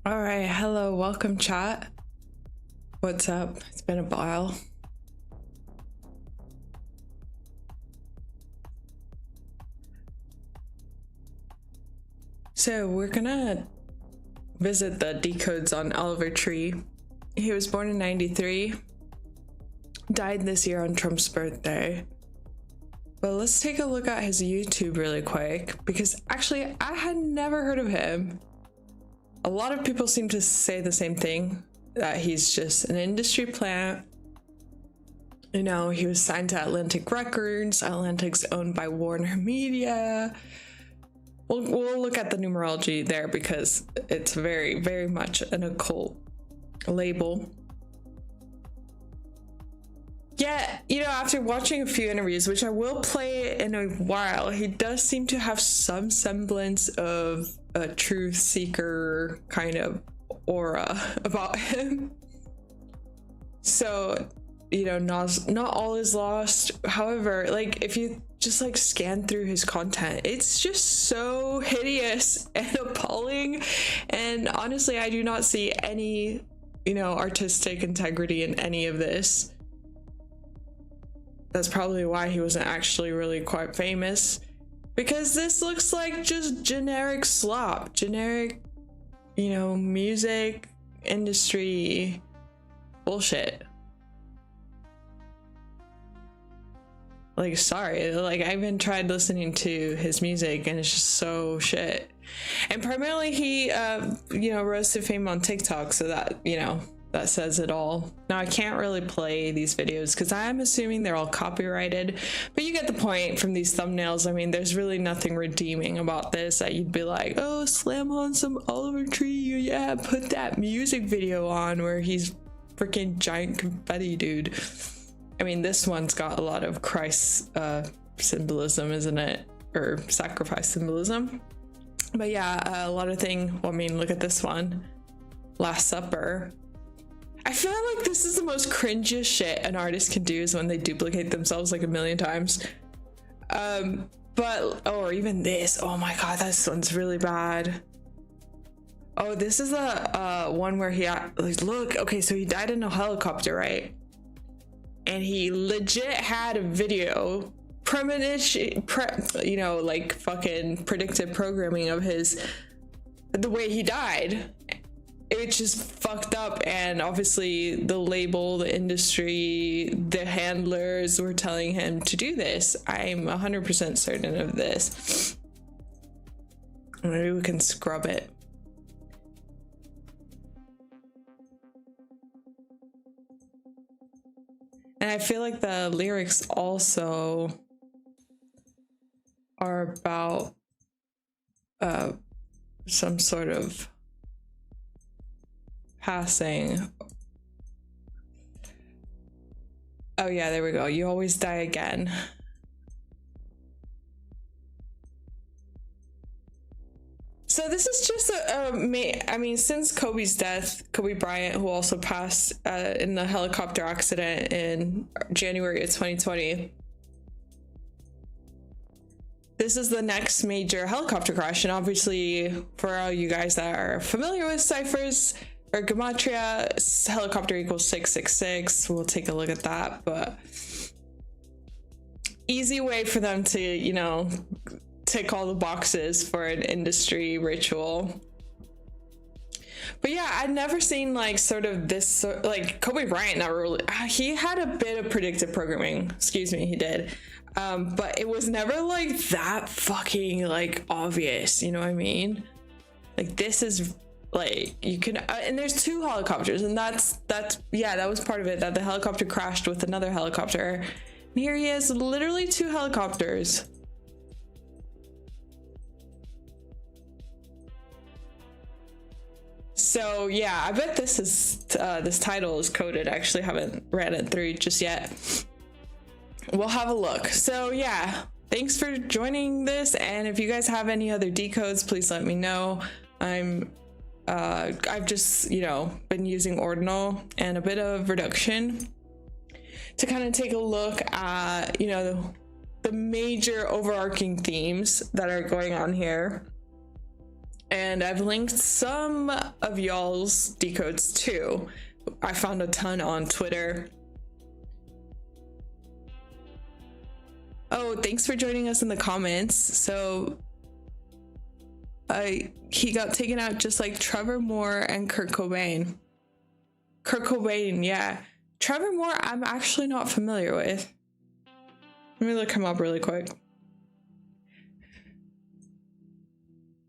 All right, hello, welcome chat. What's up? It's been a while. So we're gonna visit the Decodes on Oliver Tree. He was born in 93, died this year on Trump's birthday. But let's take a look at his YouTube really quick, because actually I had never heard of him. A lot of people seem to say the same thing, that he's just an industry plant. You know, he was signed to Atlantic Records. Atlantic's owned by Warner Media. We'll look at the numerology there because it's very, very much an occult label. Yeah, you know, after watching a few interviews, which I will play in a while, he does seem to have some semblance of a truth seeker kind of aura about him. So, you know, not all is lost. However, like, if you just like scan through his content, it's just so hideous and appalling. And honestly, I do not see any, you know, artistic integrity in any of this. That's probably why he wasn't actually really quite famous, because this looks like just generic slop, generic, you know, music industry bullshit. Like, sorry, like, I even tried listening to his music and it's just so shit. And primarily he, you know, rose to fame on TikTok, so that, you know, that says it all. Now, I can't really play these videos because I'm assuming they're all copyrighted, but you get the point from these thumbnails. I mean, there's really nothing redeeming about this that you'd be like, oh, slam on some Oliver Tree, yeah, put that music video on where he's freaking giant confetti dude. I mean, this one's got a lot of Christ symbolism, isn't it? Or sacrifice symbolism. But yeah, a lot of things. Well, I mean, look at this one. Last Supper. I feel like this is the most cringiest shit an artist can do, is when they duplicate themselves like a million times. But, or even this. Oh my god, this one's really bad. Oh, this is a one where he, like, look, okay, so he died in a helicopter, right? And he legit had a video, you know, like fucking predictive programming of his, the way he died. It's just fucked up, and obviously the label, the industry, the handlers were telling him to do this. I'm 100% certain of this. Maybe we can scrub it. And I feel like the lyrics also are about some sort of passing. Oh yeah, there we go. You always die again. So this is just I mean, since Kobe's death, Kobe Bryant, who also passed in the helicopter accident in January of 2020. This is the next major helicopter crash, and obviously for all you guys that are familiar with ciphers or gematria, helicopter equals 666. We'll take a look at that, but easy way for them to, you know, tick all the boxes for an industry ritual. But yeah, I'd never seen like sort of this, like Kobe Bryant never really, he had a bit of predictive programming, excuse me, he did, but it was never like that fucking like obvious, you know what I mean? Like, this is like, you can, and there's two helicopters, and that's yeah, that was part of it, that the helicopter crashed with another helicopter, and here he is, literally two helicopters. So yeah, I bet this is this title is coded. I actually haven't read it through just yet. We'll have a look. So yeah, thanks for joining this, and if you guys have any other decodes, please let me know. I've just, you know, been using ordinal and a bit of reduction to kind of take a look at, you know, the major overarching themes that are going on here. And I've linked some of y'all's decodes too. I found a ton on Twitter. Oh, thanks for joining us in the comments. So he got taken out just like Trevor Moore and Kurt Cobain. Kurt Cobain, yeah. Trevor Moore, I'm actually not familiar with. Let me look him up really quick.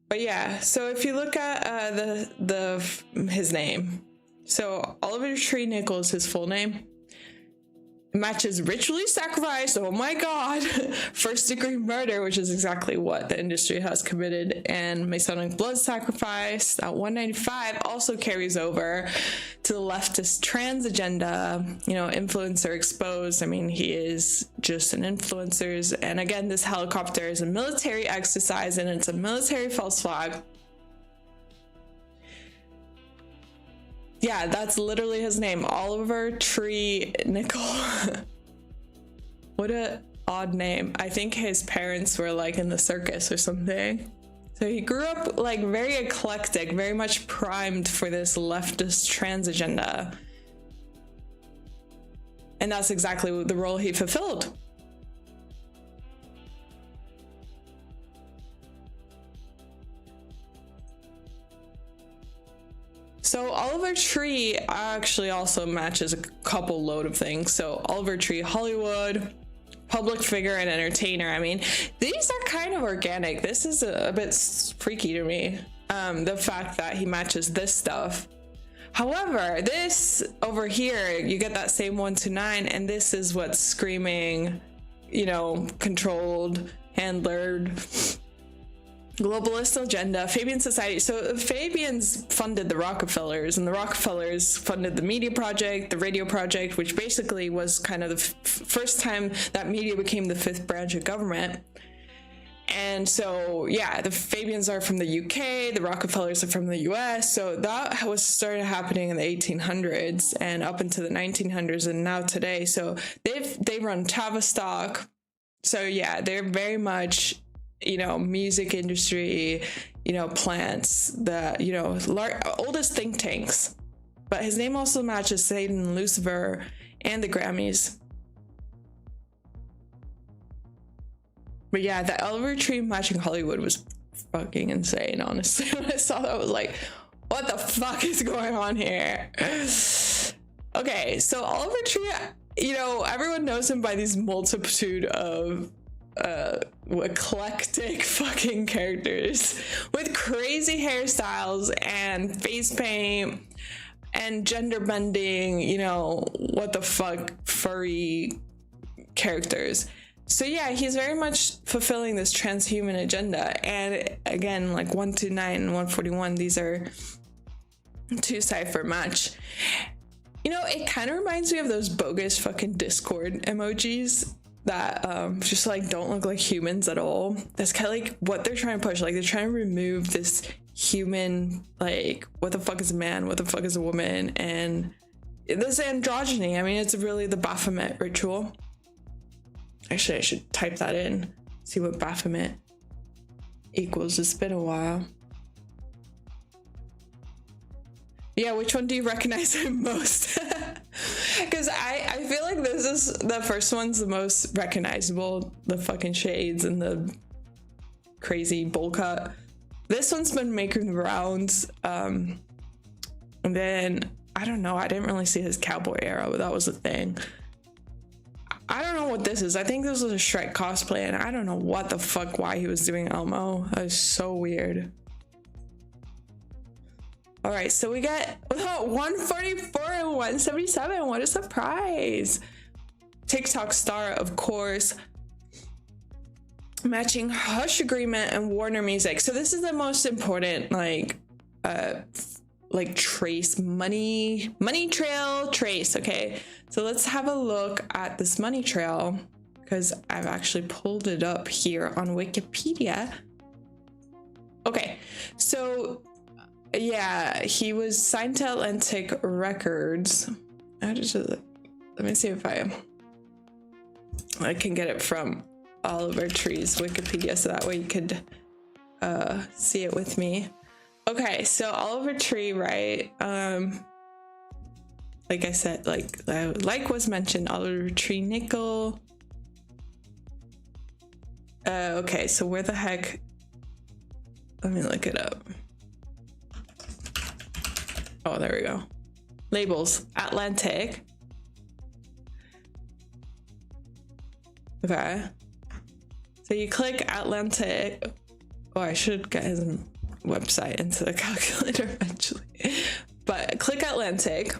But yeah, so if you look at his name, so Oliver Tree Nichols, his full name, matches ritually sacrificed, oh my god, first-degree murder, which is exactly what the industry has committed, and Masonic blood sacrifice at 195 also carries over to the leftist trans agenda, you know, influencer exposed. I mean, he is just an influencer, and again, this helicopter is a military exercise and it's a military false flag. Yeah, that's literally his name, Oliver Tree Nickel. What a odd name. I think his parents were like in the circus or something. So he grew up like very eclectic, very much primed for this leftist trans agenda. And that's exactly the role he fulfilled. So Oliver Tree actually also matches a couple load of things. So Oliver Tree, Hollywood, public figure and entertainer. I mean, these are kind of organic. This is a bit freaky to me. The fact that he matches this stuff. However, this over here, you get that same 129, and this is what's screaming, you know, controlled, handlered, globalist agenda, Fabian Society. So Fabians funded the Rockefellers, and the Rockefellers funded the media project, the radio project, which basically was kind of the first time that media became the fifth branch of government. And so, yeah, the Fabians are from the UK, the Rockefellers are from the US. So that was started happening in the 1800s and up into the 1900s and now today. So they run Tavistock. So yeah, they're very much, you know, music industry, you know, plants, the, you know, oldest think tanks. But his name also matches Satan, Lucifer, and the Grammys. But yeah, the Oliver Tree matching Hollywood was fucking insane, honestly. When I saw that, I was like, what the fuck is going on here? Okay, so Oliver Tree, you know, everyone knows him by these multitude of eclectic fucking characters with crazy hairstyles and face paint and gender bending, you know, what the fuck, furry characters. So yeah, he's very much fulfilling this transhuman agenda. And again, like 129 and 141, these are two cipher match. You know, it kind of reminds me of those bogus fucking Discord emojis that just like don't look like humans at all. That's kind of like what they're trying to push. Like they're trying to remove this human, like what the fuck is a man, what the fuck is a woman, and this androgyny. I mean, it's really the Baphomet ritual. Actually, I should type that in, see what Baphomet equals. It's been a while. Yeah, which one do you recognize him most? Because I feel like this is the first one's the most recognizable, the fucking shades and the crazy bowl cut. This one's been making the rounds. And then, I don't know, I didn't really see his cowboy era, but that was the thing. I don't know what this is. I think this was a Shrek cosplay, and I don't know what the fuck, why he was doing Elmo. That was so weird. All right, so we got 144 and 177. What a surprise. TikTok star, of course. Matching Hush Agreement and Warner Music. So this is the most important, like trace, money trail trace. Okay, so let's have a look at this money trail, because I've actually pulled it up here on Wikipedia. Okay, so yeah, he was signed to Atlantic Records. Let me see if I can get it from Oliver Tree's Wikipedia, so that way you could see it with me. Okay, so Oliver Tree, right? Like I said, like was mentioned, Oliver Tree nickel. Okay, so where the heck? Let me look it up. Oh, there we go. Labels, Atlantic. Okay. So you click Atlantic. Oh, I should get his website into the calculator eventually. But click Atlantic.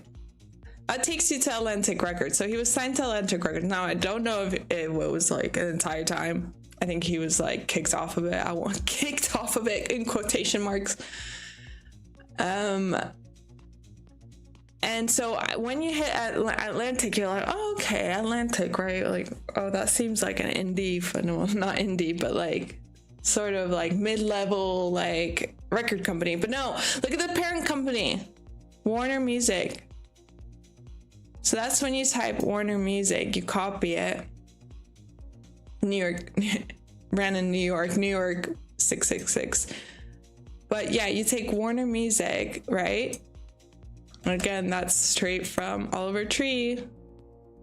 That takes you to Atlantic Records. So he was signed to Atlantic Records. Now, I don't know if it was like an entire time. I think he was like kicked off of it. I want kicked off of it in quotation marks. And so when you hit Atlantic, you're like, oh, okay, Atlantic, right? Like, oh, that seems like an indie, well, not indie, but like sort of like mid-level like record company. But no, look at the parent company, Warner Music. So that's when you type Warner Music, you copy it. New York, ran in New York 666. But yeah, you take Warner Music, right? Again, that's straight from Oliver Tree,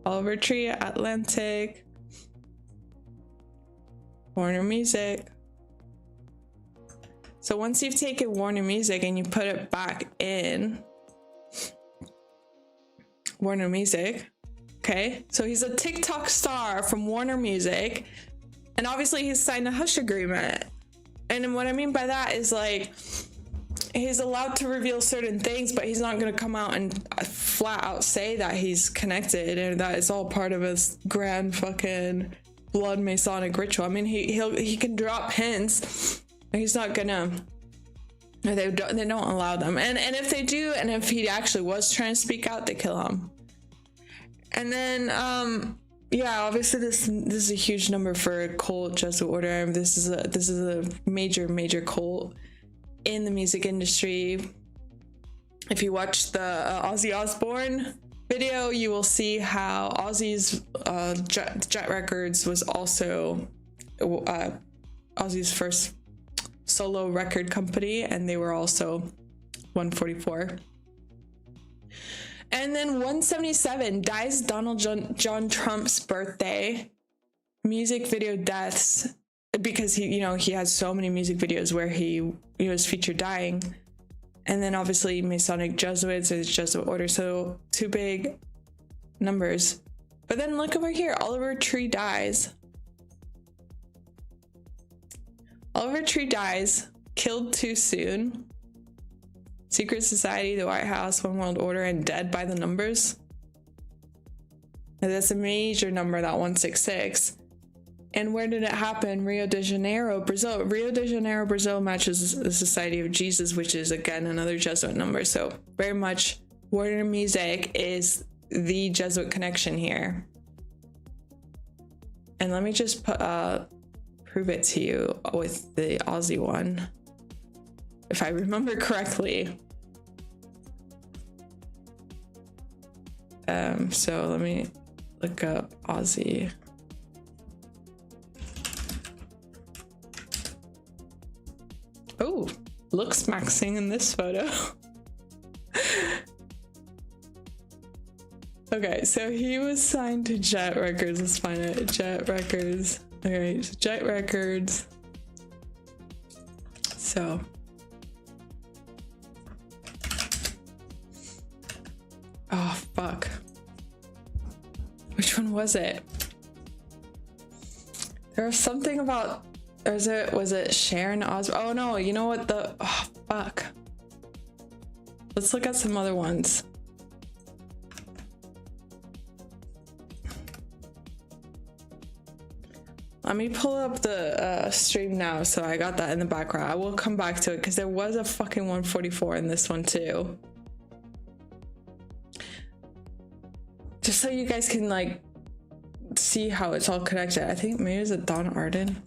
Atlantic, Warner Music. So once you've taken Warner Music and you put it back in Warner Music, okay? So he's a TikTok star from Warner Music, and obviously he's signed a hush agreement. And what I mean by that is like, he's allowed to reveal certain things, but he's not going to come out and flat out say that he's connected and that it's all part of his grand fucking blood Masonic ritual. I mean, he can drop hints. He's not gonna. They don't allow them. And if they do, and if he actually was trying to speak out, they kill him. And then yeah, obviously this is a huge number for a cult Jesuit order. This is a major cult in the music industry. If you watch the Ozzy Osbourne video, you will see how Ozzy's Jet Records was also Ozzy's first solo record company, and they were also 144. And then 177 dies Donald John Trump's birthday. Music video deaths, because he has so many music videos where he was featured dying. And then obviously Masonic Jesuits is Jesuit order, so two big numbers. But then look over here, Oliver Tree dies. Oliver Tree dies, killed too soon. Secret Society, the White House, One World Order, and dead by the numbers. And that's a major number, that 166. And where did it happen? Rio de Janeiro, Brazil. Rio de Janeiro, Brazil matches the Society of Jesus, which is again another Jesuit number. So very much Warner Music is the Jesuit connection here. And let me just prove it to you with the Aussie one, if I remember correctly. So let me look up Aussie. Oh, looks maxing in this photo. Okay, so he was signed to Jet Records. Let's find it. Jet Records. Okay, so Jet Records. So oh fuck, which one was it? There was something about, was it Sharon Osbourne? Oh no, you know what, oh fuck, let's look at some other ones. Let me pull up the stream now, so I got that in the background. I will come back to it because there was a fucking 144 in this one too. Just so you guys can like see how it's all connected. I think maybe it's a Don Arden.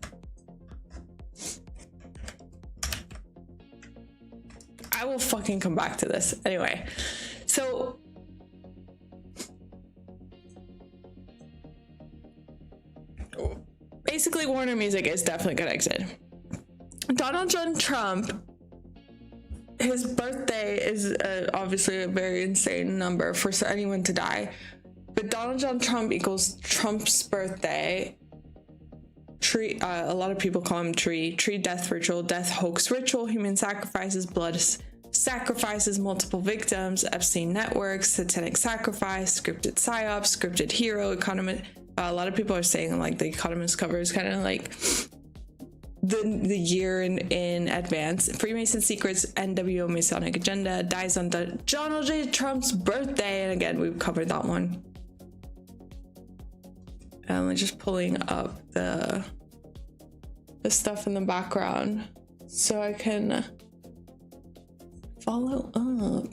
I will fucking come back to this. Anyway, so basically Warner Music is definitely connected. Donald John Trump his birthday is obviously a very insane number for anyone to die. But Donald John Trump equals Trump's birthday. Tree, a lot of people call him tree death ritual, death hoax ritual, human sacrifices, blood sacrifices, multiple victims, Epstein networks, satanic sacrifice, scripted psyop, scripted hero, economist. A lot of people are saying like the Economist cover is kind of like the year in advance. Freemason secrets, NWO Masonic agenda, dies on Donald J. Trump's birthday, and again we've covered that one. And I'm just pulling up the stuff in the background so I can follow up.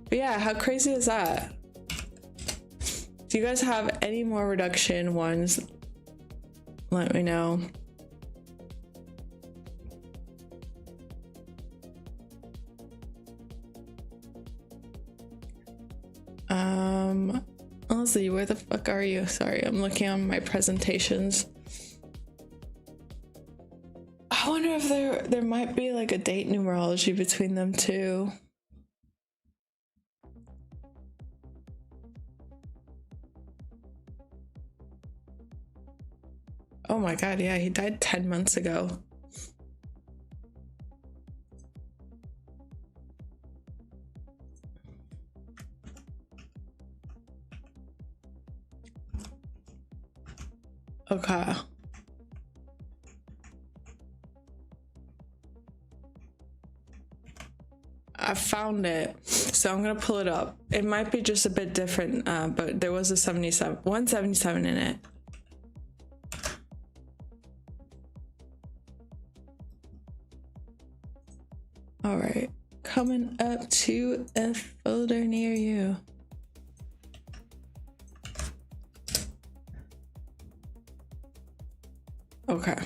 But yeah, how crazy is that? Do you guys have any more reduction ones? Let me know. Ozzy, where the fuck are you? Sorry, I'm looking on my presentations. I wonder if there might be like a date numerology between them too. Oh my god, yeah, he died 10 months ago. Okay. I found it, so I'm gonna pull it up. It might be just a bit different, but there was a 177 in it. All right, coming up to a folder near you. Okay.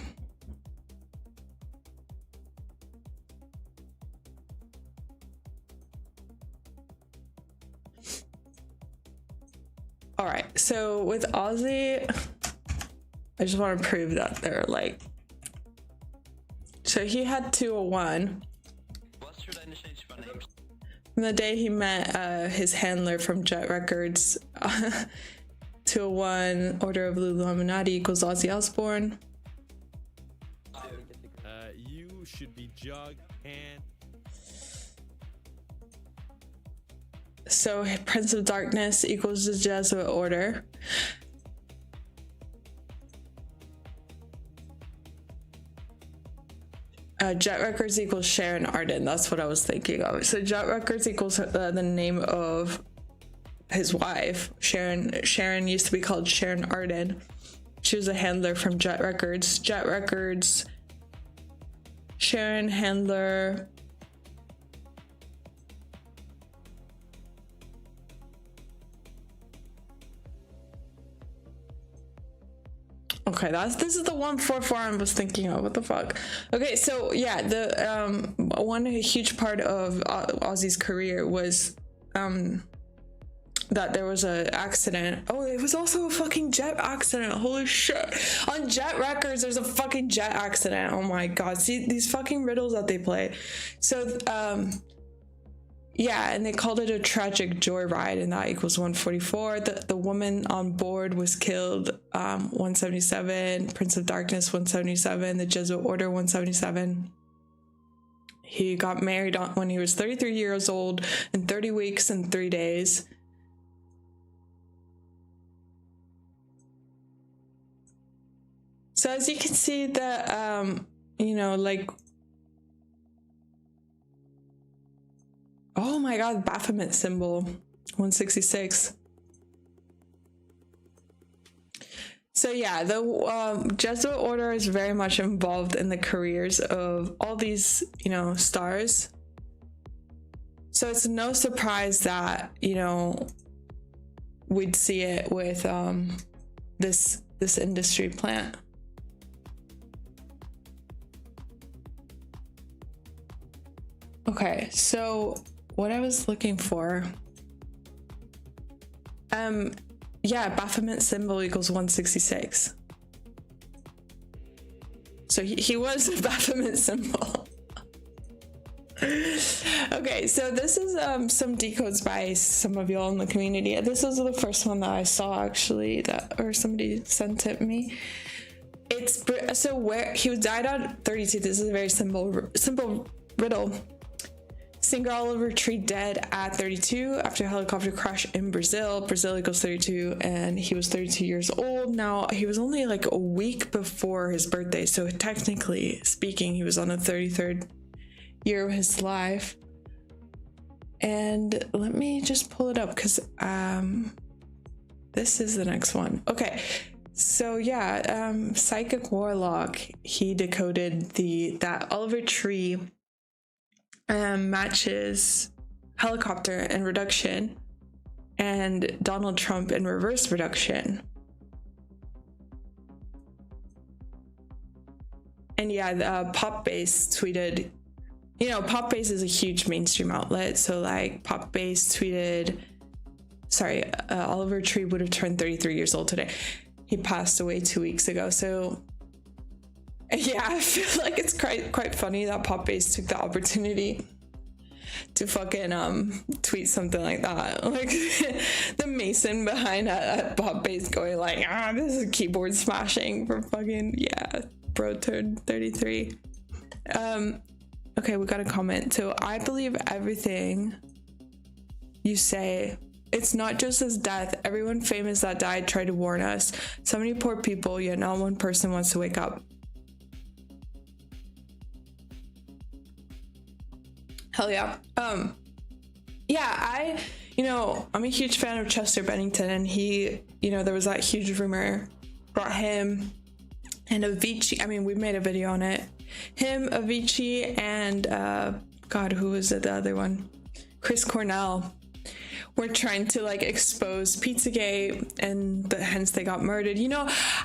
All right, so with Ozzy, I just want to prove that they're like, so he had 201. From the day he met his handler from Jet Records, 201, Order of Illuminati equals Ozzy Osbourne. You should be jug and... So Prince of Darkness equals the Jesuit Order. Jet Records equals Sharon Arden. That's what I was thinking of. So Jet Records equals the name of his wife. Sharon used to be called Sharon Arden. She was a handler from Jet Records. Jet Records, Sharon handler. Okay, this is the 144 I was thinking of. What the fuck? Okay, so yeah, the one huge part of Ozzy's career was that there was an accident. Oh, it was also a fucking jet accident. Holy shit. On Jet Records, there's a fucking jet accident. Oh my god. See these fucking riddles that they play. So yeah, and they called it a tragic joyride, and that equals 144. The woman on board was killed, 177. Prince of Darkness, 177. The Jesuit Order, 177. He got married when he was 33 years old in 30 weeks and 3 days. So as you can see, the you know, like, oh my god, Baphomet symbol, 166. So yeah, the Jesuit Order is very much involved in the careers of all these, you know, stars. So it's no surprise that, you know, we'd see it with this industry plant. Okay, so what I was looking for, yeah, Baphomet symbol equals 166. So he was a Baphomet symbol. Okay, so this is some decodes by some of y'all in the community. This was the first one that I saw actually, or somebody sent it me. It's so where he died on 32. This is a very simple riddle. Singer Oliver Tree dead at 32 after a helicopter crash in Brazil. Brazil equals 32, and he was 32 years old. Now, he was only like a week before his birthday, so technically speaking, he was on the 33rd year of his life. And let me just pull it up because this is the next one. Okay, so yeah, Psychic Warlock, he decoded that Oliver Tree matches helicopter in reduction and Donald Trump in reverse reduction. And yeah, Pop Bass tweeted, you know, Pop Bass is a huge mainstream outlet, so like Pop Bass tweeted, sorry, Oliver Tree would have turned 33 years old today. He passed away 2 weeks ago. So yeah, I feel like it's quite funny that Pop Bass took the opportunity to fucking tweet something like that. Like the Mason behind Pop Bass going like, this is keyboard smashing for fucking, yeah, bro turned 33. Okay, we got a comment. So I believe everything you say. It's not just his death. Everyone famous that died tried to warn us. So many poor people, yet not one person wants to wake up. Hell yeah. Yeah, I'm a huge fan of Chester Bennington, and he, there was that huge rumor about him and Avicii. I mean, we made a video on it. Him, Avicii, and God, who was it? The other one? Chris Cornell were trying to like expose Pizzagate, and hence they got murdered.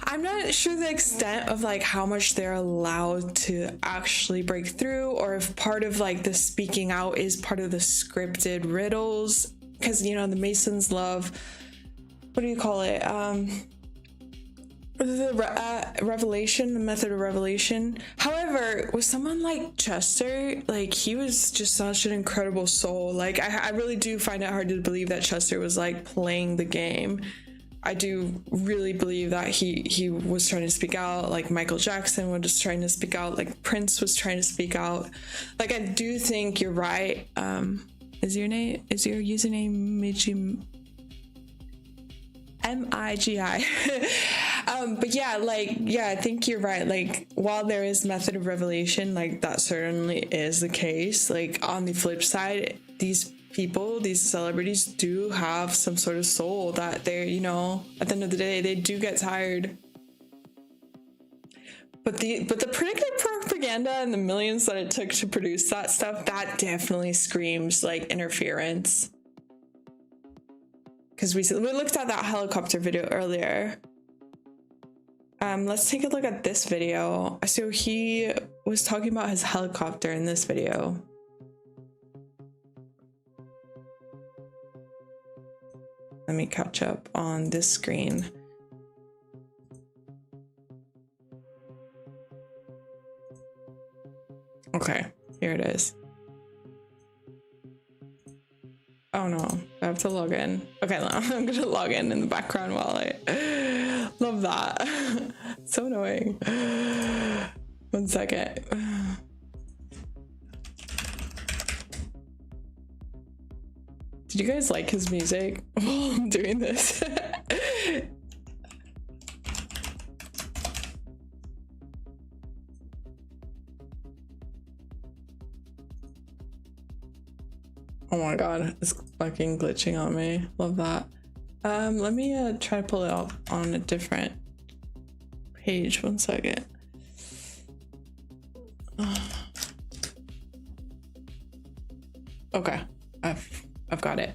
I'm not sure the extent of like how much they're allowed to actually break through, or if part of like the speaking out is part of the scripted riddles, because the Masons love, what do you call it, the revelation, the method of revelation. However, with someone like Chester, like he was just such an incredible soul. Like I really do find it hard to believe that Chester was like playing the game. I do really believe that he was trying to speak out, like Michael Jackson was just trying to speak out, like Prince was trying to speak out. Like I do think you're right. Is your username Migi? But yeah, I think you're right. Like, while there is method of revelation, like that certainly is the case. Like on the flip side, these people, these celebrities do have some sort of soul that they're, at the end of the day, they do get tired. But the predictive propaganda and the millions that it took to produce that stuff, that definitely screams like interference. Because we looked at that helicopter video earlier. Let's take a look at this video. So he was talking about his helicopter in this video. Let me catch up on this screen. Okay, here it is. Oh no, I have to log in. Okay, I'm gonna log in the background while I love that. So annoying. 1 second. Did you guys like his music while I'm doing this? Oh my god, it's fucking glitching on me. Love that. Let me try to pull it up on a different page. 1 second. Okay, I've got it.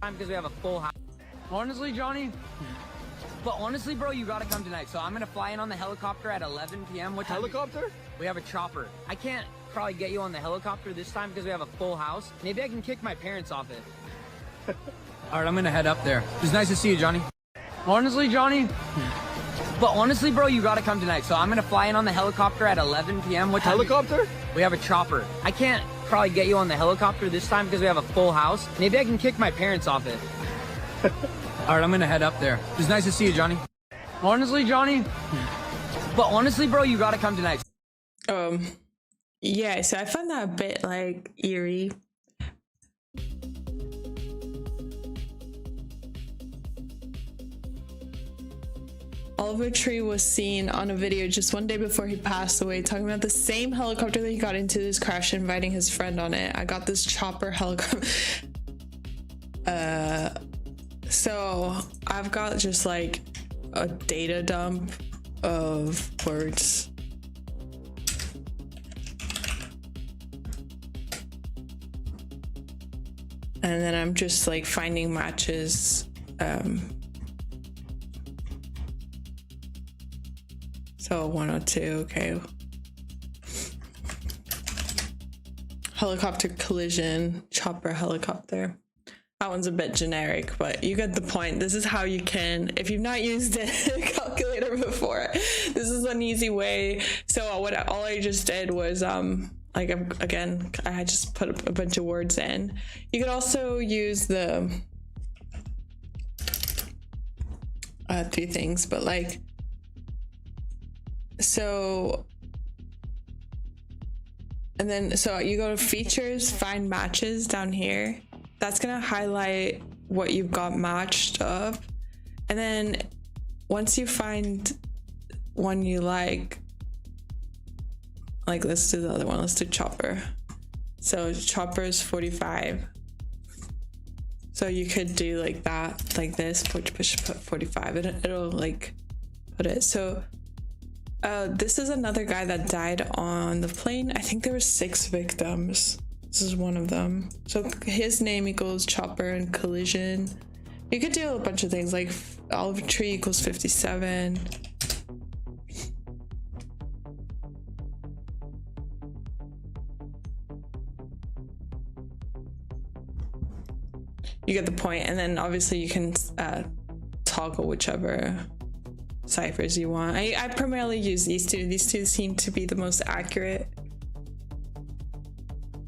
Because we have a full house. Honestly, Johnny. But honestly, bro, you gotta come tonight. So I'm gonna fly in on the helicopter at 11 p.m. What time? Helicopter? We have a chopper. I can't probably get you on the helicopter this time because we have a full house. Maybe I can kick my parents off it. All right, I'm gonna head up there. It was nice to see you, Johnny. Honestly, Johnny. But honestly, bro, you gotta come tonight. So I'm gonna fly in on the helicopter at 11 p.m. What time? Helicopter? We have a chopper. I can't probably get you on the helicopter this time because we have a full house. Maybe I can kick my parents off it. All right, I'm gonna head up there. It's nice to see you, Johnny. Honestly, Johnny. But honestly, bro, you gotta come tonight. Yeah, so I found that a bit like eerie. Oliver Tree was seen on a video just one day before he passed away talking about the same helicopter that he got into this crash, inviting his friend on it. I got this chopper helicopter. So I've got just like a data dump of words. And then I'm just like finding matches. So 102, okay. Helicopter collision, chopper helicopter. That one's a bit generic, but you get the point. This is how you can, if you've not used a calculator before, this is an easy way. So all I just did was, again, I just put a bunch of words in. You could also use the three things, but like, so, and then, so you go to features, find matches down here. That's gonna highlight what you've got matched up. And then once you find one you like, let's do the other one. Let's do chopper. So chopper is 45. So you could do like that, like this, put 45. It'll like put it. So this is another guy that died on the plane. I think there were 6 victims. This is one of them. So his name equals chopper and collision. You could do a bunch of things like Oliver Tree equals 57. You get the point, and then obviously you can toggle whichever ciphers you want. I primarily use these two. These two seem to be the most accurate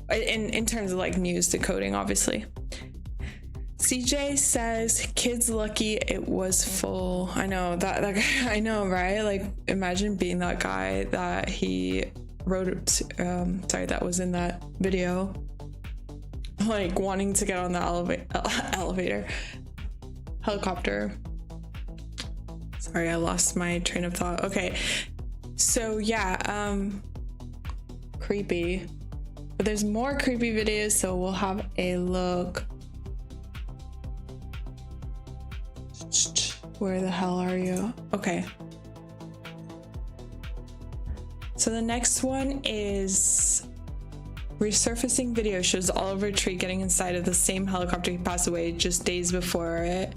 in terms of like news decoding, obviously. CJ says, kids lucky it was full. I know that guy, I know, right? Like imagine being that guy that he wrote, that was in that video, like wanting to get on the helicopter. Sorry, I lost my train of thought. Okay, so yeah, creepy. But there's more creepy videos, so we'll have a look. Where the hell are you? Okay. So the next one is resurfacing video shows Oliver Tree getting inside of the same helicopter he passed away just days before it.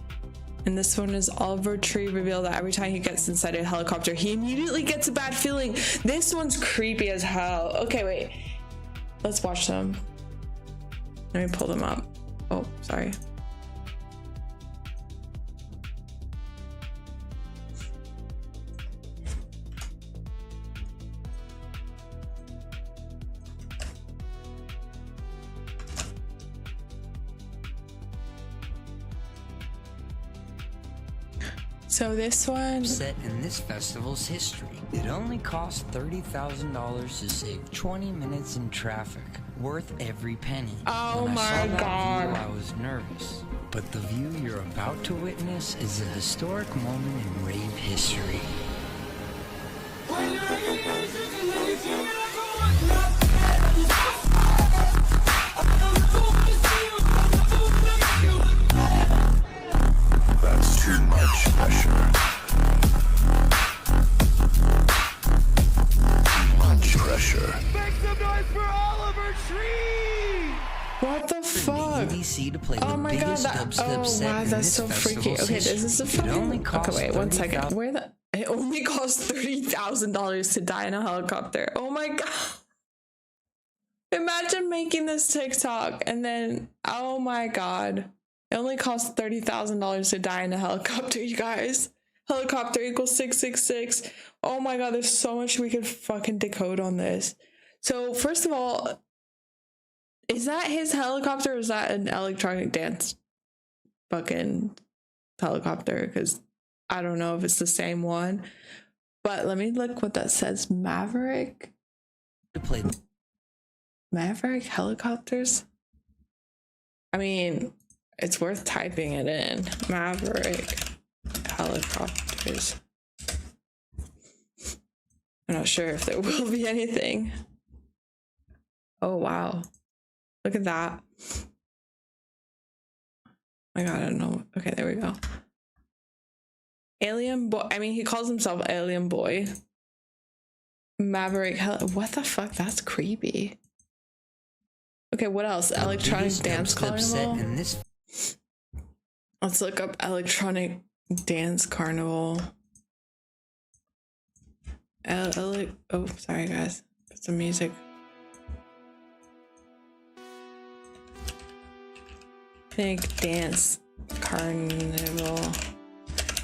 And this one is Oliver Tree revealed that every time he gets inside a helicopter, he immediately gets a bad feeling. This one's creepy as hell. Okay, wait. Let's watch them. Let me pull them up. Oh, sorry. So this one set in this festival's history. It only cost $30,000 to save 20 minutes in traffic, worth every penny. Oh when my I saw that God. view, I was nervous. But the view you're about to witness is a historic moment in rave history. That's too much pressure. Too much pressure. Make some noise for Oliver Tree! What the fuck? EDC to play Oh the my god, biggest dubstep set wow, in that's this so freaky. festival's Okay, this is a history. It only fucking. cost Okay, wait, 1 second. $30,000. Where the. It only costs $30,000 to die in a helicopter. Oh my god. Imagine making this TikTok and then. Oh my god. It only costs $30,000 to die in a helicopter, you guys. Helicopter equals 666. Oh my god, there's so much we could fucking decode on this. So first of all, is that his helicopter or is that an electronic dance fucking helicopter? Because I don't know if it's the same one. But let me look what that says. Maverick? Maverick helicopters? I mean, it's worth typing it in. Maverick helicopters. I'm not sure if there will be anything. Oh, wow. Look at that. My god, I don't know. Okay, there we go. Alien boy. I mean, he calls himself Alien Boy. Maverick. What the fuck? That's creepy. Okay, what else? Electronic dance carnival. Let's look up electronic dance carnival. Oh, sorry guys. Put some music. Electronic dance carnival.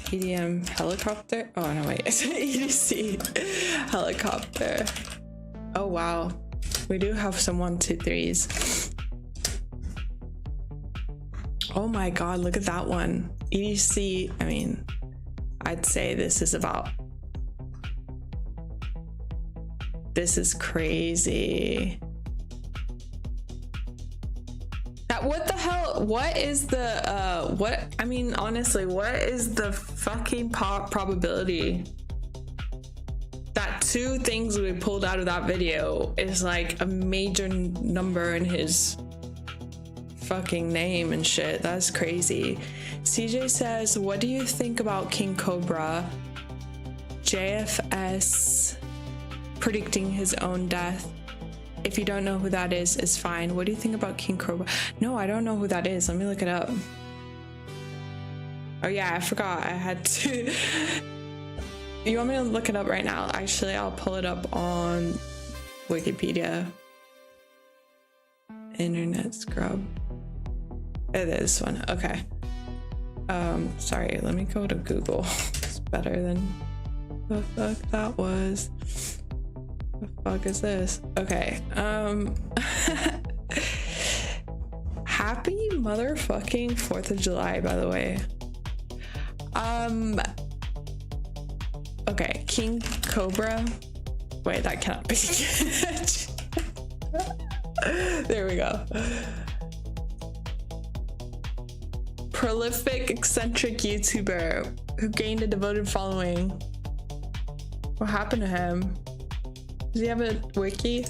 EDM helicopter. Oh no, wait. It's an EDC helicopter. Oh wow. We do have some 1, 2, 3s. Oh my god, look at that one. EDC, I mean, I'd say this is about... This is crazy. What the hell? What is the, what? I mean, honestly, what is the fucking probability that 2 things we pulled out of that video is like a major number in his fucking name and shit? That's crazy. CJ says, what do you think about King Cobra? JFS predicting his own death. If you don't know who that is, it's fine. What do you think about King Cobra? No, I don't know who that is. Let me look it up. Oh yeah, I forgot. I had to... You want me to look it up right now? Actually, I'll pull it up on Wikipedia. Internet scrub. This one. Okay. Sorry, let me go to Google. It's better than the fuck that was. The fuck is this? Okay. Happy motherfucking 4th of July, by the way. Okay, King Cobra. Wait, that cannot be. There we go. Prolific, eccentric YouTuber who gained a devoted following. What happened to him? Does he have a wiki?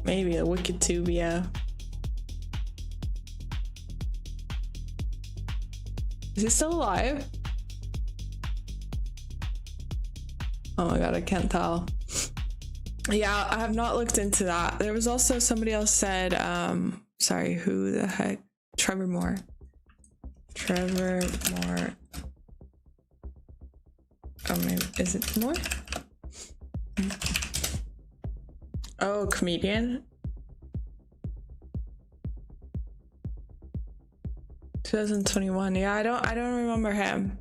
Maybe a WikiTube, yeah. Is he still alive? Oh my god, I can't tell. Yeah, I have not looked into that. There was also somebody else said, sorry, who the heck? Trevor Moore. Trevor Moore. Oh, maybe, is it Moore? Oh, comedian. 2021. Yeah, I don't remember him.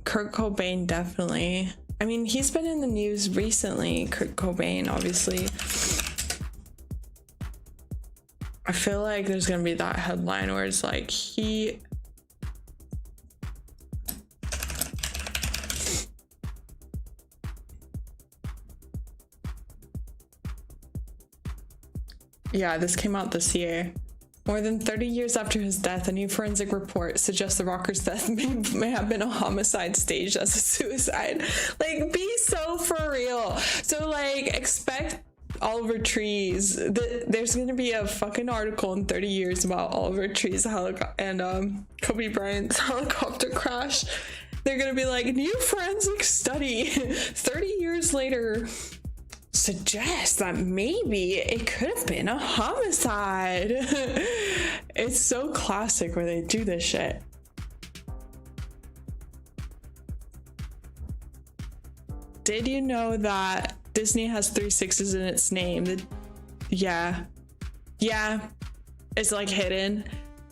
Kurt Cobain, definitely. I mean, he's been in the news recently. Kurt Cobain, obviously. I feel like there's gonna be that headline where it's like he... Yeah, this came out this year. More than 30 years after his death, a new forensic report suggests the rocker's death may have been a homicide staged as a suicide. Like, be so for real. So, like, expect Oliver Trees. There's gonna be a fucking article in 30 years about Oliver Trees and Kobe Bryant's helicopter crash. They're gonna be like, new forensic study 30 years later suggests that maybe it could have been a homicide. It's so classic where they do this shit. Did you know that Disney has 3 6s in its name. Yeah, it's like hidden.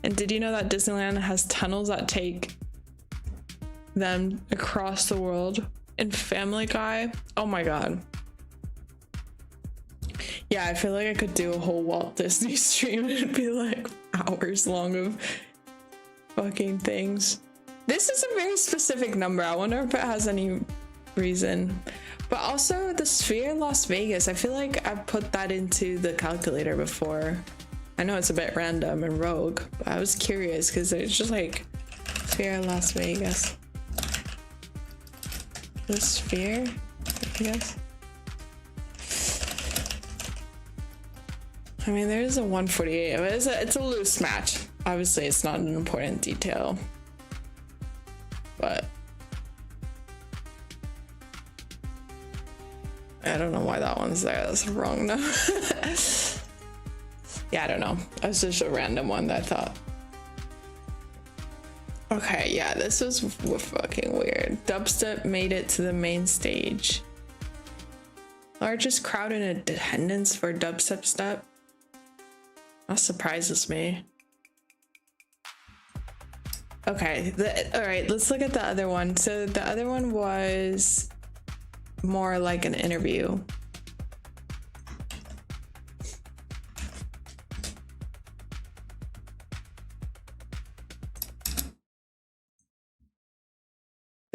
And did you know that Disneyland has tunnels that take them across the world? In Family Guy, oh my god. Yeah, I feel like I could do a whole Walt Disney stream and it'd be like hours long of fucking things. This is a very specific number. I wonder if it has any reason. But also the Sphere Las Vegas, I feel like I've put that into the calculator before. I know it's a bit random and rogue, but I was curious because it's just like Sphere Las Vegas. The Sphere, I guess. I mean, there's a 148, but it's a loose match. Obviously, it's not an important detail, but I don't know why that one's there. That's wrong, no. Yeah, I don't know. It's just a random one that I thought. Okay, yeah, this was fucking weird. Dubstep made it to the main stage. Largest crowd in attendance for dubstep step. That surprises me. Okay, all right, let's look at the other one. So the other one was more like an interview.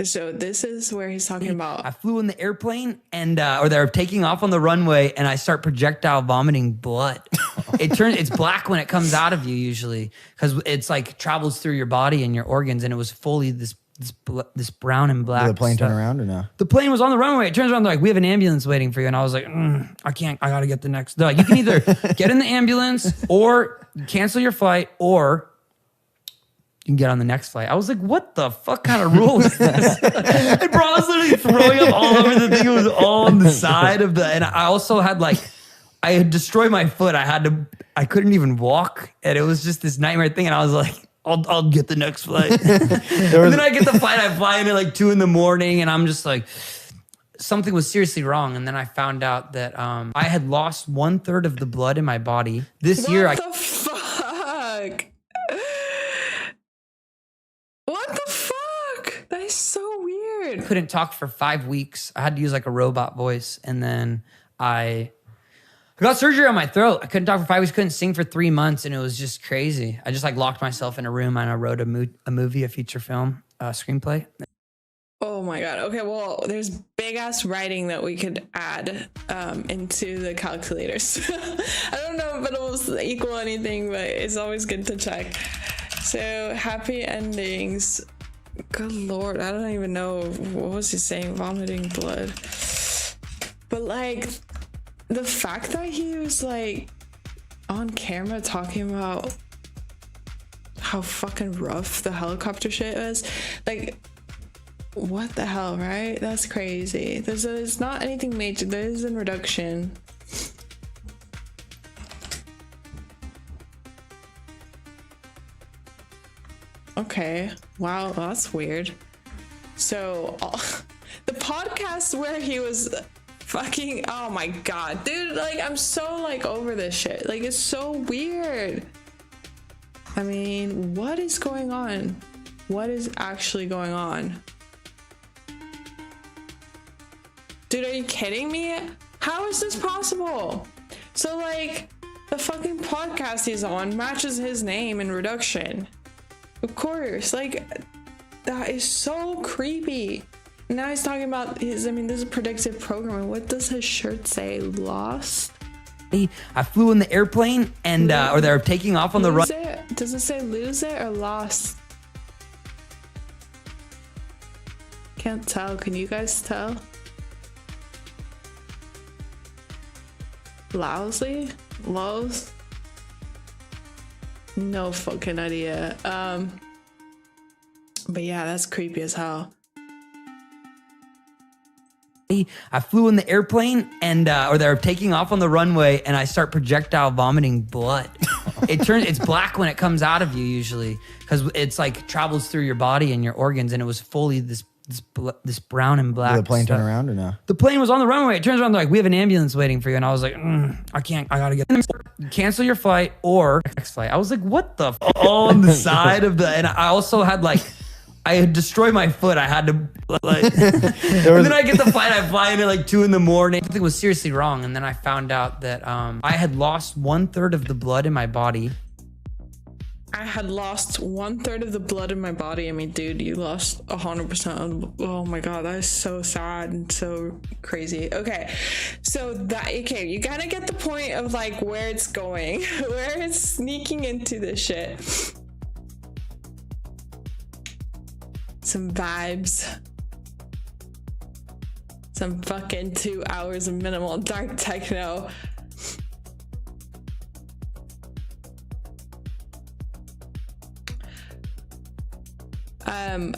So this is where he's talking about. I flew in the airplane and or they're taking off on the runway and I start projectile vomiting blood. It's black when it comes out of you usually because it's like travels through your body and your organs, and it was fully this brown and black. Did the plane stuff. turn around or no? The plane was on the runway. It turns around, they're like, we have an ambulance waiting for you. And I was like, I can't, I gotta get the next. They're like, you can either get in the ambulance or cancel your flight, or you can get on the next flight. I was like, what the fuck kind of rule is this? And bro, I was literally throwing up all over the thing. It was all on the side of the, and I also had like, I had destroyed my foot. I couldn't even walk. And it was just this nightmare thing. And I was like, I'll get the next flight. And then I get the flight. I fly in at like 2 a.m. and I'm just like, something was seriously wrong. And then I found out that I had lost 1/3 of the blood in my body. This year, What the fuck? What the fuck? That is so weird. I couldn't talk for 5 weeks. I had to use like a robot voice. And then I got surgery on my throat. I couldn't talk for 5 weeks, couldn't sing for 3 months. And it was just crazy. I just like locked myself in a room and I wrote a movie, a feature film, screenplay. Oh my god. Okay, well, there's big ass writing that we could add into the calculators. I don't know if it'll equal anything, but it's always good to check. So happy endings. Good lord, I don't even know, what was he saying? Vomiting blood. But like the fact that he was like on camera talking about how fucking rough the helicopter shit was, like, what the hell, right? That's crazy. There's not anything major. There is in reduction. Okay. Wow, that's weird. So the podcast where he was fucking, oh my god, dude, like I'm so like over this shit. Like it's so weird. I mean, what is going on? What is actually going on? Dude, are you kidding me? How is this possible? So like the fucking podcast he's on matches his name in reduction. Of course, like that is so creepy. Now he's talking about his, I mean, this is predictive programming. What does his shirt say? Lost? I flew in the airplane and or they're taking off on the run. Does it say lose it or lost? Can't tell. Can you guys tell? Lousy? Lows? No fucking idea. But yeah, that's creepy as hell. I flew in the airplane and or they're taking off on the runway and I start projectile vomiting blood. It's black when it comes out of you usually because it's like travels through your body and your organs, and it was fully this this brown and black. Did the plane stuff. turn around or no? The plane was on the runway. It turns around, they're like, we have an ambulance waiting for you. And I was like, I can't, I gotta get cancel your flight or next flight. I was like, what the on the side of the, and I also had like, I had destroyed my foot. I had to like, and then I get the flight. I fly in at like 2 a.m. Something was seriously wrong. And then I found out that I had lost 1/3 of the blood in my body. I had lost 1/3 of the blood in my body. I mean, dude, you lost 100%. Oh my God, that is so sad and so crazy. Okay, so you gotta get the point of like where it's going, where it's sneaking into this shit. Some vibes. Some fucking 2 hours of minimal dark techno.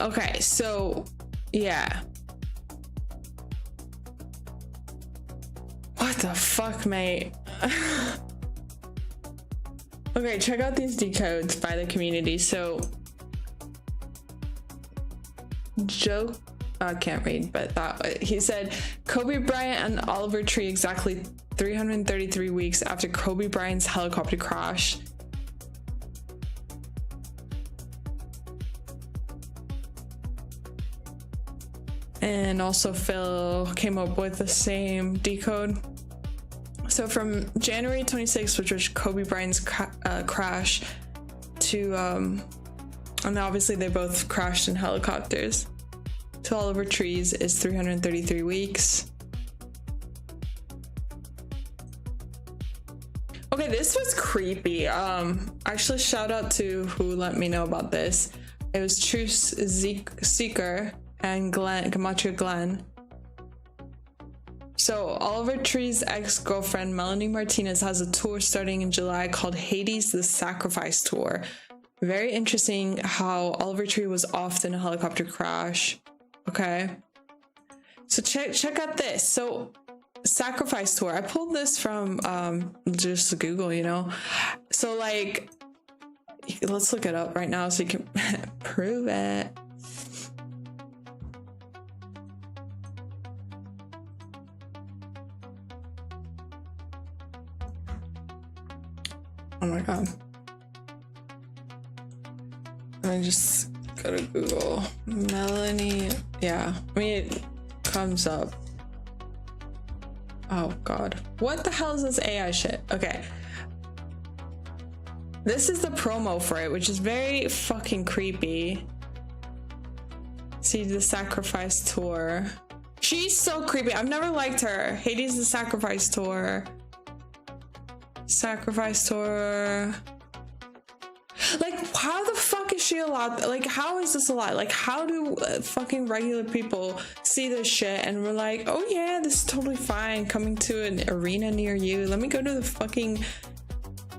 Okay, so yeah. What the fuck, mate? Okay, check out these decodes by the community. So Joe, I can't read, but he said Kobe Bryant and Oliver Tree exactly 333 weeks after Kobe Bryant's helicopter crash. And also Phil came up with the same decode. So from January 26th, which was Kobe Bryant's crash, to and obviously they both crashed in helicopters, to Oliver Trees is 333 weeks. Okay, this was creepy. Actually, shout out to who let me know about this. It was Truce Seeker and Gematria Glenn. So Oliver Tree's ex-girlfriend Melanie Martinez has a tour starting in July called Hades the Sacrifice Tour. Very interesting how Oliver Tree was often a helicopter crash. Okay, so check out this. So Sacrifice Tour, I pulled this from just Google, you know. So like, let's look it up right now so you can prove it. Oh my God. I just go to Google. Melanie. Yeah. I mean, it comes up. Oh God. What the hell is this AI shit? Okay. This is the promo for it, which is very fucking creepy. See the Sacrifice Tour. She's so creepy. I've never liked her. Hades the Sacrifice Tour. Sacrifice Tour. Like, how the fuck is she allowed? Like, how is this allowed? Like, how do fucking regular people see this shit and we're like, oh yeah, this is totally fine, coming to an arena near you, let me go to the fucking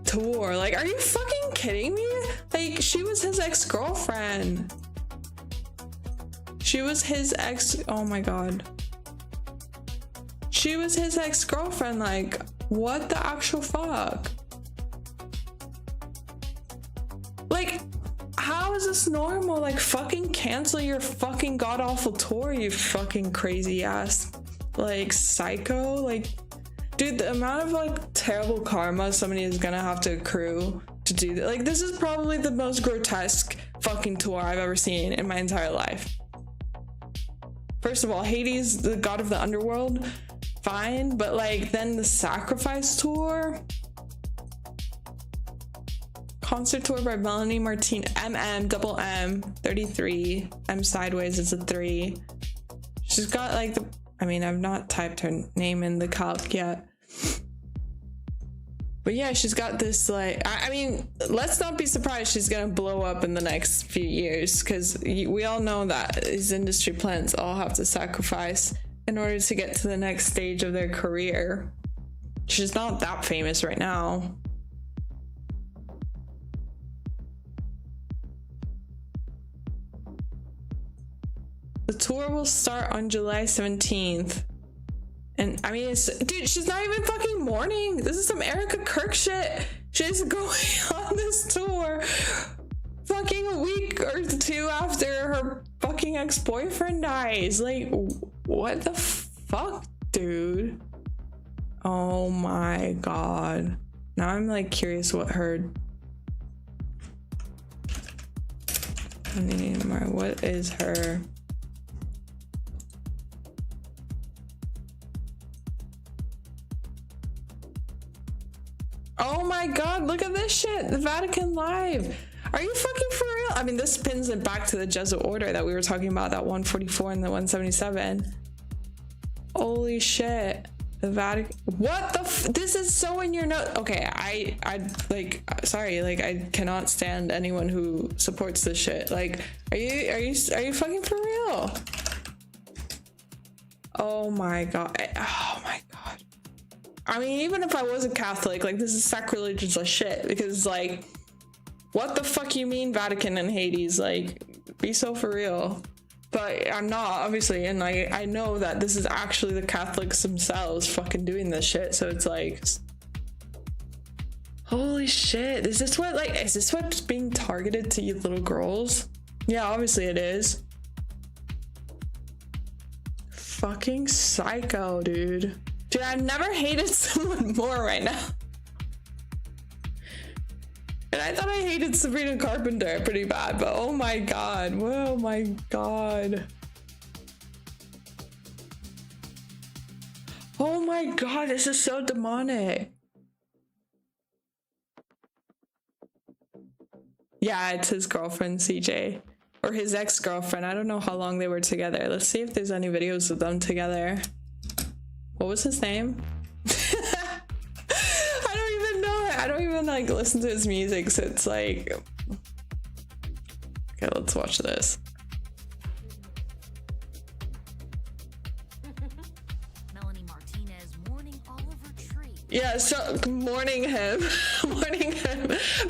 tour. Like, are you fucking kidding me? Like, she was his ex-girlfriend. She was his oh my God. She was his ex-girlfriend. Like, what the actual fuck? Like, how is this normal? Like, fucking cancel your fucking god-awful tour, you fucking crazy ass, like, psycho. Like, dude, the amount of, like, terrible karma somebody is gonna have to accrue to do that. Like, this is probably the most grotesque fucking tour I've ever seen in my entire life. First of all, Hades, the god of the underworld, fine, but, like, then the Sacrifice Tour? Concert tour by Melanie Martinez, double M, 33, M sideways is a 3. She's got like the, I mean, I've not typed her name in the calc yet. But yeah, she's got this like, I mean, let's not be surprised she's gonna blow up in the next few years, because we all know that these industry plants all have to sacrifice in order to get to the next stage of their career. She's not that famous right now. The tour will start on July 17th. And I mean, dude, she's not even fucking mourning. This is some Erica Kirk shit. She's going on this tour fucking a week or two after her fucking fucking ex-boyfriend dies. Like, what the fuck, dude? Oh my god. Now I'm like curious what her... What is her... Oh my god, look at this shit. The Vatican Live. Are you fucking for real? I mean, this pins it back to the Jesuit order that we were talking about, that 144 and the 177. Holy shit. The Vatican. What the this is so in your note. Okay, I like, sorry, like, I cannot stand anyone who supports this shit. Like, are you fucking for real? Oh my god. Oh my god. I mean, even if I was a Catholic, like, this is sacrilegious as shit, because, like, what the fuck you mean Vatican and Hades? Like, be so for real. But I'm not, obviously, and I know that this is actually the Catholics themselves fucking doing this shit, so it's like... Holy shit, is this what's being targeted to you little girls? Yeah, obviously it is. Fucking psycho, dude. Dude, I've never hated someone more right now. And I thought I hated Sabrina Carpenter pretty bad, but oh my god. Oh my god. Oh my god, this is so demonic. Yeah, it's his girlfriend, CJ. Or his ex-girlfriend. I don't know how long they were together. Let's see if there's any videos of them together. What was his name? I don't even like listen to his music, so it's like... Okay, let's watch this. Melanie Martinez mourning Oliver Tree. Yeah, so mourning him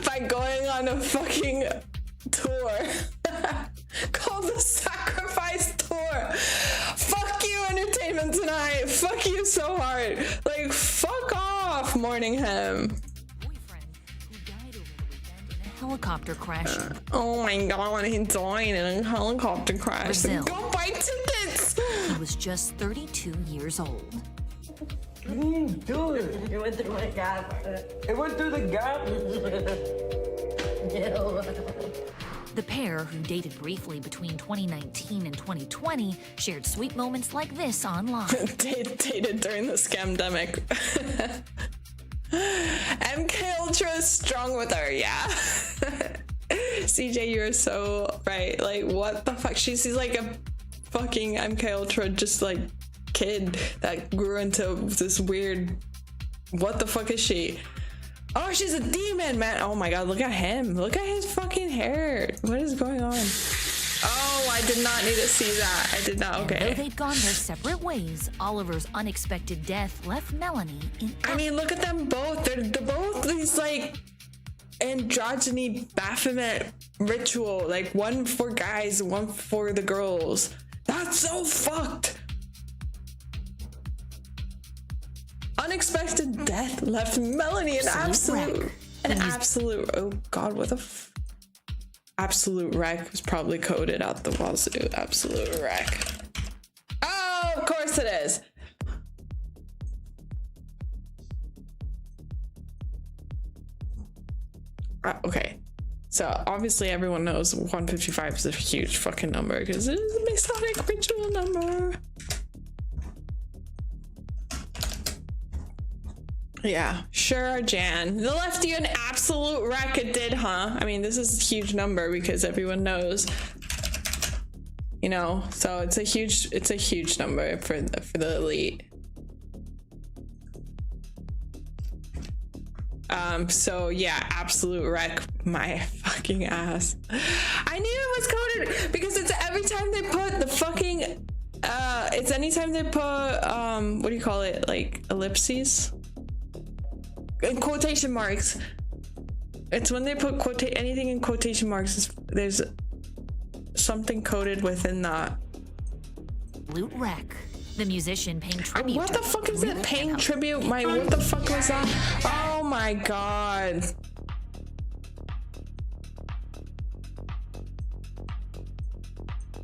by going on a fucking tour called the Sacrifice Tour. Fuck you, Entertainment Tonight. Fuck you so hard. Like, fuck off, mourning him. Helicopter crash. Oh my god, he died in a helicopter crash. Brazil. Go buy tickets! He was just 32 years old. Dude, it went through my gap. It went through the gap. The pair, who dated briefly between 2019 and 2020, shared sweet moments like this online. Dated during the scamdemic. MK Ultra is strong with her, yeah. CJ, you're so right. Like, what the fuck? She's like a fucking MK Ultra, just like kid that grew into this weird. What the fuck is she? Oh, she's a demon, man. Oh my god, look at him. Look at his fucking hair. What is going on? Oh, I did not need to see that. I did not. Okay. And though they'd gone their separate ways, Oliver's unexpected death left Melanie in... I mean, look at them both. They're both these, like, androgyny Baphomet ritual. Like, one for guys, one for the girls. That's so fucked. Unexpected death left Melanie an absolute... Oh, God, what the... Absolute wreck was probably coded out the wazoo. Absolute wreck. Oh, of course it is. Okay. So obviously everyone knows 155 is a huge fucking number because it is a Masonic ritual number. Yeah, sure, Jan. They left you an absolute wreck. It did, huh? I mean, this is a huge number because everyone knows, you know. So it's a huge number for the elite. So yeah, absolute wreck my fucking ass. I knew it was coded because it's every time they put the fucking it's anytime they put what do you call it, like ellipses in quotation marks. It's when they put anything in quotation marks, there's something coded within that. Loot wreck. The musician paying tribute. What the fuck is it? Paying tribute? What the fuck was that? Oh my god.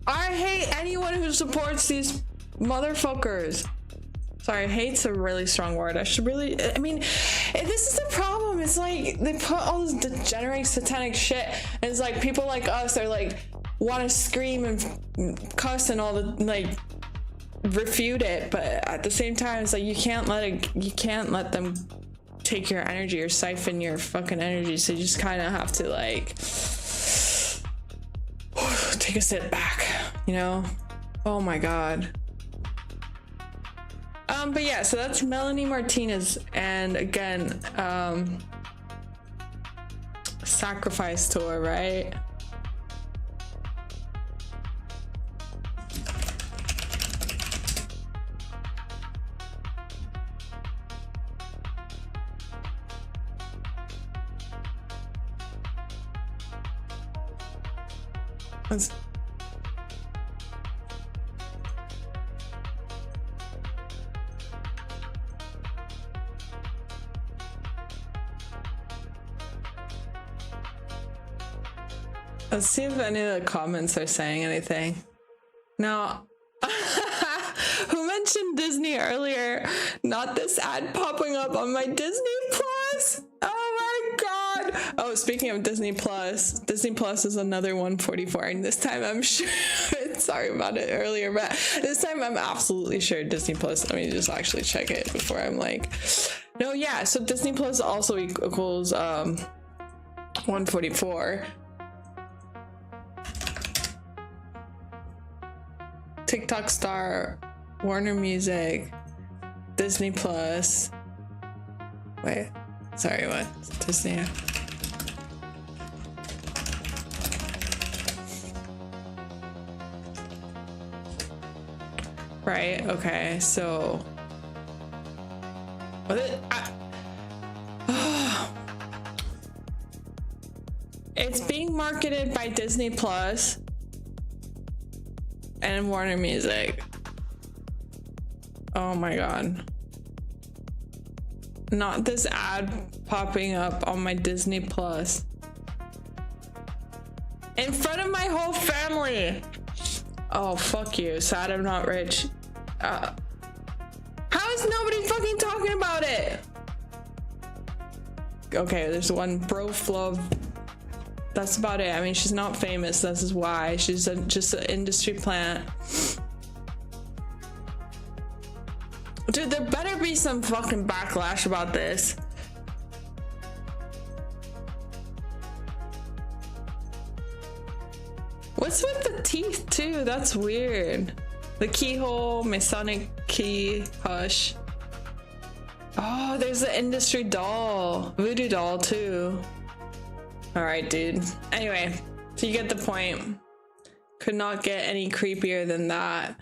I hate anyone who supports these motherfuckers. Sorry, hate's a really strong word. I mean, this is the problem. It's like they put all this degenerate satanic shit, and it's like people like us are like want to scream and cuss and all the like refute it, but at the same time it's like you can't let them take your energy or siphon your fucking energy, so you just kind of have to like take a step back, you know? Oh my god. But yeah, so that's Melanie Martinez, and again, Sacrifice Tour, right? Let's see if any of the comments are saying anything. No. Who mentioned Disney earlier? Not this ad popping up on my Disney Plus. Oh my god. Oh, speaking of Disney Plus is another 144, and this time I'm sure sorry about it earlier, but this time I'm absolutely sure Disney Plus. Let me just actually check it before I'm like, no, yeah, so Disney Plus also equals 144. TikTok Star, Warner Music, Disney Plus. Wait, sorry, what? Disney. Right, okay, so. It's being marketed by Disney Plus and Warner Music. Oh my god. Not this ad popping up on my Disney Plus. In front of my whole family. Oh, fuck you. Sad I'm not rich. How is nobody fucking talking about it? Okay, there's one bro flub. That's about it. I mean, she's not famous. This is why. She's just an industry plant. Dude, there better be some fucking backlash about this. What's with the teeth too? That's weird. The keyhole, Masonic key, hush. Oh, there's the industry doll. Voodoo doll too. Alright, dude. Anyway, so you get the point. Could not get any creepier than that.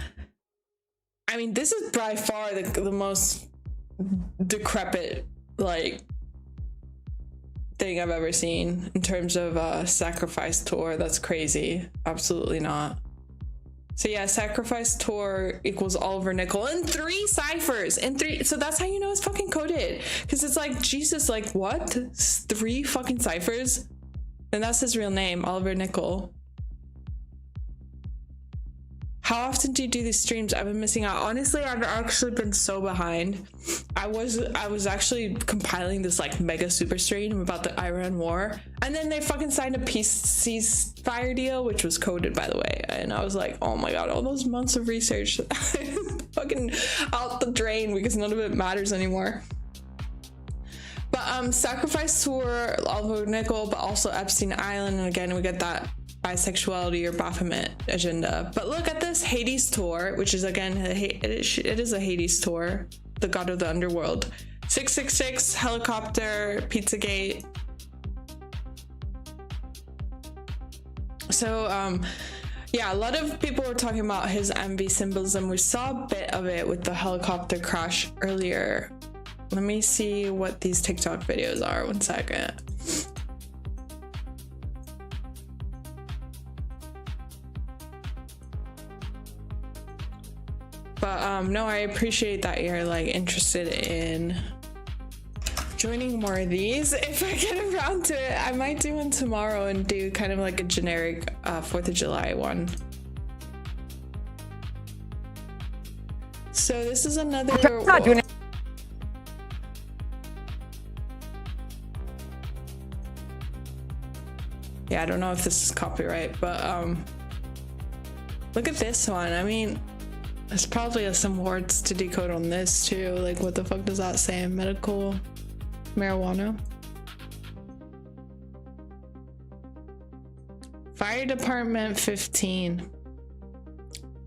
I mean, this is by far the most decrepit, like, thing I've ever seen in terms of Sacrifice Tour. That's crazy. Absolutely not. So yeah, Sacrifice Tour equals Oliver Nickel and 3 ciphers and 3. So that's how you know it's fucking coded. Because it's like, Jesus, like, what? 3 fucking ciphers? And that's his real name, Oliver Nickel. How often do you do these streams? I've been missing out. Honestly, I've actually been so behind. I was actually compiling this like mega super stream about the Iran war, and then they fucking signed a ceasefire deal, which was coded, by the way. And I was like, oh my god, all those months of research fucking out the drain because none of it matters anymore. But Sacrifice Tour, Oliver Nickel, but also Epstein Island, and again we get that bisexuality or Baphomet agenda. But look at this Hades Tour, which is again it is a Hades tour, the god of the underworld. 666 helicopter, Pizzagate. So yeah, a lot of people were talking about his MV symbolism. We saw a bit of it with the helicopter crash earlier. Let me see what these TikTok videos are. 1 second. But no, I appreciate that you're like interested in joining more of these. If I get around to it, I might do one tomorrow and do kind of like a generic 4th of July one. So this is another. Not doing it. Yeah, I don't know if this is copyright, but look at this one. I mean, there's probably some words to decode on this too. Like, what the fuck does that say? Medical marijuana. Fire department 15.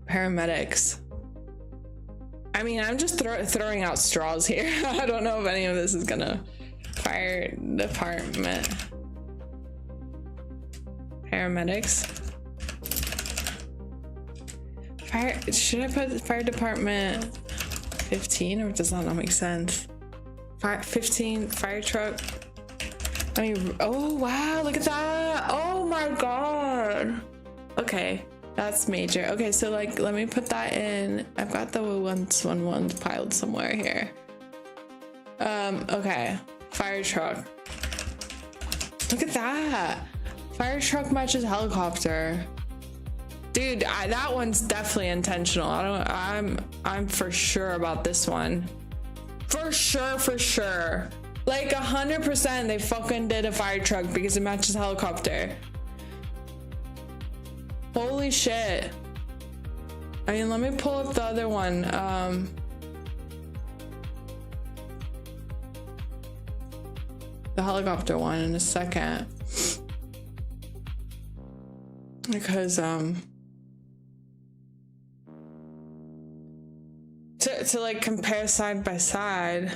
Paramedics. I mean, I'm just throwing out straws here. I don't know if any of this is gonna. Fire department. Paramedics. Fire. Should I put fire department 15 or does that not make sense? Fire 15 fire truck. I mean, oh wow, look at that. Oh my god. Okay, that's major. Okay, so like, let me put that in. I've got the ones piled somewhere here. Okay, fire truck. Look at that. Fire truck matches helicopter. Dude, that one's definitely intentional. I'm for sure about this one. For sure. Like 100% they fucking did a fire truck because it matches helicopter. Holy shit. I mean, let me pull up the other one. The helicopter one in a second. Because to like compare side by side.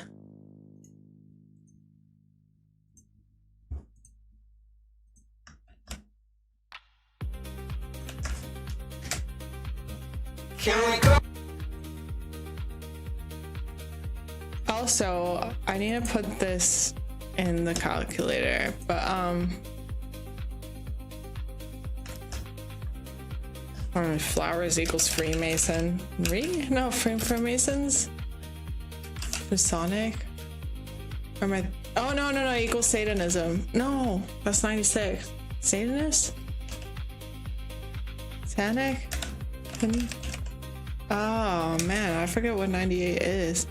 Also, I need to put this in the calculator, but flowers equals Freemasonry? No, Freemasons? Masonic? Or am I? Oh no, equals Satanism. No, that's 96. Satanist? Satanic? Oh man, I forget what 98 is.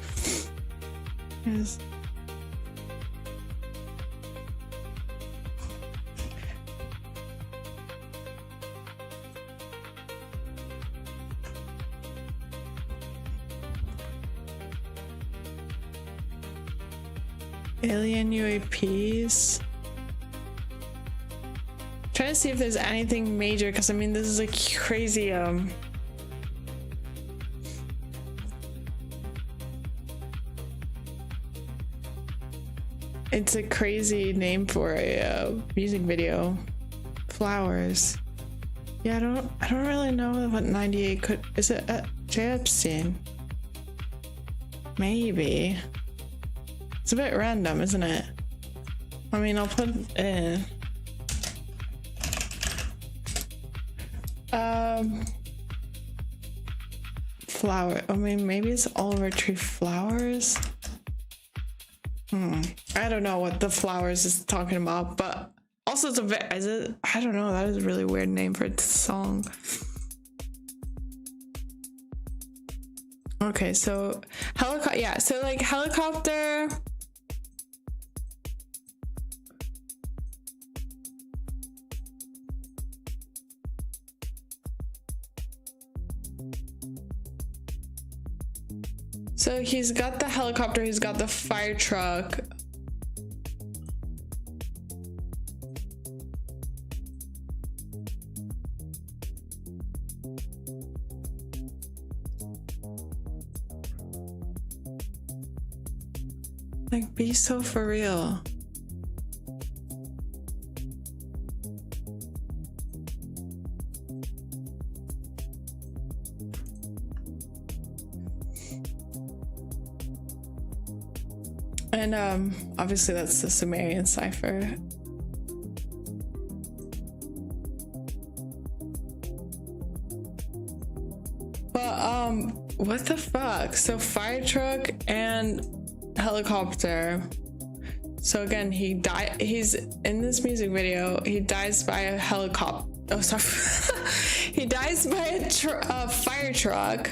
Alien UAPs. Trying to see if there's anything major, because I mean this is a crazy it's a crazy name for a music video. Flowers. Yeah, I don't really know what 98 could. Is it J. Epstein? Maybe. It's a bit random, isn't it? I mean, I'll put it in. Flower. I mean, maybe it's Oliver Tree Flowers. I don't know what the flowers is talking about, but also it's I don't know. That is a really weird name for a song. Okay, so helicopter. Yeah, so like helicopter. So he's got the helicopter, he's got the fire truck. Like, be so for real. And obviously that's the Sumerian cipher. But what the fuck? So fire truck and helicopter. So again, he died. He's in this music video. He dies by a helicopter. Oh, sorry. He dies by a fire truck.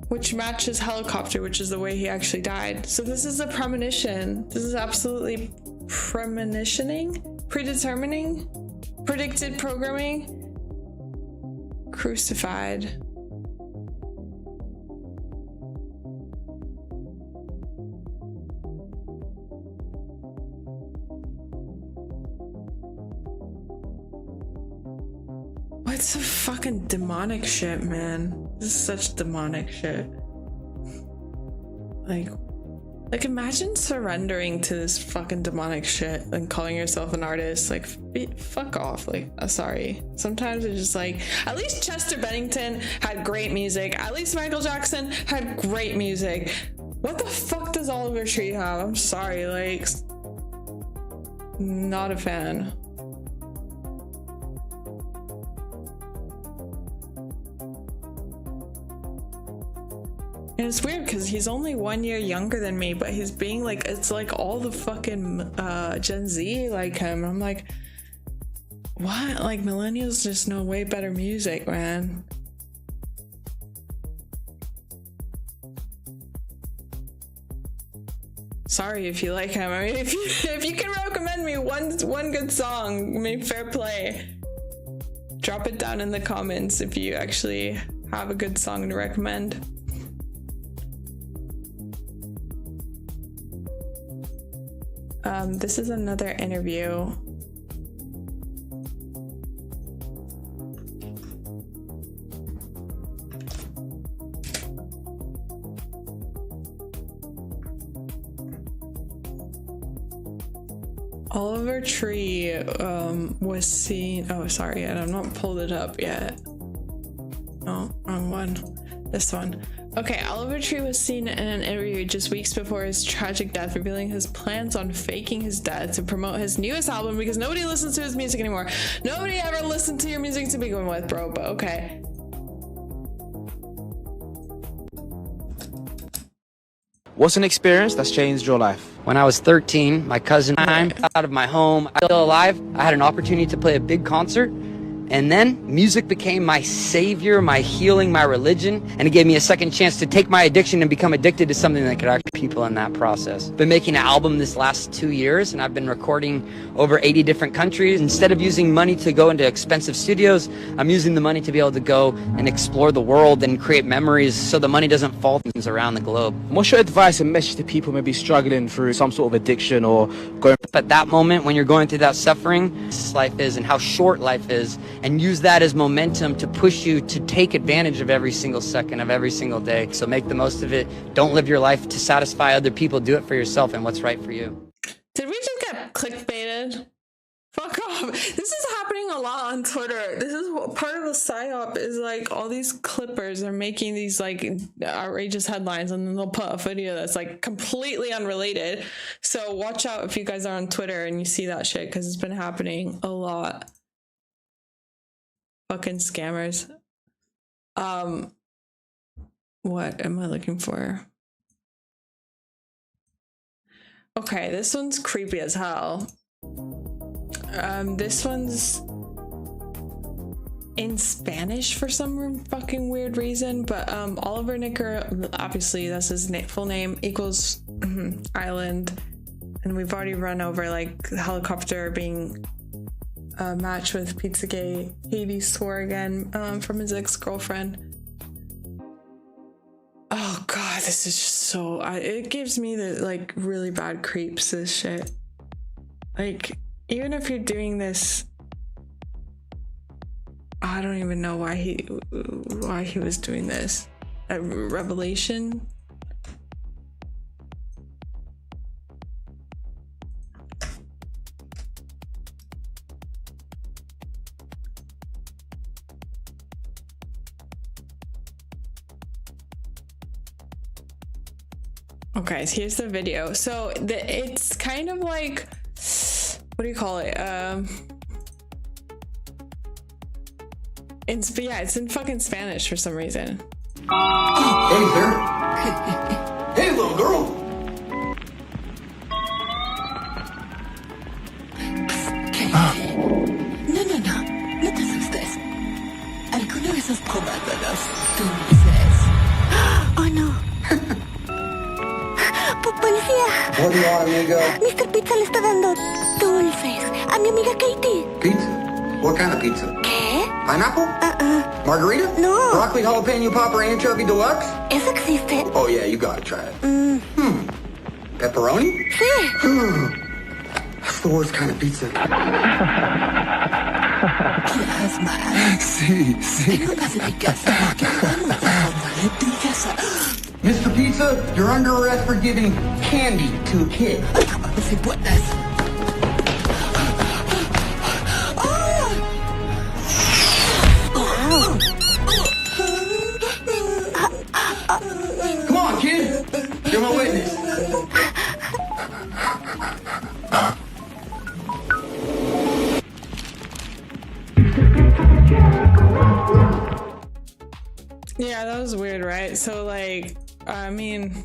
which matches helicopter, which is the way he actually died. So this is a premonition. This is absolutely premonitioning, predetermining, predicted programming, crucified. What's the fucking demonic shit, man? This is such demonic shit. Like imagine surrendering to this fucking demonic shit and calling yourself an artist. Like, fuck off. Like, sorry. Sometimes it's just like, at least Chester Bennington had great music. At least Michael Jackson had great music. What the fuck does Oliver Tree have? I'm sorry, like, not a fan. And it's weird because he's only 1 year younger than me, but he's being like, it's like all the fucking Gen Z like him. I'm like, what? Like, millennials just know way better music, man. Sorry if you like him. I mean, if you can recommend me one good song, I mean, fair play. Drop it down in the comments if you actually have a good song to recommend. This is another interview. Oliver Tree was seen. Oh, sorry, I've not pulled it up yet. Oh, wrong one. This one. Okay, Oliver Tree was seen in an interview just weeks before his tragic death, revealing his plans on faking his death to promote his newest album because nobody listens to his music anymore. Nobody ever listened to your music to begin with, bro, but okay. What's an experience that's changed your life? When I was 13, my cousin and I, out of my home, still alive, I had an opportunity to play a big concert. And then music became my savior, my healing, my religion, and it gave me a second chance to take my addiction and become addicted to something that could actually people in that process. Been making an album this last 2 years, and I've been recording over 80 different countries. Instead of using money to go into expensive studios, I'm using the money to be able to go and explore the world and create memories so the money doesn't fall things around the globe. What's your advice and message to people maybe struggling through some sort of addiction or going... At that moment, when you're going through that suffering, this life is and how short life is, and use that as momentum to push you to take advantage of every single second of every single day. So make the most of it. Don't live your life to satisfy other people. Do it for yourself and what's right for you. Did we just get clickbaited? Fuck off. This is happening a lot on Twitter. This is part of the psyop, is like all these clippers are making these like outrageous headlines, and then they'll put a video that's like completely unrelated. So watch out if you guys are on Twitter and you see that shit, because it's been happening a lot. Fucking scammers. What am I looking for? Okay, this one's creepy as hell. This one's in Spanish for some fucking weird reason, but Oliver Nicker, obviously that's his full name, equals island, and we've already run over like the helicopter being a match with Pizzagate. Hades swore again from his ex-girlfriend. Oh god, this is just so it gives me the like really bad creeps, this shit. Like, even if you're doing this, I don't even know why he was doing this. A revelation. Okay, so here's the video. So it's kind of like, what do you call it? It's in fucking Spanish for some reason. Hey there. Hey, little girl. No te asustes. Alguna vez has probado los dulces. Oh, no. Policía. What do you want, amigo? Mr. Pizza le está dando dulces a mi amiga Katie. Pizza? What kind of pizza? ¿Qué? Pineapple? Margarita? No. Broccoli jalapeno popper anchovy deluxe? ¿Eso existe? Oh, yeah, you gotta try it. Pepperoni? Sí. That's the worst kind of pizza. Sí, sí. Mr. Pizza, you're under arrest for giving candy to a kid. Come on, kid. You're my witness. Yeah, that was weird, right? So, like, I mean,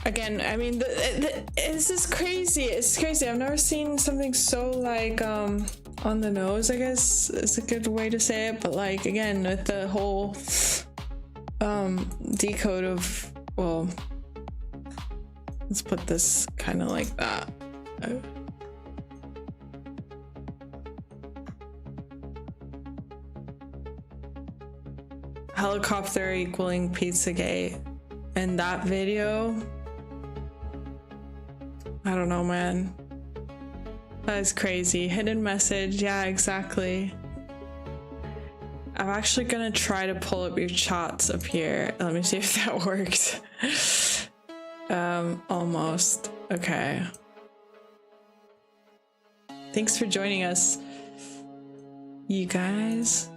again, I mean, this is crazy. It's crazy. I've never seen something so, like, on the nose, I guess is a good way to say it. But, like, again, with the whole decode of, well, let's put this kind of like that. Helicopter equaling Pizzagate. And that video, I don't know, man. That is crazy. Hidden message. Yeah, exactly. I'm actually gonna try to pull up your chats up here. Let me see if that works. Almost. Okay. Thanks for joining us, you guys.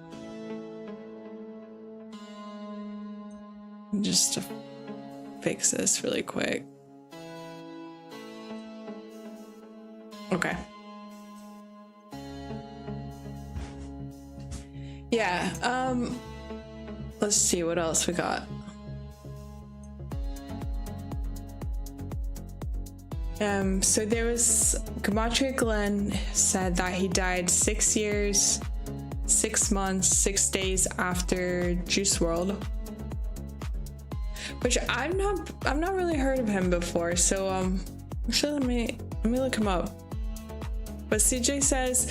Just to fix this really quick. Okay. Yeah, let's see what else we got. So there was Gematria Glenn said that he died 6 years, 6 months, 6 days after Juice WRLD. Which I've not really heard of him before, so actually let me look him up. But CJ says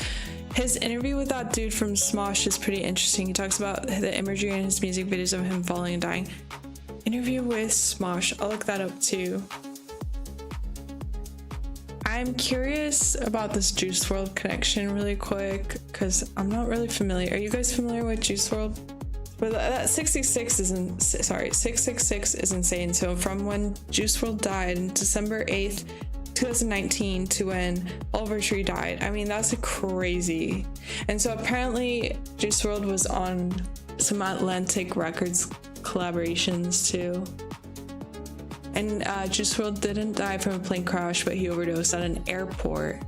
his interview with that dude from Smosh is pretty interesting. He talks about the imagery in his music videos of him falling and dying. Interview with Smosh, I'll look that up too. I'm curious about this Juice WRLD connection really quick, because I'm not really familiar. Are you guys familiar with Juice WRLD? But that 666 is insane. So from when Juice WRLD died on December 8th, 2019 to when Oliver Tree died, I mean, that's crazy. And so apparently Juice WRLD was on some Atlantic Records collaborations too. And Juice WRLD didn't die from a plane crash, but he overdosed at an airport.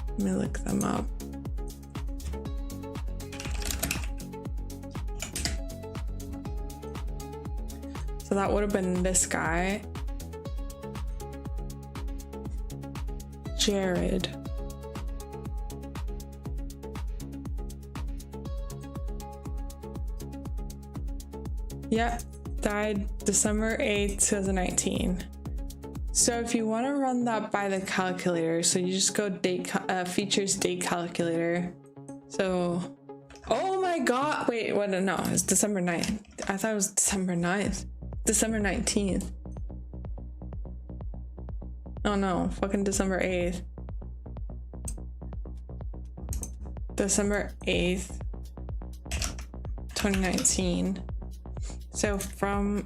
Let me look them up. So that would have been this guy, Jared. Yep, died December 8th, 2019. So if you want to run that by the calculator, so you just go features date calculator. So, oh my god, wait, what? No, it's December 9th. I thought it was December 9th. December 19th. Oh no, fucking December 8th. December 8th, 2019. So from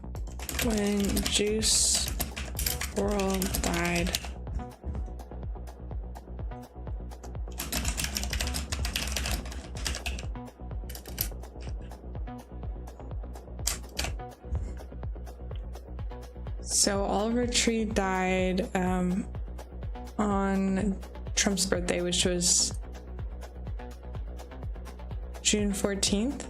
when Juice WRLD died. So Oliver Tree died on Trump's birthday, which was June 14th.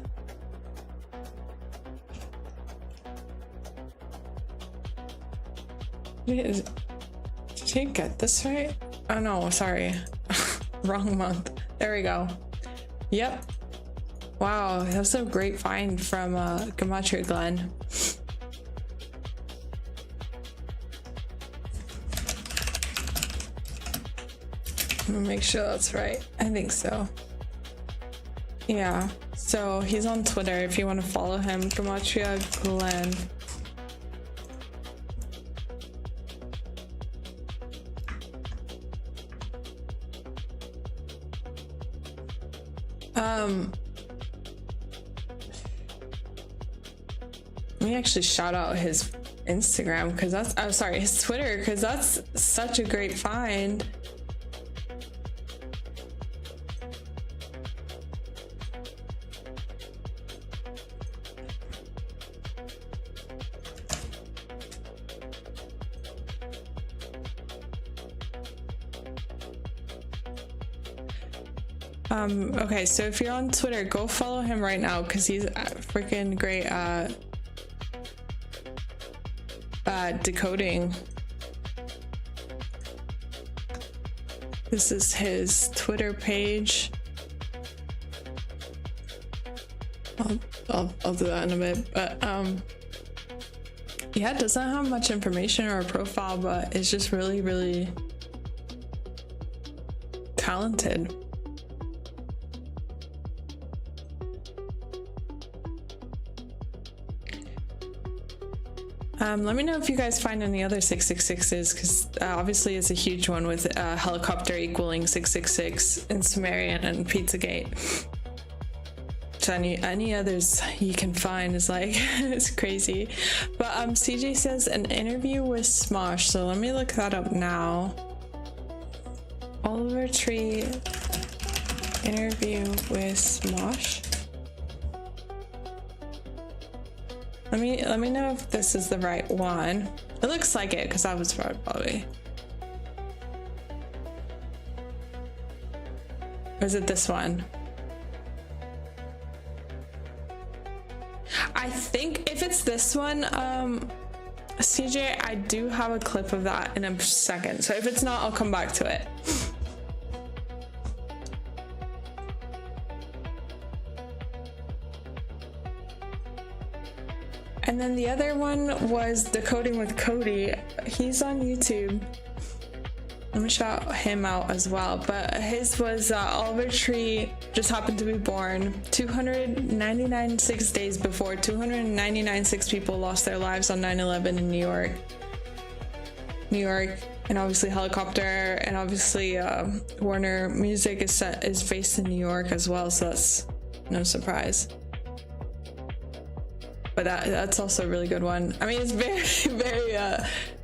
Did he get this right? Oh no, sorry. Wrong month. There we go. Yep. Wow, that's a great find from Gematria Glenn. I'm gonna make sure that's right. I think so. Yeah, so he's on Twitter if you want to follow him, Gematria Glenn. Let me actually shout out his Instagram because that's, I'm sorry, his Twitter, because that's such a great find. Okay, so if you're on Twitter, go follow him right now because he's freaking great at decoding. This is his Twitter page. I'll do that in a bit, but yeah, it doesn't have much information or a profile, but it's just really, really talented. Let me know if you guys find any other 666s, because obviously it's a huge one with helicopter equaling 666 in Sumerian and Pizzagate. So any others you can find is like, it's crazy. But CJ says an interview with Smosh, so let me look that up now. Oliver Tree interview with Smosh. Let me know if this is the right one. It looks like it because I was probably. Or is it this one? I think if it's this one, CJ, I do have a clip of that in a second. So if it's not, I'll come back to it. And then the other one was Decoding with Cody. He's on YouTube. Let me shout him out as well. But his was Oliver Tree just happened to be born 299 days before 299 people lost their lives on 9/11 in New York. And obviously helicopter, and obviously Warner Music is based in New York as well, so that's no surprise. But that's also a really good one. I mean, it's very, very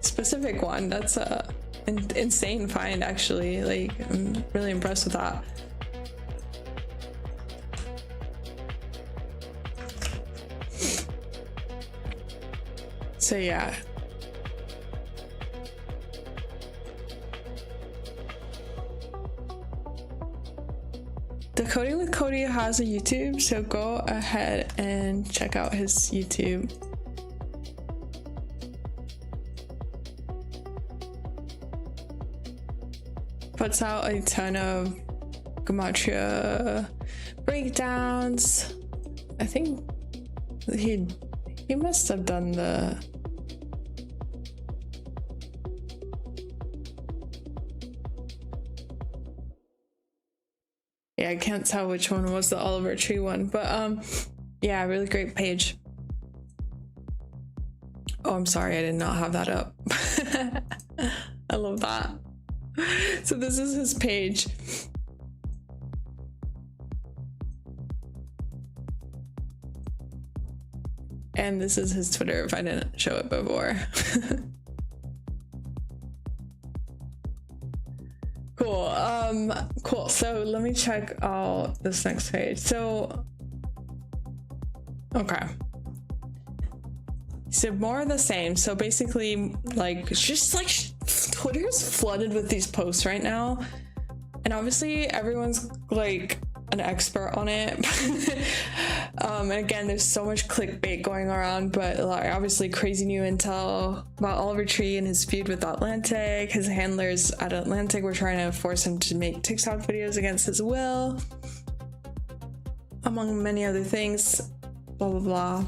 specific one. That's an insane find, actually. Like, I'm really impressed with that. So yeah. Decoding with Cody has a YouTube, so go ahead and check out his YouTube. Puts out a ton of Gematria breakdowns. I think he must have done the I can't tell which one was the Oliver Tree one, but yeah, really great page. Oh, I'm sorry, I did not have that up. I love that. So this is his page. And this is his Twitter if I didn't show it before. Cool. So let me check out this next page. So, okay. So more of the same. So basically, like, it's just like Twitter's flooded with these posts right now, and obviously everyone's like an expert on it. And again, there's so much clickbait going around, but like obviously crazy new intel about Oliver Tree and his feud with Atlantic. His handlers at Atlantic were trying to force him to make TikTok videos against his will. among many other things. Blah, blah, blah.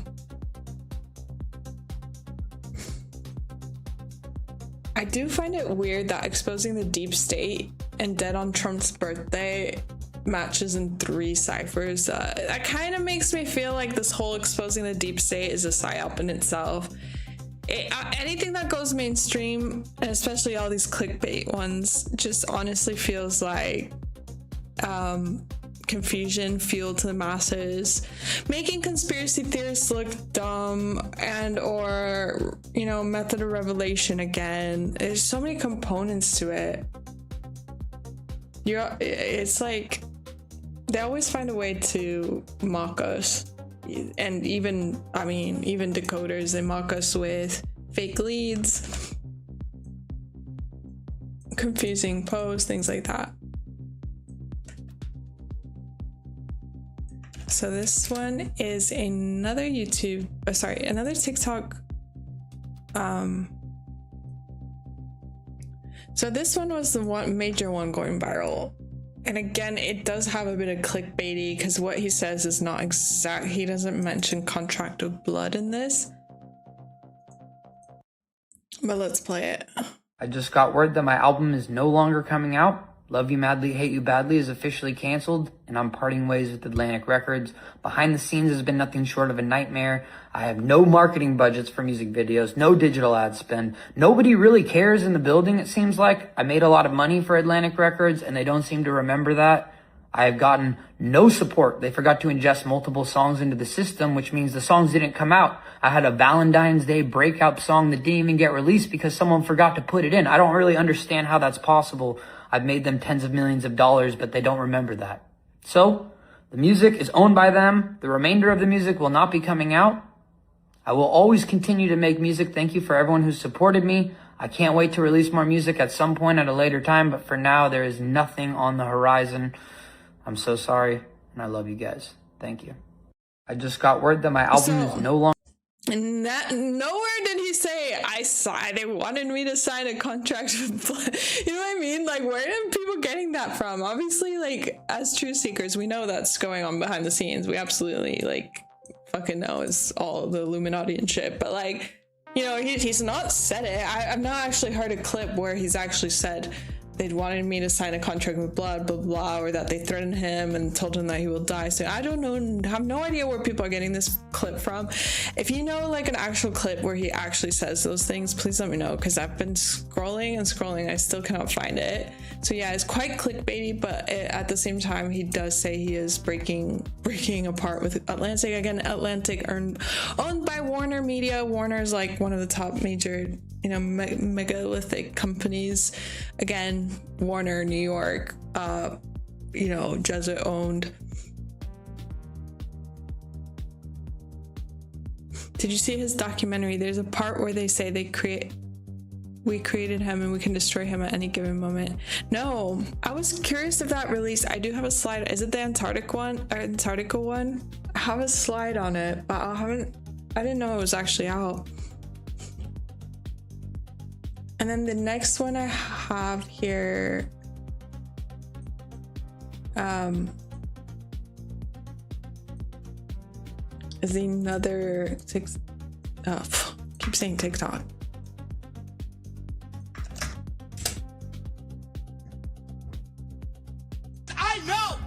I do find it weird that exposing the deep state and dead on Trump's birthday matches in 3 ciphers. That kind of makes me feel like this whole exposing the deep state is a psyop in itself. Anything that goes mainstream, and especially all these clickbait ones, just honestly feels like confusion fueled to the masses, making conspiracy theorists look dumb, and or, you know, method of revelation again. There's so many components to it. It's like they always find a way to mock us. And even decoders, they mock us with fake leads, confusing posts, things like that. So this one is another another TikTok. So this one was the major one going viral. And again, it does have a bit of clickbaity because what he says is not exact. He doesn't mention contract of blood in this. But let's play it. I just got word that my album is no longer coming out. Love You Madly, Hate You Badly is officially canceled, and I'm parting ways with Atlantic Records. Behind the scenes has been nothing short of a nightmare. I have no marketing budgets for music videos, no digital ad spend. Nobody really cares in the building, it seems like. I made a lot of money for Atlantic Records, and they don't seem to remember that. I have gotten no support. They forgot to ingest multiple songs into the system, which means the songs didn't come out. I had a Valentine's Day breakout song that didn't even get released because someone forgot to put it in. I don't really understand how that's possible. I've made them tens of millions of dollars, but they don't remember that. So, the music is owned by them. The remainder of the music will not be coming out. I will always continue to make music. Thank you for everyone who supported me. I can't wait to release more music at some point at a later time, but for now, there is nothing on the horizon. I'm so sorry, and I love you guys. Thank you. I just got word that my album is no longer... And that nowhere did he say they wanted me to sign a contract with blood. You know what I mean? Like, where are people getting that from? Obviously, like, as truth seekers, we know that's going on behind the scenes. We absolutely like fucking know it's all the Illuminati and shit. But like, you know, he's not said it. I've not actually heard a clip where he's actually said they'd wanted me to sign a contract with blood, blah, blah, or that they threatened him and told him that he will die soon. I don't know, have no idea where people are getting this clip from. If you know like an actual clip where he actually says those things, please let me know, because I've been scrolling and scrolling. I still cannot find it. So yeah, it's quite clickbaity, but at the same time, he does say he is breaking apart with Atlantic. Again, Atlantic owned by Warner Media. Warner is like one of the top major, you know, megalithic companies. Again, Warner, New York, you know, Jesuit owned. Did you see his documentary? There's a part where they say we created him and we can destroy him at any given moment. No, I was curious if that released. I do have a slide. Is it the Antarctica one? I have a slide on it, but I didn't know it was actually out. And then the next one I have here is another keep saying TikTok. I know!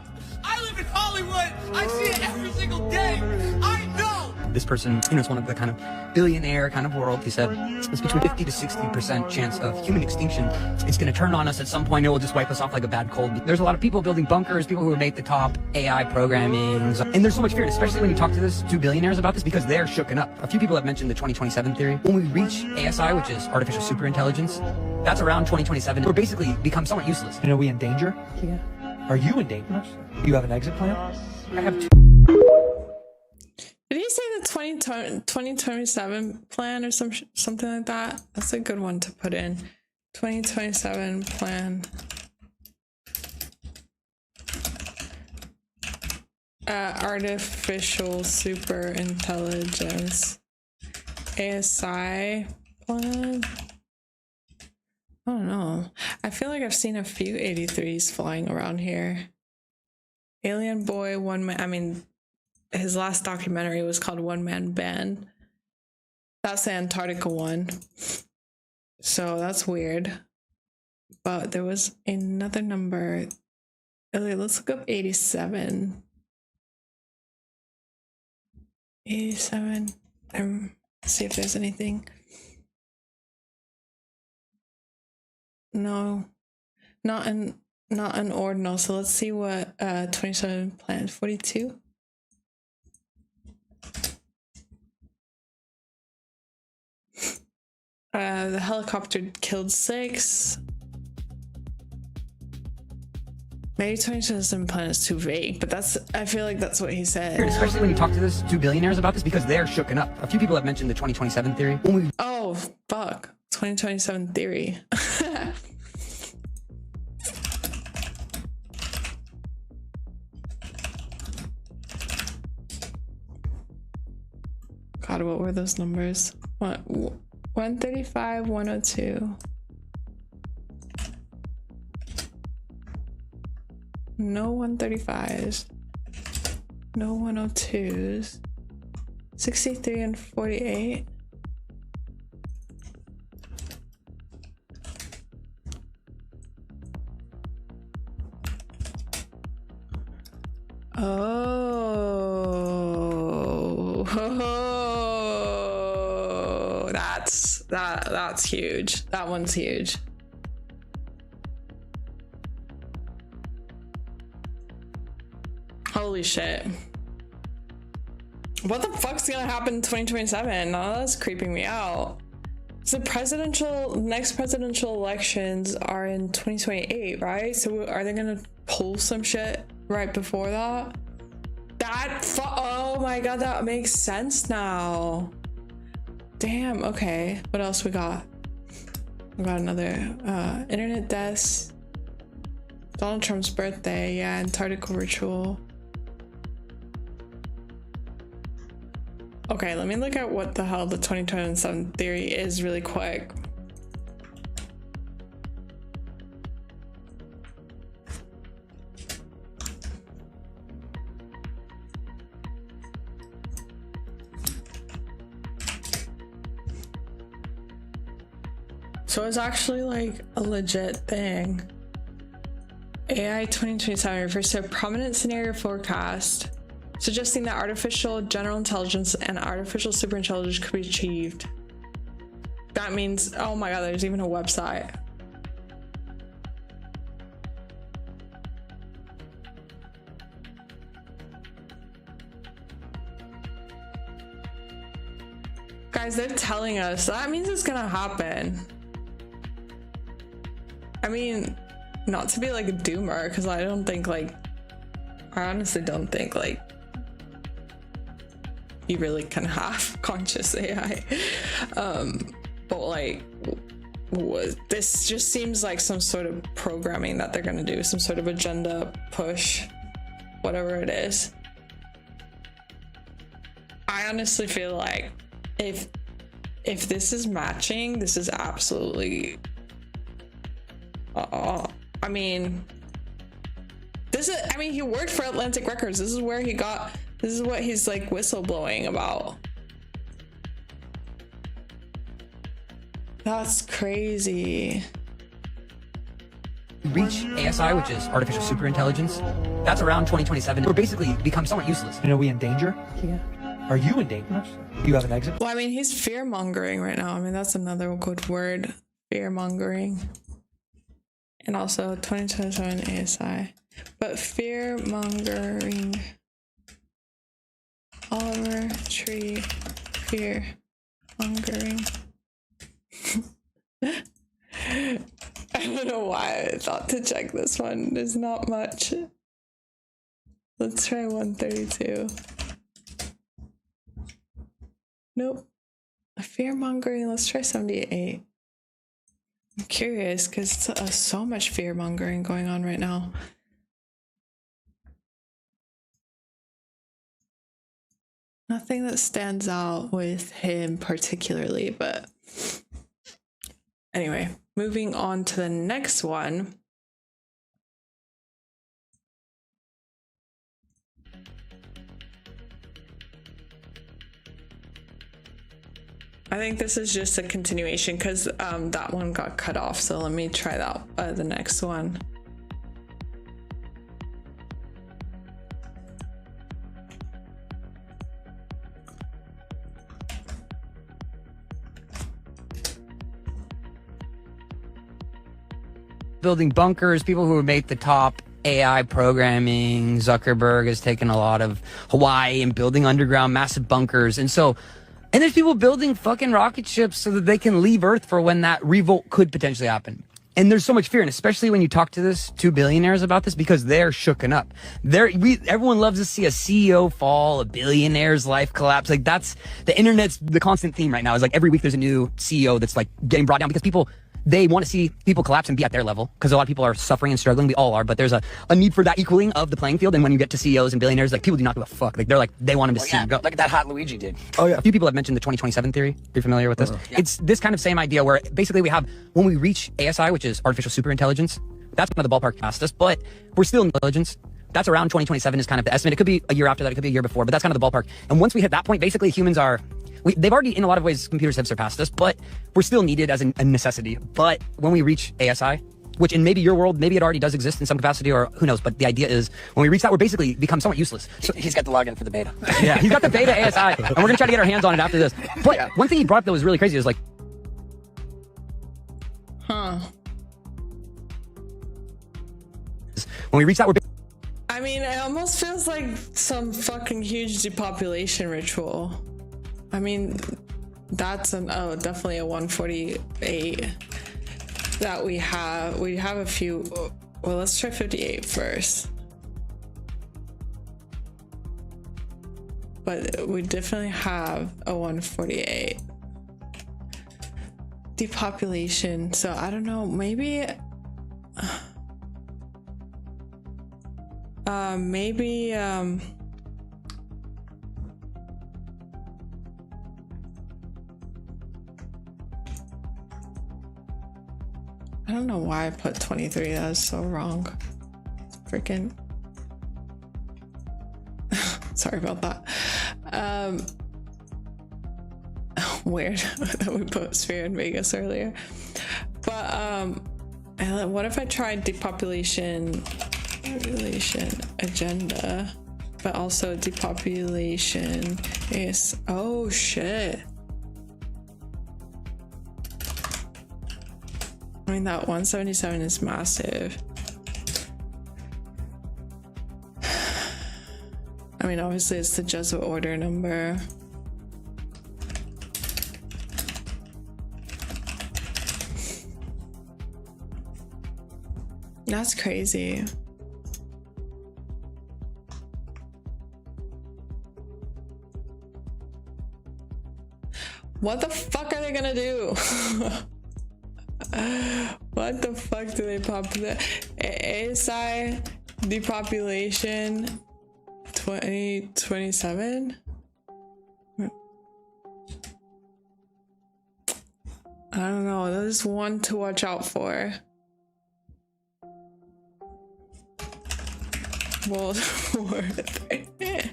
I live in Hollywood! I see it every single day! I know! This person, you know, it's one of the kind of billionaire kind of world. He said it's between 50 to 60% chance of human extinction. It's going to turn on us at some point. It will just wipe us off like a bad cold. There's a lot of people building bunkers, people who make the top AI programming. And there's so much fear, especially when you talk to billionaires about this, because they're shooken up. A few people have mentioned the 2027 theory. When we reach ASI, which is artificial superintelligence, that's around 2027. We're basically become somewhat useless. And are we in danger? Yeah. Are you in danger? Do you have an exit plan? I have two. Did he say the 2027 plan or something like that? That's a good one to put in. 2027 plan. Artificial superintelligence. ASI plan. I don't know. I feel like I've seen a few 83s flying around here. Alien Boy, his last documentary was called One Man Band. That's the Antarctica one. So that's weird. But there was another number. Okay, let's look up 87. 87. See if there's anything. No, not an ordinal. So let's see what 27 Planet 42. The helicopter killed 6. Maybe 27 planets too vague, but I feel like that's what he said. Especially when you talk to those 2 billionaires about this, because they're shooken up. A few people have mentioned the 2027 theory. Oh, fuck. 2027 theory. God, what were those numbers? What? 135, 102. No 135s. No 102s. 63 and 48. Oh, that's huge. That one's huge. Holy shit. What the fuck's gonna happen in 2027? Oh, that's creeping me out. So next presidential elections are in 2028, right? So are they gonna pull some shit right before that? Oh my god, that makes sense now. Damn, okay. What else we got? We got another internet deaths. Donald Trump's birthday, yeah, Antarctica ritual. Okay, let me look at what the hell the 2027 theory is really quick. So it's actually like a legit thing. AI 2027 refers to a prominent scenario forecast suggesting that artificial general intelligence and artificial superintelligence could be achieved. That means, oh my god, there's even a website. Guys, they're telling us that means it's gonna happen. I mean, not to be like a doomer, because I honestly don't think like you really can have conscious AI. But like, this just seems like some sort of programming that they're gonna do, some sort of agenda push, whatever it is. I honestly feel like if this is matching, this is absolutely I mean, he worked for Atlantic Records. This is what he's like whistleblowing about. That's crazy. Reach ASI, which is artificial superintelligence. That's around 2027. We're basically become somewhat useless. And are we in danger? Yeah. Are you in danger? Do you have an exit? Well, I mean, he's fear-mongering right now. I mean, that's another good word. Fear-mongering. And also 2027 ASI. But fear-mongering. Oliver Tree. Fear-mongering. I don't know why I thought to check this one. There's not much. Let's try 132. Nope. Fear-mongering. Let's try 78. I'm curious because it's so much fear-mongering going on right now. Nothing that stands out with him particularly, but anyway, moving on to the next one. I think this is just a continuation because that one got cut off. So let me try that, the next one. Building bunkers, people who make the top AI programming. Zuckerberg has taken a lot of Hawaii and building underground massive bunkers. And there's people building fucking rocket ships so that they can leave Earth for when that revolt could potentially happen. And there's so much fear, and especially when you talk to this 2 billionaires about this, because they're shooken up. Everyone loves to see a CEO fall, a billionaire's life collapse. Like that's the internet's the constant theme right now. Is like every week there's a new CEO that's like getting brought down because they want to see people collapse and be at their level because a lot of people are suffering and struggling. We all are, but there's a need for that equaling of the playing field. And when you get to CEOs and billionaires, like people do not give a fuck. Like they want them to see you go. Look at that hot Luigi did. Oh yeah. A few people have mentioned the 2027 theory. Are you familiar with this? Yeah. It's this kind of same idea where basically we have, when we reach ASI, which is artificial superintelligence, that's kind of the ballpark past us, but we're still in intelligence. That's around 2027 is kind of the estimate. It could be a year after that. It could be a year before, but that's kind of the ballpark. And once we hit that point, basically humans are, they've already, in a lot of ways, computers have surpassed us, but we're still needed as a necessity. But when we reach ASI, which in maybe your world, maybe it already does exist in some capacity, or who knows, but the idea is when we reach that, we're basically become somewhat useless. So he's got the login for the beta. Yeah, he's got the beta ASI, and we're going to try to get our hands on it after this. But one thing he brought up that was really crazy is like, when we reach that, we're I mean, it almost feels like some fucking huge depopulation ritual. I mean, that's definitely a 148 that we have. We have a few. Well, let's try 58 first. But we definitely have a 148 depopulation. So I don't know, maybe. I don't know why I put 23. That was so wrong. Freaking. Sorry about that. Weird that we put Sphere in Vegas earlier. But what if I tried depopulation agenda, but also depopulation is, oh shit. I mean, that 177 is massive. I mean, obviously it's the Jesuit order number. That's crazy. What the fuck are they gonna do? What the fuck do they pop the ASI depopulation 2027? I don't know. There's one to watch out for. World War III.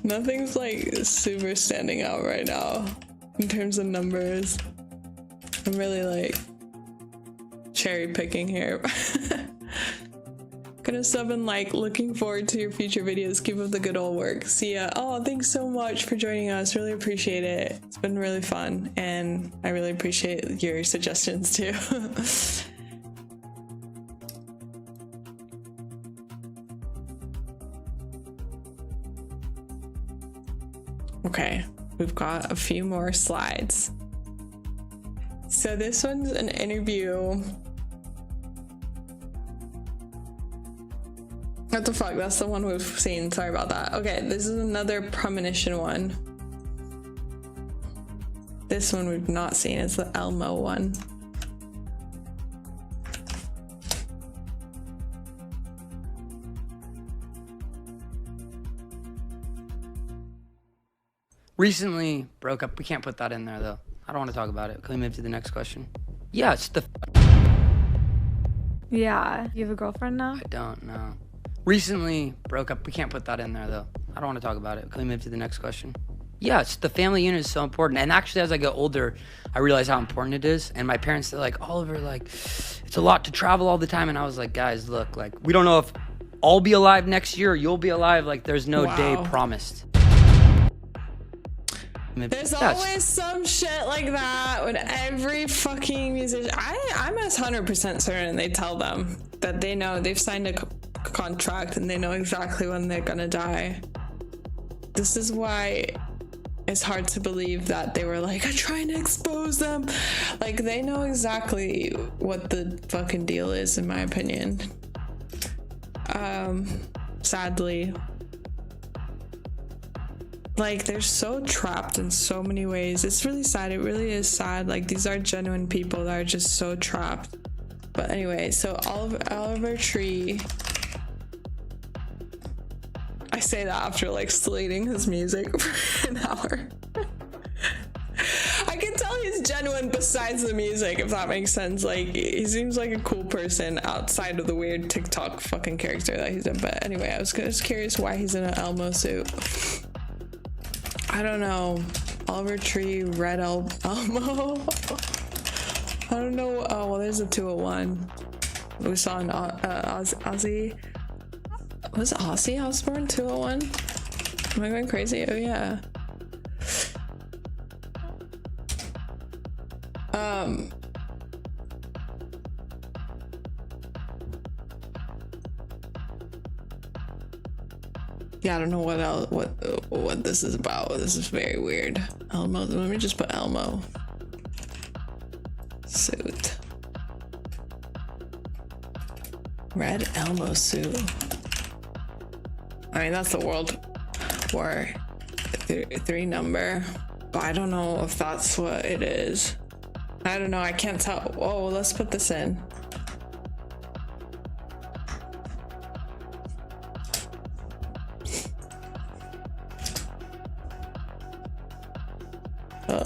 Nothing's like super standing out right now in terms of numbers. I'm really like cherry picking here. Gonna sub and like, looking forward to your future videos. Keep up the good old work. See ya. Oh, thanks so much for joining us. Really appreciate it. It's been really fun, and I really appreciate your suggestions too. Okay, we've got a few more slides. So this one's an interview. What the fuck? That's the one we've seen. Sorry about that. Okay, this is another premonition one. This one we've not seen. It's the Elmo one. recently broke up. We can't put that in there though. I don't want to talk about it. Can we move to the next question? Yeah, it's the. Yeah. You have a girlfriend now? I don't know. recently broke up. We can't put that in there though. I don't want to talk about it. Can we move to the next question? Yes, the family unit is so important. And actually, as I get older, I realize how important it is. And my parents, they're like, Oliver, like, it's a lot to travel all the time. And I was like, guys, look, like, we don't know if I'll be alive next year or you'll be alive. Like, there's no day promised. There's always some shit like that with every fucking musician. I'm as 100% certain they tell them that they know they've signed a contract and they know exactly when they're gonna die. This is why it's hard to believe that they were like, I'm trying to expose them. Like, they know exactly what the fucking deal is, in my opinion. Sadly. Like, they're so trapped in so many ways. It's really sad. It really is sad. Like, these are genuine people that are just so trapped. But anyway, so Oliver Tree. I say that after like slating his music for an hour. I can tell he's genuine besides the music, if that makes sense. Like, he seems like a cool person outside of the weird TikTok fucking character that he's in. But anyway, I was just curious why he's in an Elmo suit. I don't know. Oliver Tree, Red Elmo. I don't know. Oh, well, there's a 201. We saw an Ozzy. Was it Ozzy Osbourne 201? Am I going crazy? Oh, yeah. Yeah, I don't know what else, what this is about. This is very weird. Elmo, let me just put Elmo suit. Red Elmo suit. I mean, that's the World War III number, but I don't know if that's what it is. I don't know. I can't tell. Oh, let's put this in.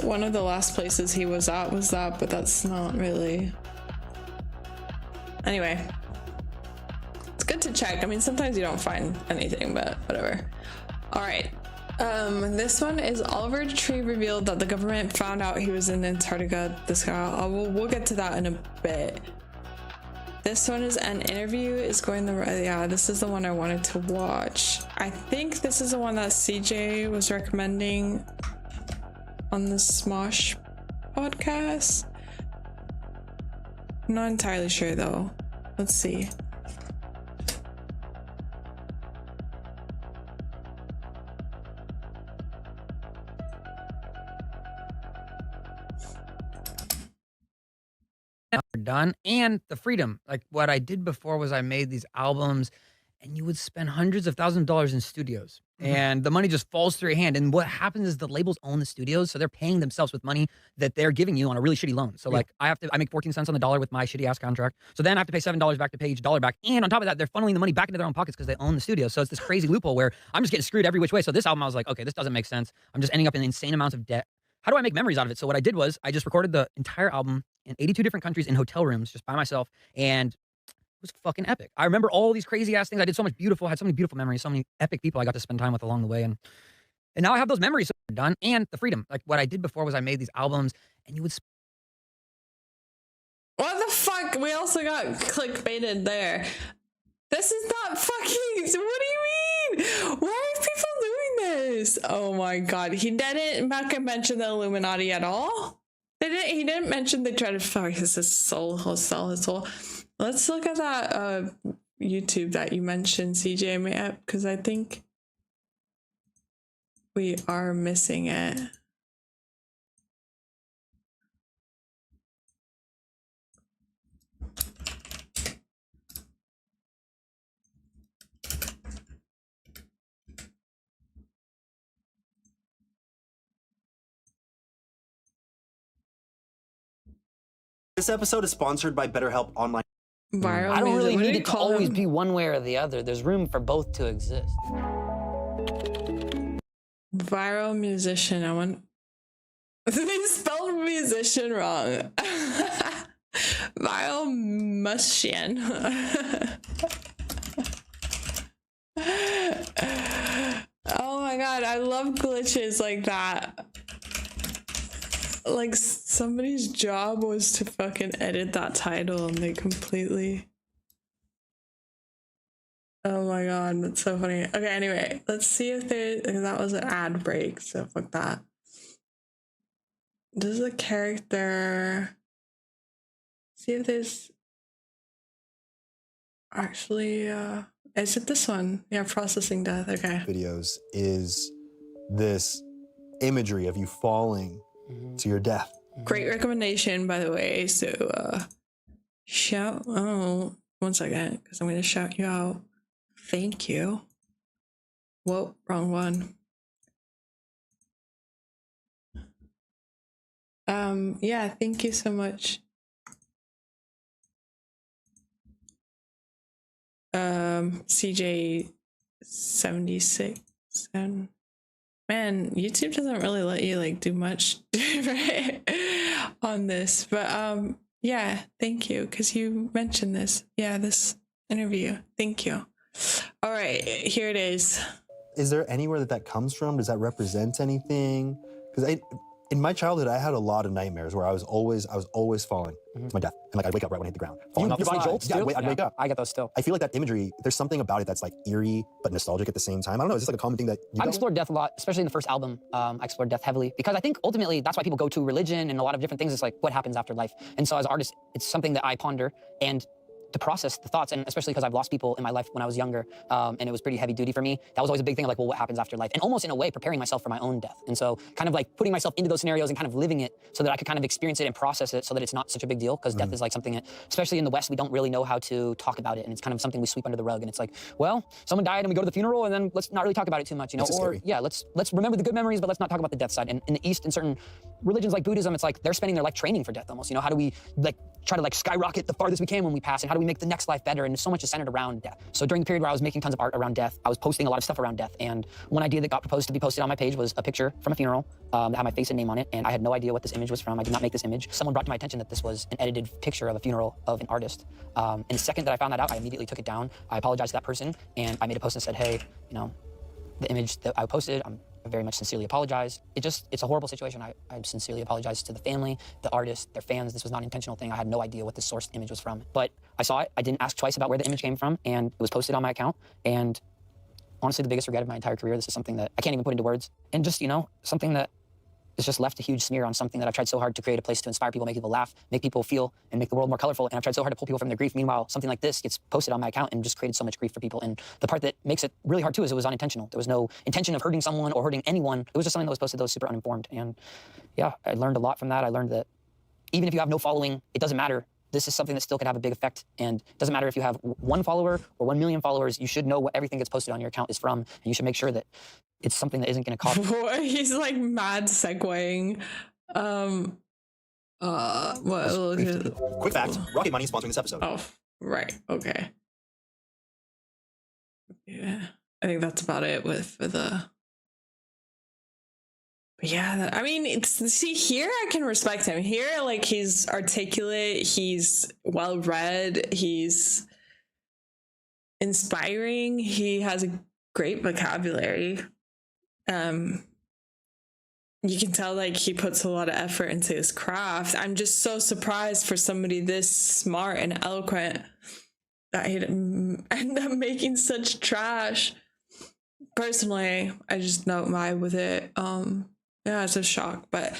One of the last places he was at was that, but that's not really. Anyway. It's good to check. I mean, sometimes you don't find anything, but whatever. All right. This one is Oliver Tree revealed that the government found out he was in Antarctica. We'll get to that in a bit. This one is an interview is going the right. Yeah, this is the one I wanted to watch. I think this is the one that CJ was recommending on the Smosh podcast. I'm not entirely sure though. Let's see. Done, and the freedom. Like, what I did before was I made these albums and you would spend hundreds of thousands of dollars in studios and the money just falls through your hand. And what happens is the labels own the studios, so they're paying themselves with money that they're giving you on a really shitty loan. So like, I make 14 cents on the dollar with my shitty ass contract, so then I have to pay $7 back to pay each dollar back, and on top of that they're funneling the money back into their own pockets because they own the studio. So it's this crazy loophole where I'm just getting screwed every which way. So this album I was like, okay, this doesn't make sense. I'm just ending up in insane amounts of debt. How do I make memories out of it? So what I did was I just recorded the entire album in 82 different countries in hotel rooms just by myself, and it was fucking epic. I remember all these crazy ass things. I did so much beautiful, had so many beautiful memories, so many epic people I got to spend time with along the way, and now I have those memories done, and the freedom. Like, what I did before was I made these albums and you would what the fuck? We also got clickbaited there. This is not fucking. What do you mean? Why are people doing this? Oh my god. He didn't mention the Illuminati at all? He didn't mention they tried to fuck his soul, he'll sell his soul. Let's look at that YouTube that you mentioned, CJ, because I think we are missing it. This episode is sponsored by BetterHelp Online. Viral I don't really music. need it to always be one way or the other. There's room for both to exist. Viral musician. I want. They spelled musician wrong. Viral musician. glitches like that. Like somebody's job was to fucking edit that title and they completely... Oh my god, that's so funny. Okay, anyway, let's see if that was an ad break, so fuck that. Does the character... See if there's... Actually, is it this one? Yeah, processing death, okay. Videos is this imagery of you falling to your death. Great recommendation, by the way, so, shout... Oh, one second, because I'm going to shout you out. Thank you. Whoa, wrong one. Yeah, thank you so much. CJ76 and man, YouTube doesn't really let you like do much right on this, but yeah, thank you because you mentioned this. Yeah, this interview. Thank you. All right, here it is. Is there anywhere that comes from? Does that represent anything? Because in my childhood, I had a lot of nightmares where I was always falling to my death, and like I'd wake up right when I hit the ground. Falling off the side. Jolts, yeah, I'd wake up. I get those still. I feel like that imagery. There's something about it that's like eerie but nostalgic at the same time. I don't know. Is this like a common thing that I've explored death a lot, especially in the first album. I explored death heavily because I think ultimately that's why people go to religion and a lot of different things. It's like what happens after life, and so as artists, it's something that I ponder and to process the thoughts, and especially because I've lost people in my life when I was younger, and it was pretty heavy duty for me. That was always a big thing of like, well, what happens after life? And almost in a way preparing myself for my own death. And so kind of like putting myself into those scenarios and kind of living it so that I could kind of experience it and process it so that it's not such a big deal, because death is like something that, especially in the West, we don't really know how to talk about it, and it's kind of something we sweep under the rug, and it's like, well, someone died and we go to the funeral and then let's not really talk about it too much, you know, or yeah, let's remember the good memories, but let's not talk about the death side. And in the East, in certain religions like Buddhism, it's like they're spending their life training for death almost, you know, how do we like try to like skyrocket the farthest we can when we pass, and how do we make the next life better? And so much is centered around death. So during the period where I was making tons of art around death, I was posting a lot of stuff around death. And one idea that got proposed to be posted on my page was a picture from a funeral that had my face and name on it. And I had no idea what this image was from. I did not make this image. Someone brought to my attention that this was an edited picture of a funeral of an artist. And the second that I found that out, I immediately took it down. I apologized to that person, and I made a post and said, hey, you know, the image that I posted, I very much sincerely apologize. It's a horrible situation. I sincerely apologize to the family, the artist, their fans. This was not an intentional thing. I had no idea what the source image was from. But I saw it. I didn't ask twice about where the image came from, and it was posted on my account. And honestly, the biggest regret of my entire career, this is something that I can't even put into words. And just, you know, something that has just left a huge smear on something that I've tried so hard to create a place to inspire people, make people laugh, make people feel, and make the world more colorful. And I've tried so hard to pull people from their grief. Meanwhile, something like this gets posted on my account and just created so much grief for people. And the part that makes it really hard too is it was unintentional. There was no intention of hurting someone or hurting anyone. It was just something that was posted that was super uninformed. And yeah, I learned a lot from that. I learned that even if you have no following, it doesn't matter. This is something that still could have a big effect. And it doesn't matter if you have 1 follower or 1 million followers, you should know what everything gets posted on your account is from. And you should make sure that it's something that isn't going to cost. He's like mad segueing. What? Quick fact, Rocket Money is sponsoring this episode. Oh, right. Okay. Yeah, I think that's about it with the... Yeah, I mean, see, here I can respect him. Here, like, he's articulate, he's well-read, he's inspiring, he has a great vocabulary. You can tell, like, he puts a lot of effort into his craft. I'm just so surprised for somebody this smart and eloquent that he'd end up making such trash. Personally, I just don't vibe with it. Yeah, it's a shock, but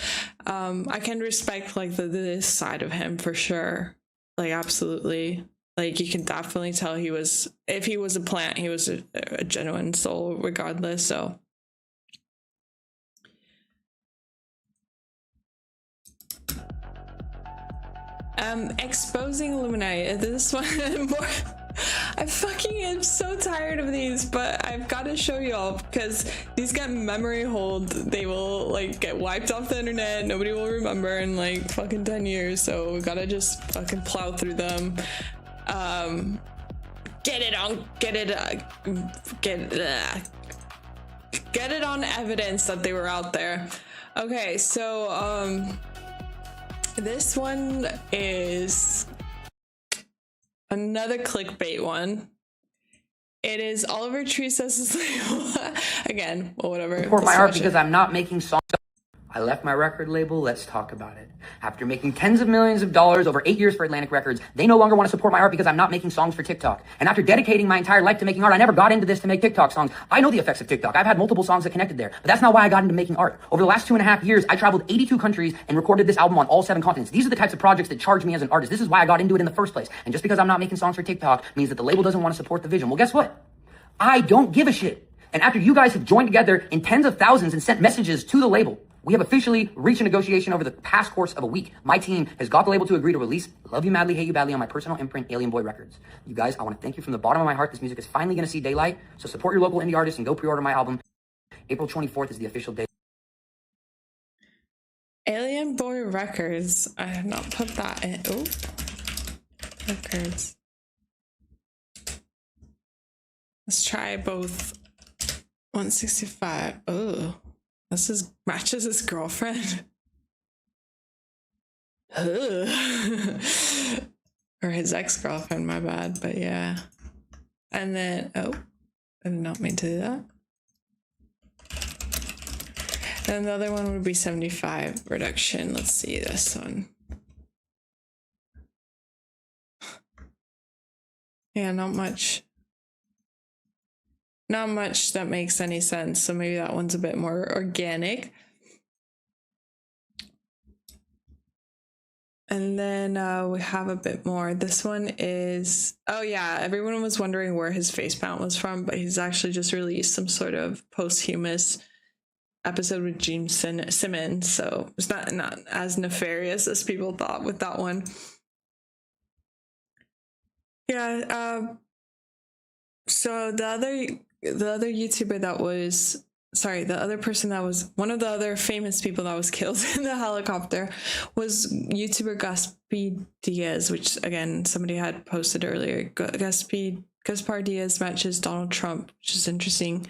I can respect like this side of him for sure. Like, absolutely. Like, you can definitely tell he was, if he was a plant, he was a genuine soul regardless. So exposing Illuminati. This one more. I fucking am so tired of these, but I've got to show y'all because these get memory hold. They will like get wiped off the internet. Nobody will remember in like fucking 10 years. So we gotta just fucking plow through them. Get it on evidence that they were out there. Okay, so this one is another clickbait one. It is Oliver Tree says this label. Again, well, whatever. Support my art because I'm not making songs. I left my record label, let's talk about it. After making tens of millions of dollars over 8 years for Atlantic Records, they no longer want to support my art because I'm not making songs for TikTok. And after dedicating my entire life to making art, I never got into this to make TikTok songs. I know the effects of TikTok. I've had multiple songs that connected there, but that's not why I got into making art. Over the last 2.5 years, I traveled 82 countries and recorded this album on all 7 continents. These are the types of projects that charge me as an artist. This is why I got into it in the first place. And just because I'm not making songs for TikTok means that the label doesn't want to support the vision. Well, guess what? I don't give a shit. And after you guys have joined together in tens of thousands and sent messages to the label, we have officially reached a negotiation over the past course of a week. My team has got the label to agree to release Love You Madly, Hate You Badly on my personal imprint, Alien Boy Records. You guys, I want to thank you from the bottom of my heart. This music is finally going to see daylight. So support your local indie artists and go pre-order my album. April 24th is the official date. Alien Boy Records. I have not put that in. Oh, records. Let's try both. 165. Oh, this is matches his girlfriend. Or his ex-girlfriend, my bad, but yeah. And then, oh, I did not mean to do that. And the other one would be 75 reduction. Let's see this one. Yeah, not much. Not much that makes any sense. So maybe that one's a bit more organic. And then we have a bit more. This one is, oh yeah, everyone was wondering where his face mount was from, but he's actually just released some sort of posthumous episode with Gene Simmons. So it's not as nefarious as people thought with that one. Yeah, so the other YouTuber that was, sorry, the other person that was one of the other famous people that was killed in the helicopter was YouTuber Gaspar Diaz, which again, somebody had posted earlier. Gaspar Diaz matches Donald Trump, which is interesting.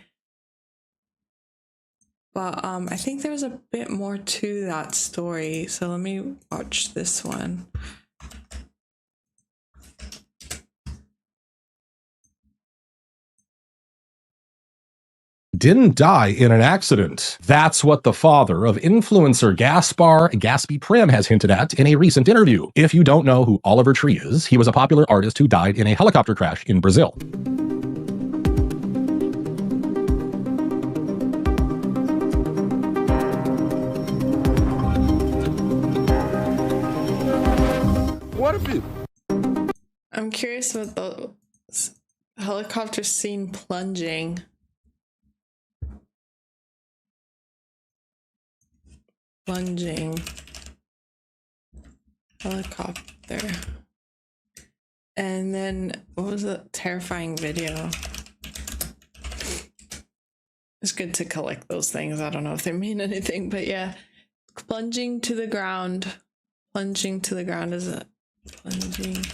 But I think there was a bit more to that story. So let me watch this one. Didn't die in an accident. That's what the father of influencer Gaspy Prim has hinted at in a recent interview. If you don't know who Oliver Tree is, he was a popular artist who died in a helicopter crash in Brazil. What if you? I'm curious about the helicopter scene plunging. Plunging helicopter, and then what was the terrifying video? It's good to collect those things. I don't know if they mean anything, but yeah, plunging to the ground. Plunging to the ground is a plunging.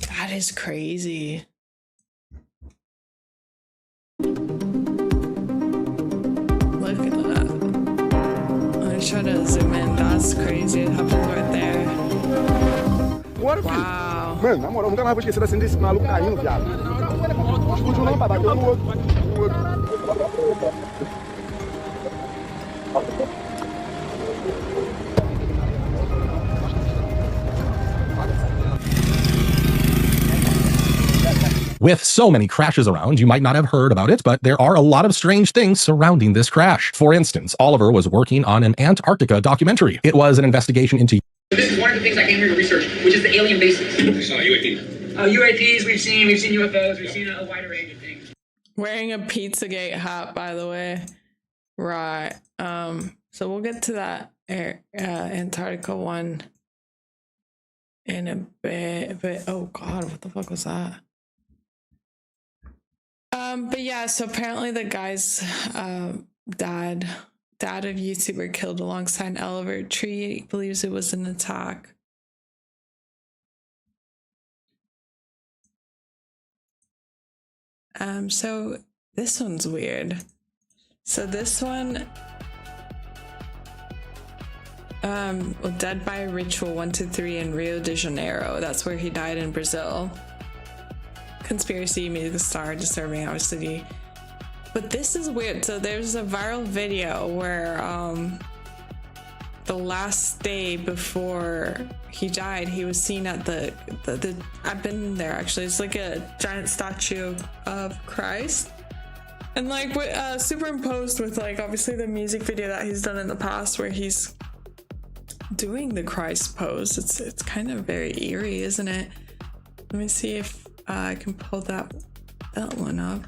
That is crazy. Look at that. Try to zoom in. That's crazy. It happened right there. Wow. Mano, na moral, nunca mais vou esquecer assim desse maluco caindo, viado. Explodiu não, papai, bateu no outro. With so many crashes around, you might not have heard about it, but there are a lot of strange things surrounding this crash. For instance, Oliver was working on an Antarctica documentary. It was an investigation into... This is one of the things I came here to research, which is the alien bases. UAPs. UAPs, we've seen UFOs, we've seen a wider range of things. Wearing a Pizzagate hat, by the way. Right. So we'll get to that Antarctica one in a bit. But oh god, what the fuck was that? But yeah, so apparently the guy's dad of YouTuber killed alongside Oliver Tree. He believes it was an attack. So this one's weird. So this one, Dead by Ritual 123 in Rio de Janeiro. That's where he died in Brazil. conspiracy, music star, disturbing, obviously. But this is weird. So there's a viral video where the last day before he died, he was seen at the I've been there actually. It's like a giant statue of Christ. And like superimposed with like obviously the music video that he's done in the past where he's doing the Christ pose. It's kind of very eerie, isn't it? Let me see if I can pull that one up.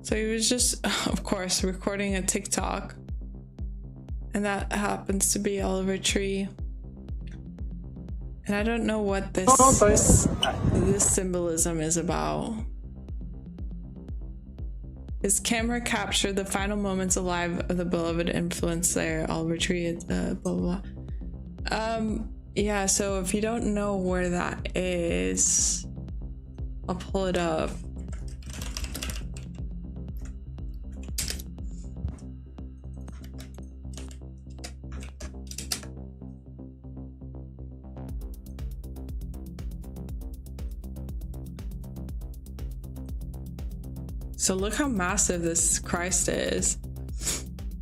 So he was just, of course, recording a TikTok. And that happens to be Oliver Tree. And I don't know what this symbolism is about. His camera captured the final moments alive of the beloved influencer, Oliver Tree, blah, blah, blah. Yeah, so if you don't know where that is, I'll pull it up. So look how massive this Christ is,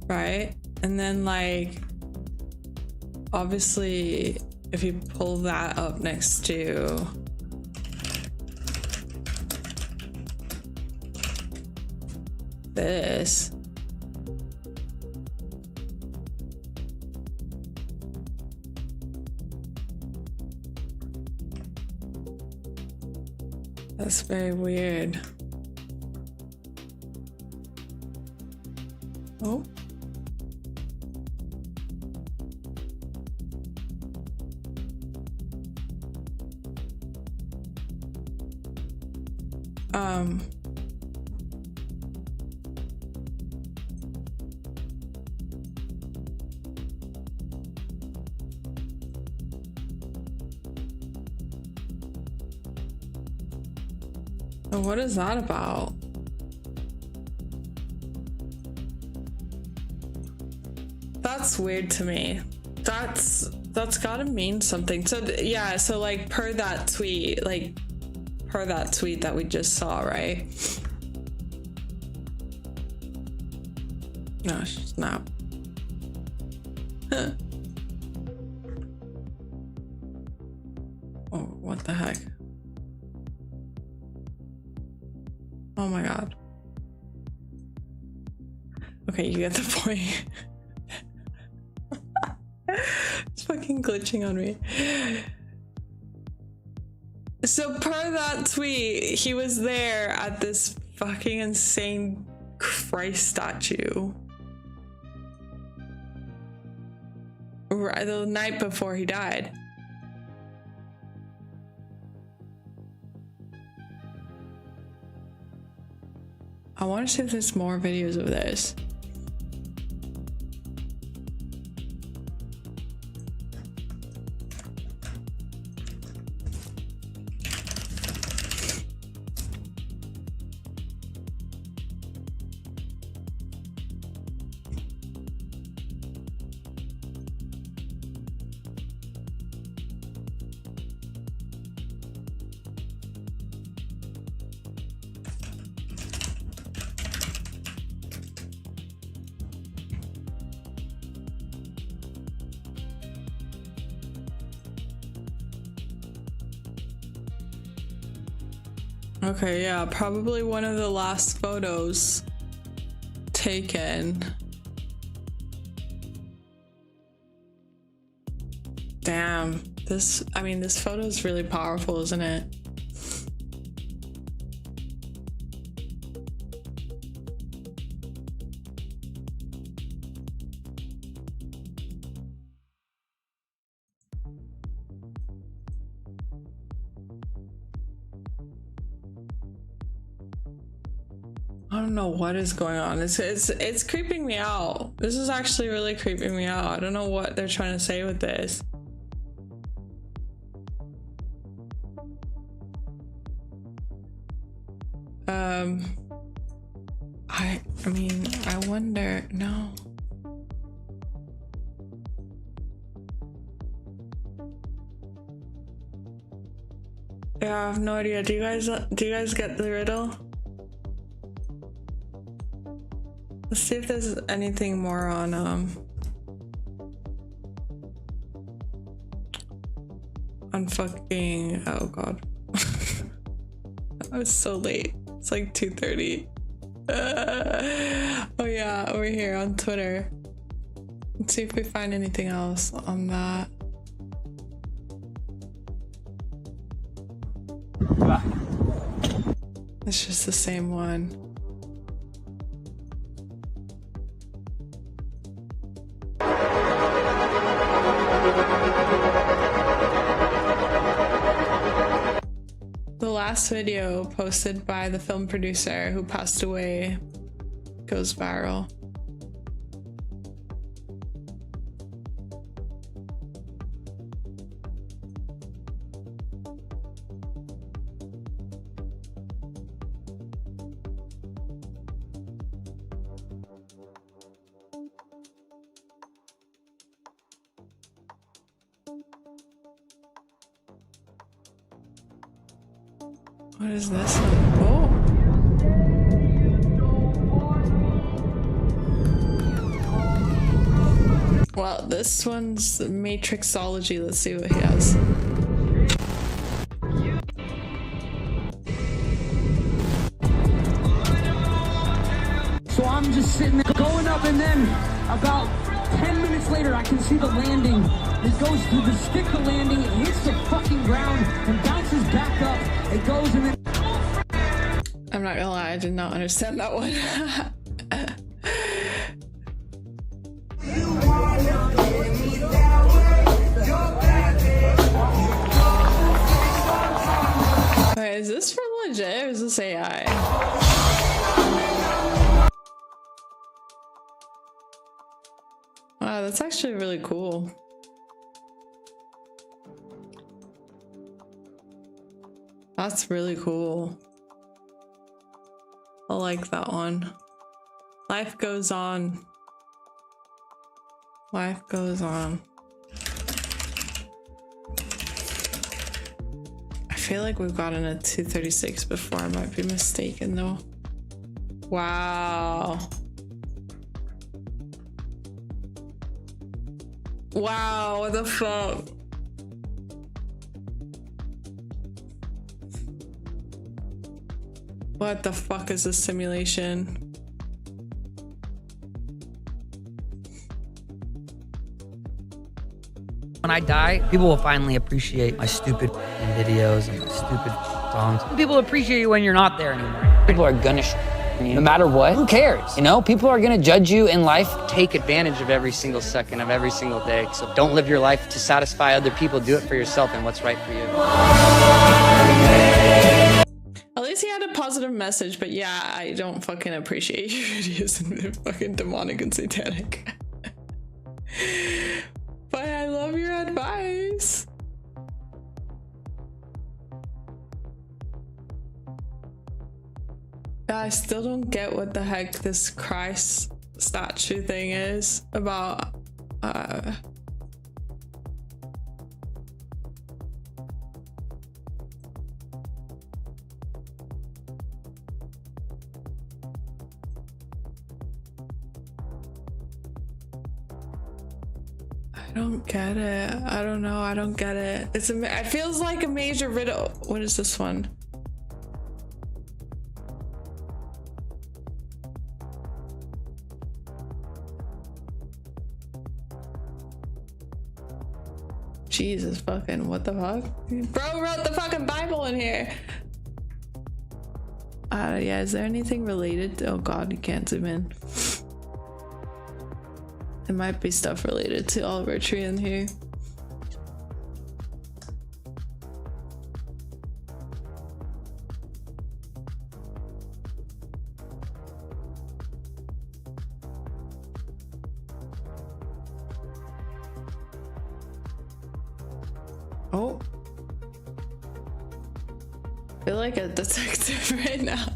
right? And then like, obviously, if you pull that up next to this, that's very weird. Oh. What is that about? That's weird to me. That's gotta mean something. So yeah, so like per that tweet that we just saw, right? No, she's not. Huh. Oh, what the heck? Oh my god. Okay, you get the point. It's fucking glitching on me. So per that tweet, he was there at this fucking insane Christ statue. Right, the night before he died. I want to see if there's more videos of this. Okay, yeah, probably one of the last photos taken. Damn, this photo is really powerful, isn't it? I don't know what is going on. It's creeping me out. This is actually really creeping me out. I don't know what they're trying to say with this. I mean, I wonder, no. Yeah, I have no idea. Do you guys get the riddle? Let's see if there's anything more on fucking, oh god. I was so late. It's like 2:30. Oh yeah, over here on Twitter. Let's see if we find anything else on that. It's just the same one. The last video posted by the film producer who passed away goes viral. What is this one? Oh. Well, this one's Matrixology. Let's see what he has. So I'm just sitting there going up, and then about 10 minutes later I can see the landing. It goes through the stick of landing, it hits the fucking ground and bounces back up. It goes and then... I'm not gonna lie, I did not understand that one. Wait, is this for legit or is this AI? Wow, that's actually really cool. That's really cool. I like that one. Life goes on. Life goes on. I feel like we've gotten a 236 before. I might be mistaken though. Wow. Wow, what the fuck? What the fuck is this simulation? When I die, people will finally appreciate my stupid videos and my stupid songs. People appreciate you when you're not there anymore. People are gonna you no matter what. Who cares? You know, people are gonna judge you in life. Take advantage of every single second of every single day. So don't live your life to satisfy other people. Do it for yourself and what's right for you. At least he had a positive message, but yeah, I don't fucking appreciate your videos and they're fucking demonic and satanic. But I love your advice. I still don't get what the heck this Christ statue thing is about. I don't get it. I don't know. I don't get it. It feels like a major riddle. What is this one? Jesus fucking, what the fuck? Bro wrote the fucking Bible in here. Yeah, is there anything related? Oh god, you can't zoom in. There might be stuff related to Oliver Tree in here. Oh. I feel like a detective right now.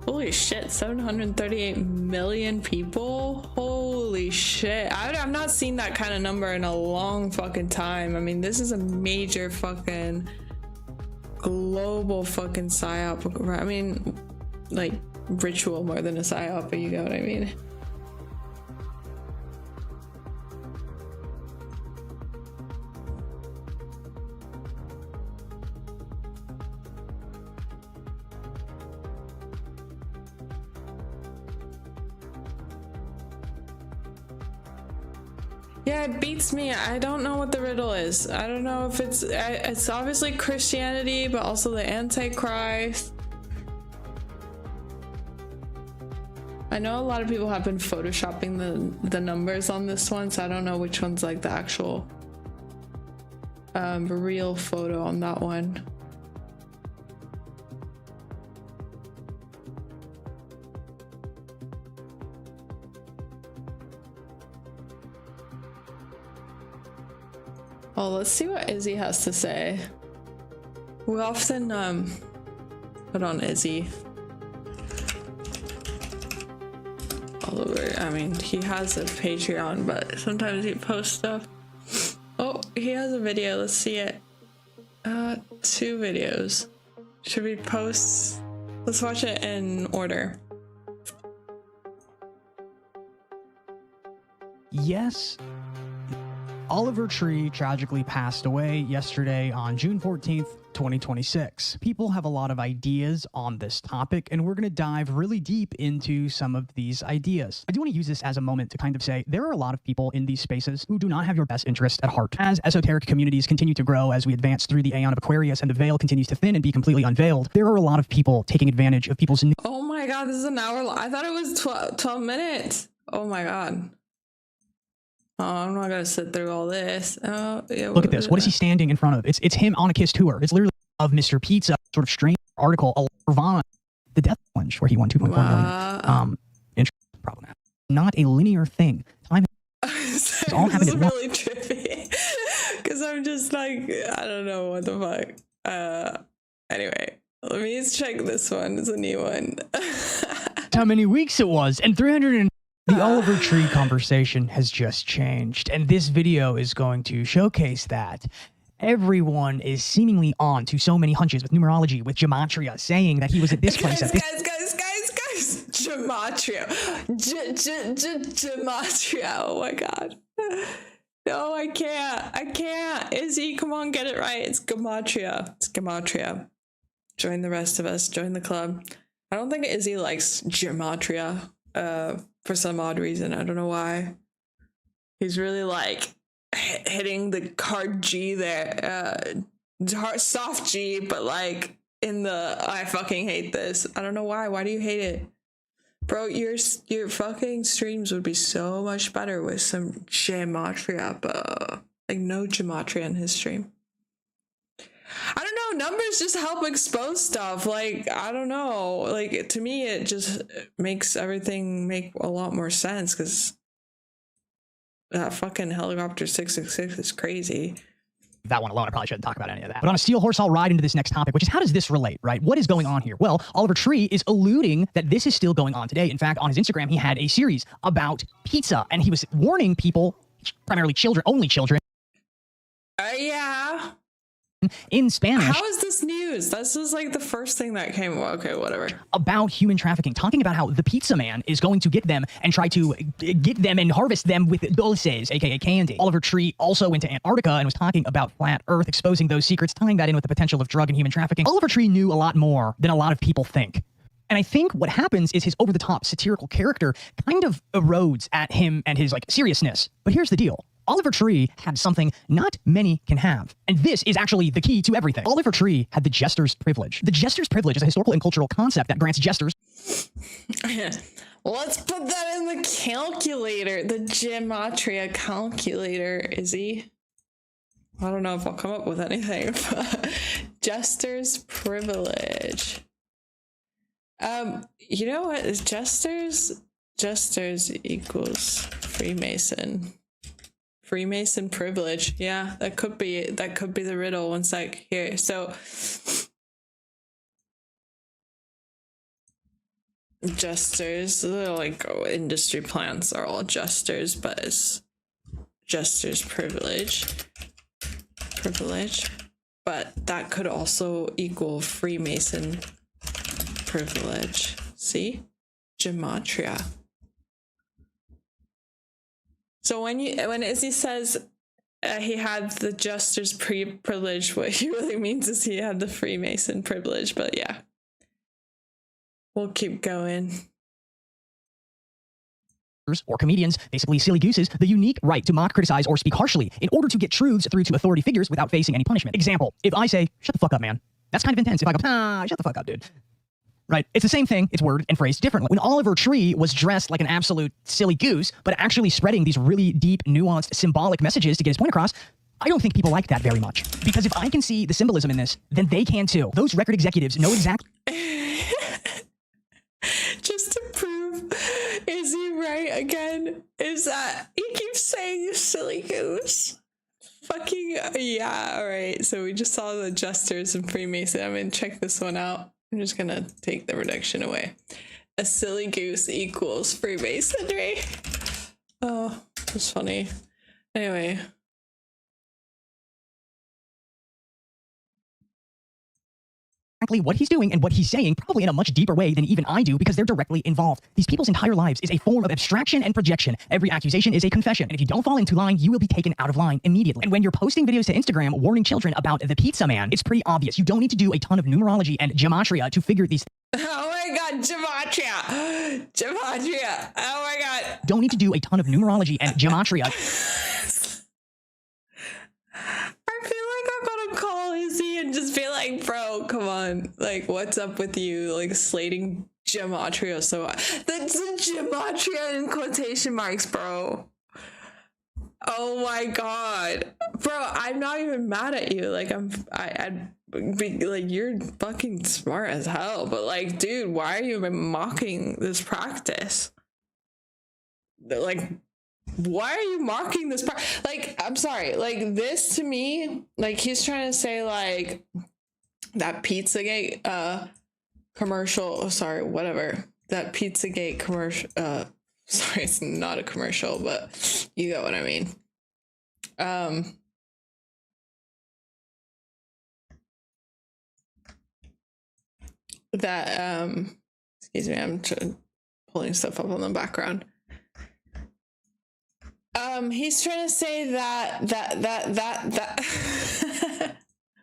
Holy shit, 738 million people? Holy shit. I've not seen that kind of number in a long fucking time. I mean, this is a major fucking global fucking psyop. I mean, like ritual more than a psyop, but you know what I mean. Yeah, it beats me. I don't know what the riddle is. I don't know if it's obviously Christianity, but also the Antichrist. I know a lot of people have been photoshopping the numbers on this one, so I don't know which one's like the actual real photo on that one. Well, let's see what Izzy has to say. We often put on Izzy all over. I mean, he has a Patreon, but sometimes he posts stuff. Oh, he has a video. Let's see it. 2 videos. Should we post? Let's watch it in order. Yes. Oliver Tree tragically passed away yesterday on June 14th, 2026. People have a lot of ideas on this topic, and we're going to dive really deep into some of these ideas. I do want to use this as a moment to kind of say there are a lot of people in these spaces who do not have your best interest at heart. As esoteric communities continue to grow, as we advance through the Aeon of Aquarius and the veil continues to thin and be completely unveiled, there are a lot of people taking advantage of people's... Oh my god, this is an hour long. I thought it was 12 minutes. Oh my god. Oh, I'm not gonna sit through all this. Oh, yeah. Look at this. What is he standing in front of? It's him on a kiss tour. It's literally of Mr. Pizza, sort of strange article, Nirvana, the Death Plunge, where he won 2.4 million. Problematic. Not a linear thing. Time is all happening at once. Really trippy. Because I'm just like, I don't know what the fuck. Anyway, let me just check this one. It's a new one. How many weeks it was, and 300. The Oliver Tree conversation has just changed, and this video is going to showcase that. Everyone is seemingly on to so many hunches with numerology, with gematria, saying that he was at this place at this... Guys, gematria. Gematria. Oh my god. No, I can't. Izzy, come on, get it right. It's gematria. It's gematria. Join the rest of us. Join the club. I don't think Izzy likes gematria. For some odd reason, I don't know why. He's really like hitting the hard G there, soft G, but like in the I fucking hate this. I don't know why. Why do you hate it, bro? Your fucking streams would be so much better with some gematria, but like no gematria in his stream. I don't know, numbers just help expose stuff. Like, I don't know. Like, to me, it just makes everything make a lot more sense, because that fucking helicopter 666 is crazy. That one alone, I probably shouldn't talk about any of that. But on a steel horse, I'll ride into this next topic, which is how does this relate, right? What is going on here? Well, Oliver Tree is alluding that this is still going on today. In fact, on his Instagram, he had a series about pizza, and he was warning people, primarily children, only children. Yeah. In Spanish. How is this news? This is like the first thing that came. Okay, whatever. About human trafficking, talking about how the pizza man is going to get them and try to get them and harvest them with dulces, aka candy. Oliver Tree also went to Antarctica and was talking about flat Earth, exposing those secrets, tying that in with the potential of drug and human trafficking. Oliver Tree knew a lot more than a lot of people think. And I think what happens is his over-the-top satirical character kind of erodes at him and his like seriousness. But here's the deal. Oliver Tree had something not many can have. And this is actually the key to everything. Oliver Tree had the jester's privilege. The jester's privilege is a historical and cultural concept that grants jesters... Let's put that in the calculator. The gematria calculator, Izzy. I don't know if I'll come up with anything. Jester's privilege. You know what? Is Jester's equals Freemason. Freemason privilege. Yeah, that could be the riddle. One sec here. So jesters, like industry plants are all jesters, but it's jester's privilege, but that could also equal Freemason privilege. See, gematria. So when Izzy says he had the jester's privilege, what he really means is he had the Freemason privilege. But yeah, we'll keep going. Or comedians, basically silly gooses, the unique right to mock, criticize, or speak harshly in order to get truths through to authority figures without facing any punishment. Example, if I say, shut the fuck up, man, that's kind of intense. If I go, shut the fuck up, dude. Right? It's the same thing, it's worded and phrased differently. When Oliver Tree was dressed like an absolute silly goose, but actually spreading these really deep, nuanced, symbolic messages to get his point across, I don't think people like that very much. Because if I can see the symbolism in this, then they can too. Those record executives know exactly... Just to prove Izzy right again, is that he keeps saying silly goose. Fucking yeah, alright. So we just saw the jesters and Freemason. I'm gonna check this one out. I'm just gonna take the reduction away. A silly goose equals Freemasonry. Oh, that's funny. Anyway. Exactly what he's doing and what he's saying, probably in a much deeper way than even I do, because they're directly involved. These people's entire lives is a form of abstraction and projection. Every accusation is a confession, and if you don't fall into line, you will be taken out of line immediately. And when you're posting videos to Instagram warning children about the pizza man, it's pretty obvious. You don't need to do a ton of numerology and gematria to figure these. Oh my god, gematria! Gematria! Oh my god! Don't need to do a ton of numerology and gematria. I feel like I'm gonna call Izzy and just be like, bro, come on. Like, what's up with you? Like, slating gematria so that's a gematria in quotation marks, bro. Oh my god. Bro, I'm not even mad at you. Like, I'd be like, you're fucking smart as hell. But like, dude, why are you mocking this practice? Like, why are you mocking this part? Like, I'm sorry, like, this to me, like, he's trying to say like that Pizzagate commercial, oh, sorry, whatever, that Pizzagate commercial, sorry, it's not a commercial, but you get what I mean. That excuse me, I'm pulling stuff up on the background. He's trying to say that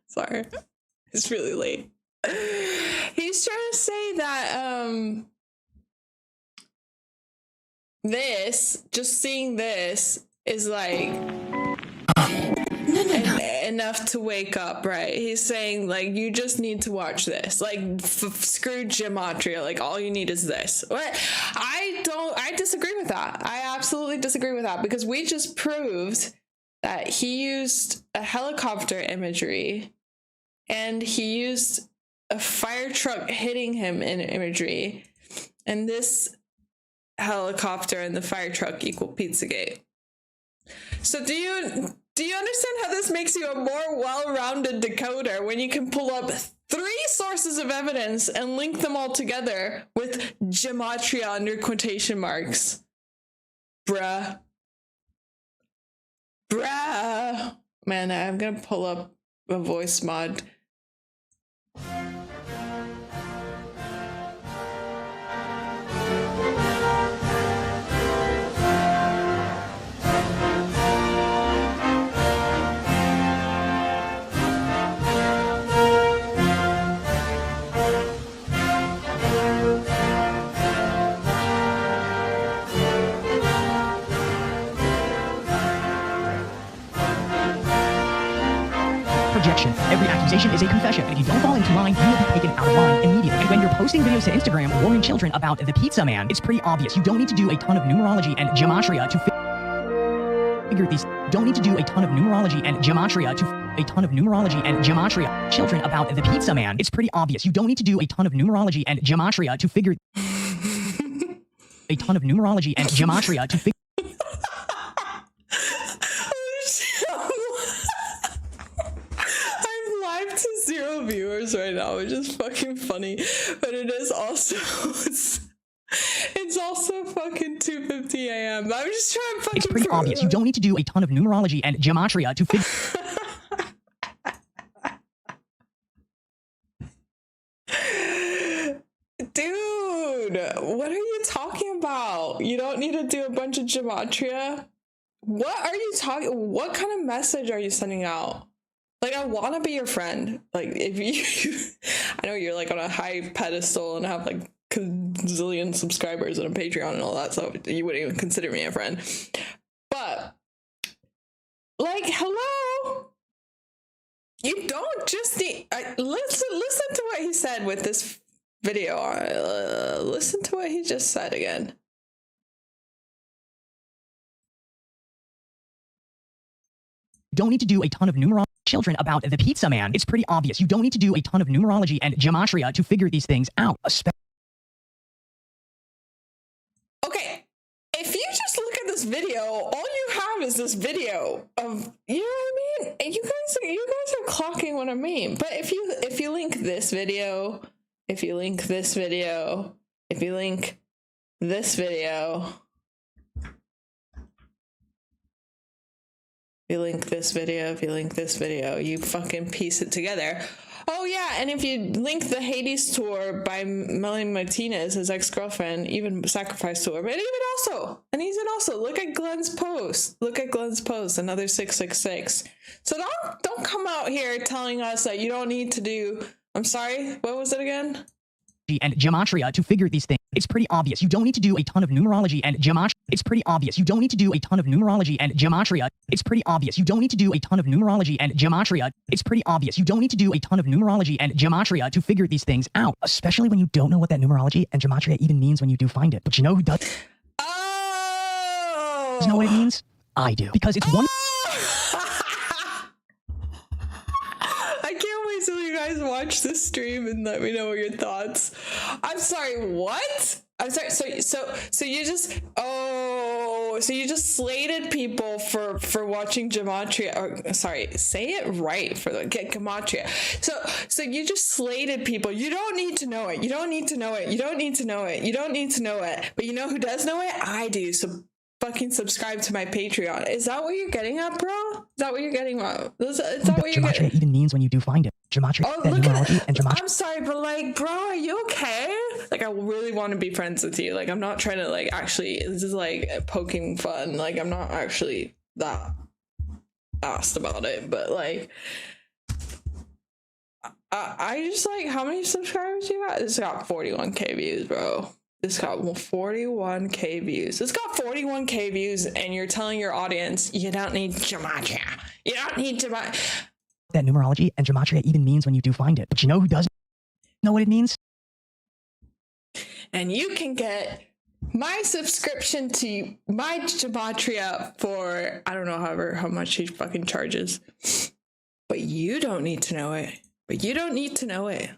sorry, it's really late. He's trying to say that this, just seeing this is like enough to wake up, right? He's saying like, you just need to watch this, like screw gematria, like all you need is this. What? I disagree with that. I absolutely disagree with that, because we just proved that he used a helicopter imagery and he used a fire truck hitting him in imagery, and this helicopter and the fire truck equal Pizzagate. So do you understand how this makes you a more well-rounded decoder when you can pull up 3 sources of evidence and link them all together with gematria under quotation marks? Bruh. Man, I'm gonna pull up a voice mod. Projection. Every accusation is a confession, and if you don't fall into line, you will be taken out of line immediately. And when you're posting videos to Instagram warning children about the pizza man, it's pretty obvious. You don't need to do a ton of numerology and gematria to figure these. Don't need to do a ton of numerology and gematria to children about the pizza man. It's pretty obvious. You don't need to do a ton of numerology and gematria to figure right now, which is fucking funny, but it is also it's also fucking 2:50 a.m. I'm just trying to fucking. It's pretty obvious. You don't need to do a ton of numerology and gematria to figure. Dude, what are you talking about? You don't need to do a bunch of gematria? What are you talking? What kind of message are you sending out? Like, I want to be your friend. Like, if you, I know you're like on a high pedestal and have like a zillion subscribers and a Patreon and all that stuff. You wouldn't even consider me a friend. But, like, hello? You don't just need, listen to what he said with this video. Listen to what he just said again. Don't need to do a ton of numerology. Children about the pizza man. It's pretty obvious. You don't need to do a ton of numerology and gematria to figure these things out. Okay, if you just look at this video, all you have is this video of, you know what I mean? And you guys are clocking what I mean. But if you link this video, if you link this video, if you link this video, if you link this video, if you link this video, you fucking piece it together. Oh yeah, and if you link the Hades tour by Melanie Martinez, his ex-girlfriend, even Sacrifice tour, but even also, look at Glenn's post. Look at Glenn's post, another 666. So don't come out here telling us that you don't need to do, I'm sorry, what was it again? And gematria to figure these things. It's pretty obvious. You don't need to do a ton of numerology and gematria. It's pretty obvious. You don't need to do a ton of numerology and gematria. It's pretty obvious. You don't need to do a ton of numerology and gematria. It's pretty obvious. You don't need to do a ton of numerology and gematria to figure these things out, especially when you don't know what that numerology and gematria even means when you do find it. But you know who does? Oh! You know what it means? I do. Because it's one. I can't wait till you guys watch this stream and let me know your thoughts. I'm sorry, what? I'm sorry, so you just, so you just slated people for watching gematria, or sorry, say it right for the gematria. So you just slated people. You don't need to know it. You don't need to know it. You don't need to know it. You don't need to know it. But you know who does know it? I do. So fucking subscribe to my Patreon. Is that what you're getting at, bro? Is that what you're getting at? Is that what you're getting? Gematria even means when you do find it. Gematria, oh, numerology, and gematria. I'm sorry, but like, bro, are you okay? Like, I really want to be friends with you. Like, I'm not trying to like actually. This is like poking fun. Like, I'm not actually that asked about it, but like, I just like, how many subscribers you got? It's got 41k views, bro. It's got 41k views. It's got 41k views, and you're telling your audience you don't need gematria. You don't need gematria. That numerology and gematria even means when you do find it. But you know who doesn't know what it means? And you can get my subscription to my gematria for, I don't know, how much he fucking charges. But you don't need to know it. But you don't need to know it.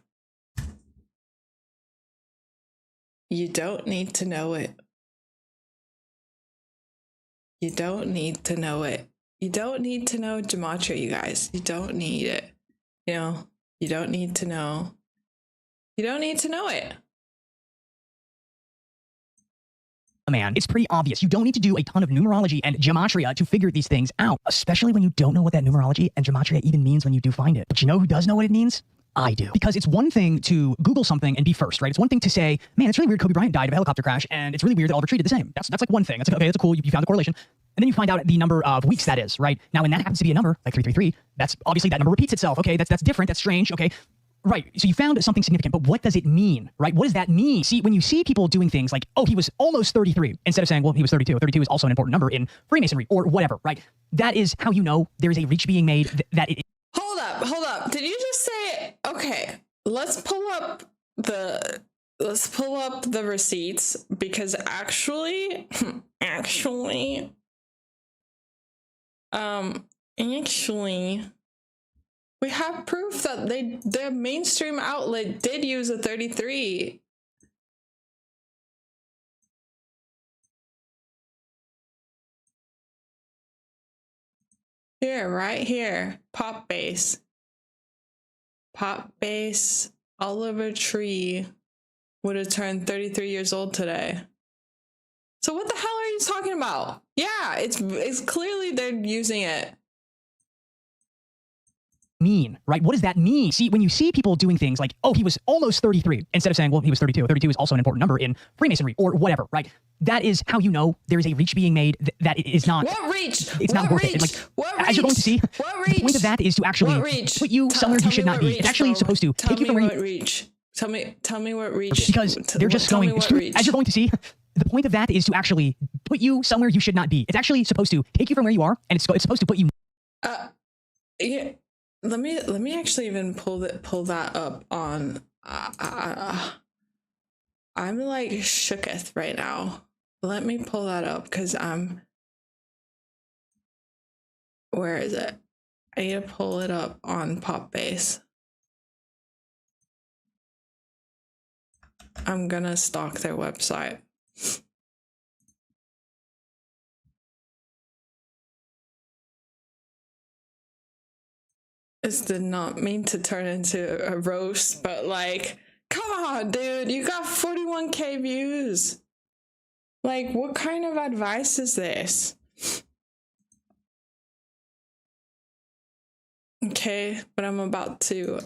You don't need to know it. You don't need to know it. You don't need to know gematria, you guys. You don't need it. You know, you don't need to know. You don't need to know it. Man, it's pretty obvious. You don't need to do a ton of numerology and gematria to figure these things out, especially when you don't know what that numerology and gematria even means when you do find it. But you know who does know what it means? I do. Because it's one thing to Google something and be first, right? It's one thing to say, man, it's really weird Kobe Bryant died of a helicopter crash, and it's really weird that all were treated the same. That's like one thing. That's like, okay, that's cool. You found a correlation. And then you find out the number of weeks that is, right? Now, when that happens to be a number, like 333, that's obviously that number repeats itself. Okay, that's different. That's strange. Okay. Right. So you found something significant, but what does it mean, right? What does that mean? See, when you see people doing things like, oh, he was almost 33, instead of saying, well, he was 32. 32 is also an important number in Freemasonry or whatever, right? That is how you know there is a reach being made that it. Hold up. Did you just say, okay, let's pull up the receipts, because actually, we have proof that the mainstream outlet did use a 33. Here, right here, pop bass. Pop bass Oliver Tree would have turned 33 years old today. So what the hell are you talking about? Yeah, it's clearly they're using it. Mean, right? What does that mean? See, when you see people doing things like, oh, he was almost 33, instead of saying, well, he was 32. 32 is also an important number in Freemasonry or whatever, right? That is how you know there is a reach being made that it is not. What reach? It's not worth it. Like, as you're going to see, the point of that is to actually put you somewhere you should not be. It's actually supposed to take you from where you reach. Tell me what reach. Because they're just going, as you're going to see, the point of that is to actually put you somewhere you should not be. It's actually supposed to take you from where you are, and it's supposed to put you. Yeah. Let me actually even pull that up on. I'm like shooketh right now. Let me pull that up because I'm. Where is it? I need to pull it up on Pop Bass. I'm gonna stalk their website. This did not mean to turn into a roast, but like, come on, dude, you got 41K views. Like, what kind of advice is this? Okay, but I'm about to,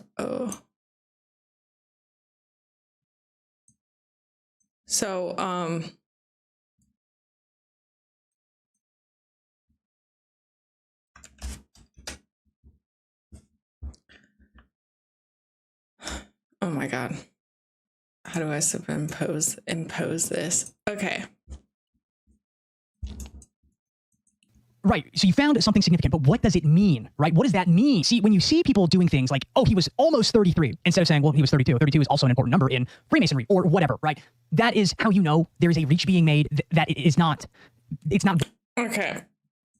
So, oh my God. How do I impose this? Okay. Right, so you found something significant, but what does it mean, right? What does that mean? See, when you see people doing things like, oh, he was almost 33, instead of saying, well, he was 32. 32 is also an important number in Freemasonry or whatever, right? That is how you know there is a reach being made that it is not, it's not. Okay.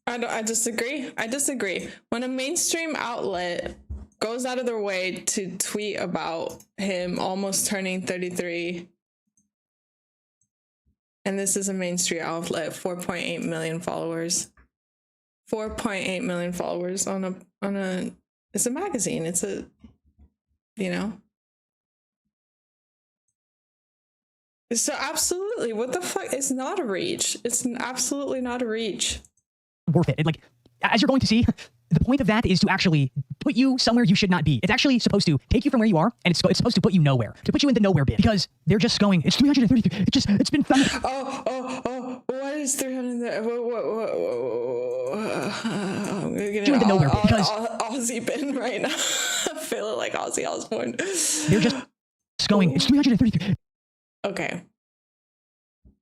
I disagree. I disagree. When a mainstream outlet goes out of their way to tweet about him almost turning 33, and this is a mainstream outlet, 4.8 million followers. 4.8 million followers on a it's a magazine. It's a, you know. So absolutely, what the fuck? It's not a reach. It's absolutely not a reach. Worth it. Like, as you're going to see, the point of that is to actually put you somewhere you should not be. It's actually supposed to take you from where you are, and it's supposed to put you nowhere, to put you in the nowhere bin, because they're just going, it's 333. It's been fun. What is 300? I'm gonna get in the nowhere bin, because Aussie bin right now. I feel like Ozzy Osbourne. They're just going, it's 333. Okay.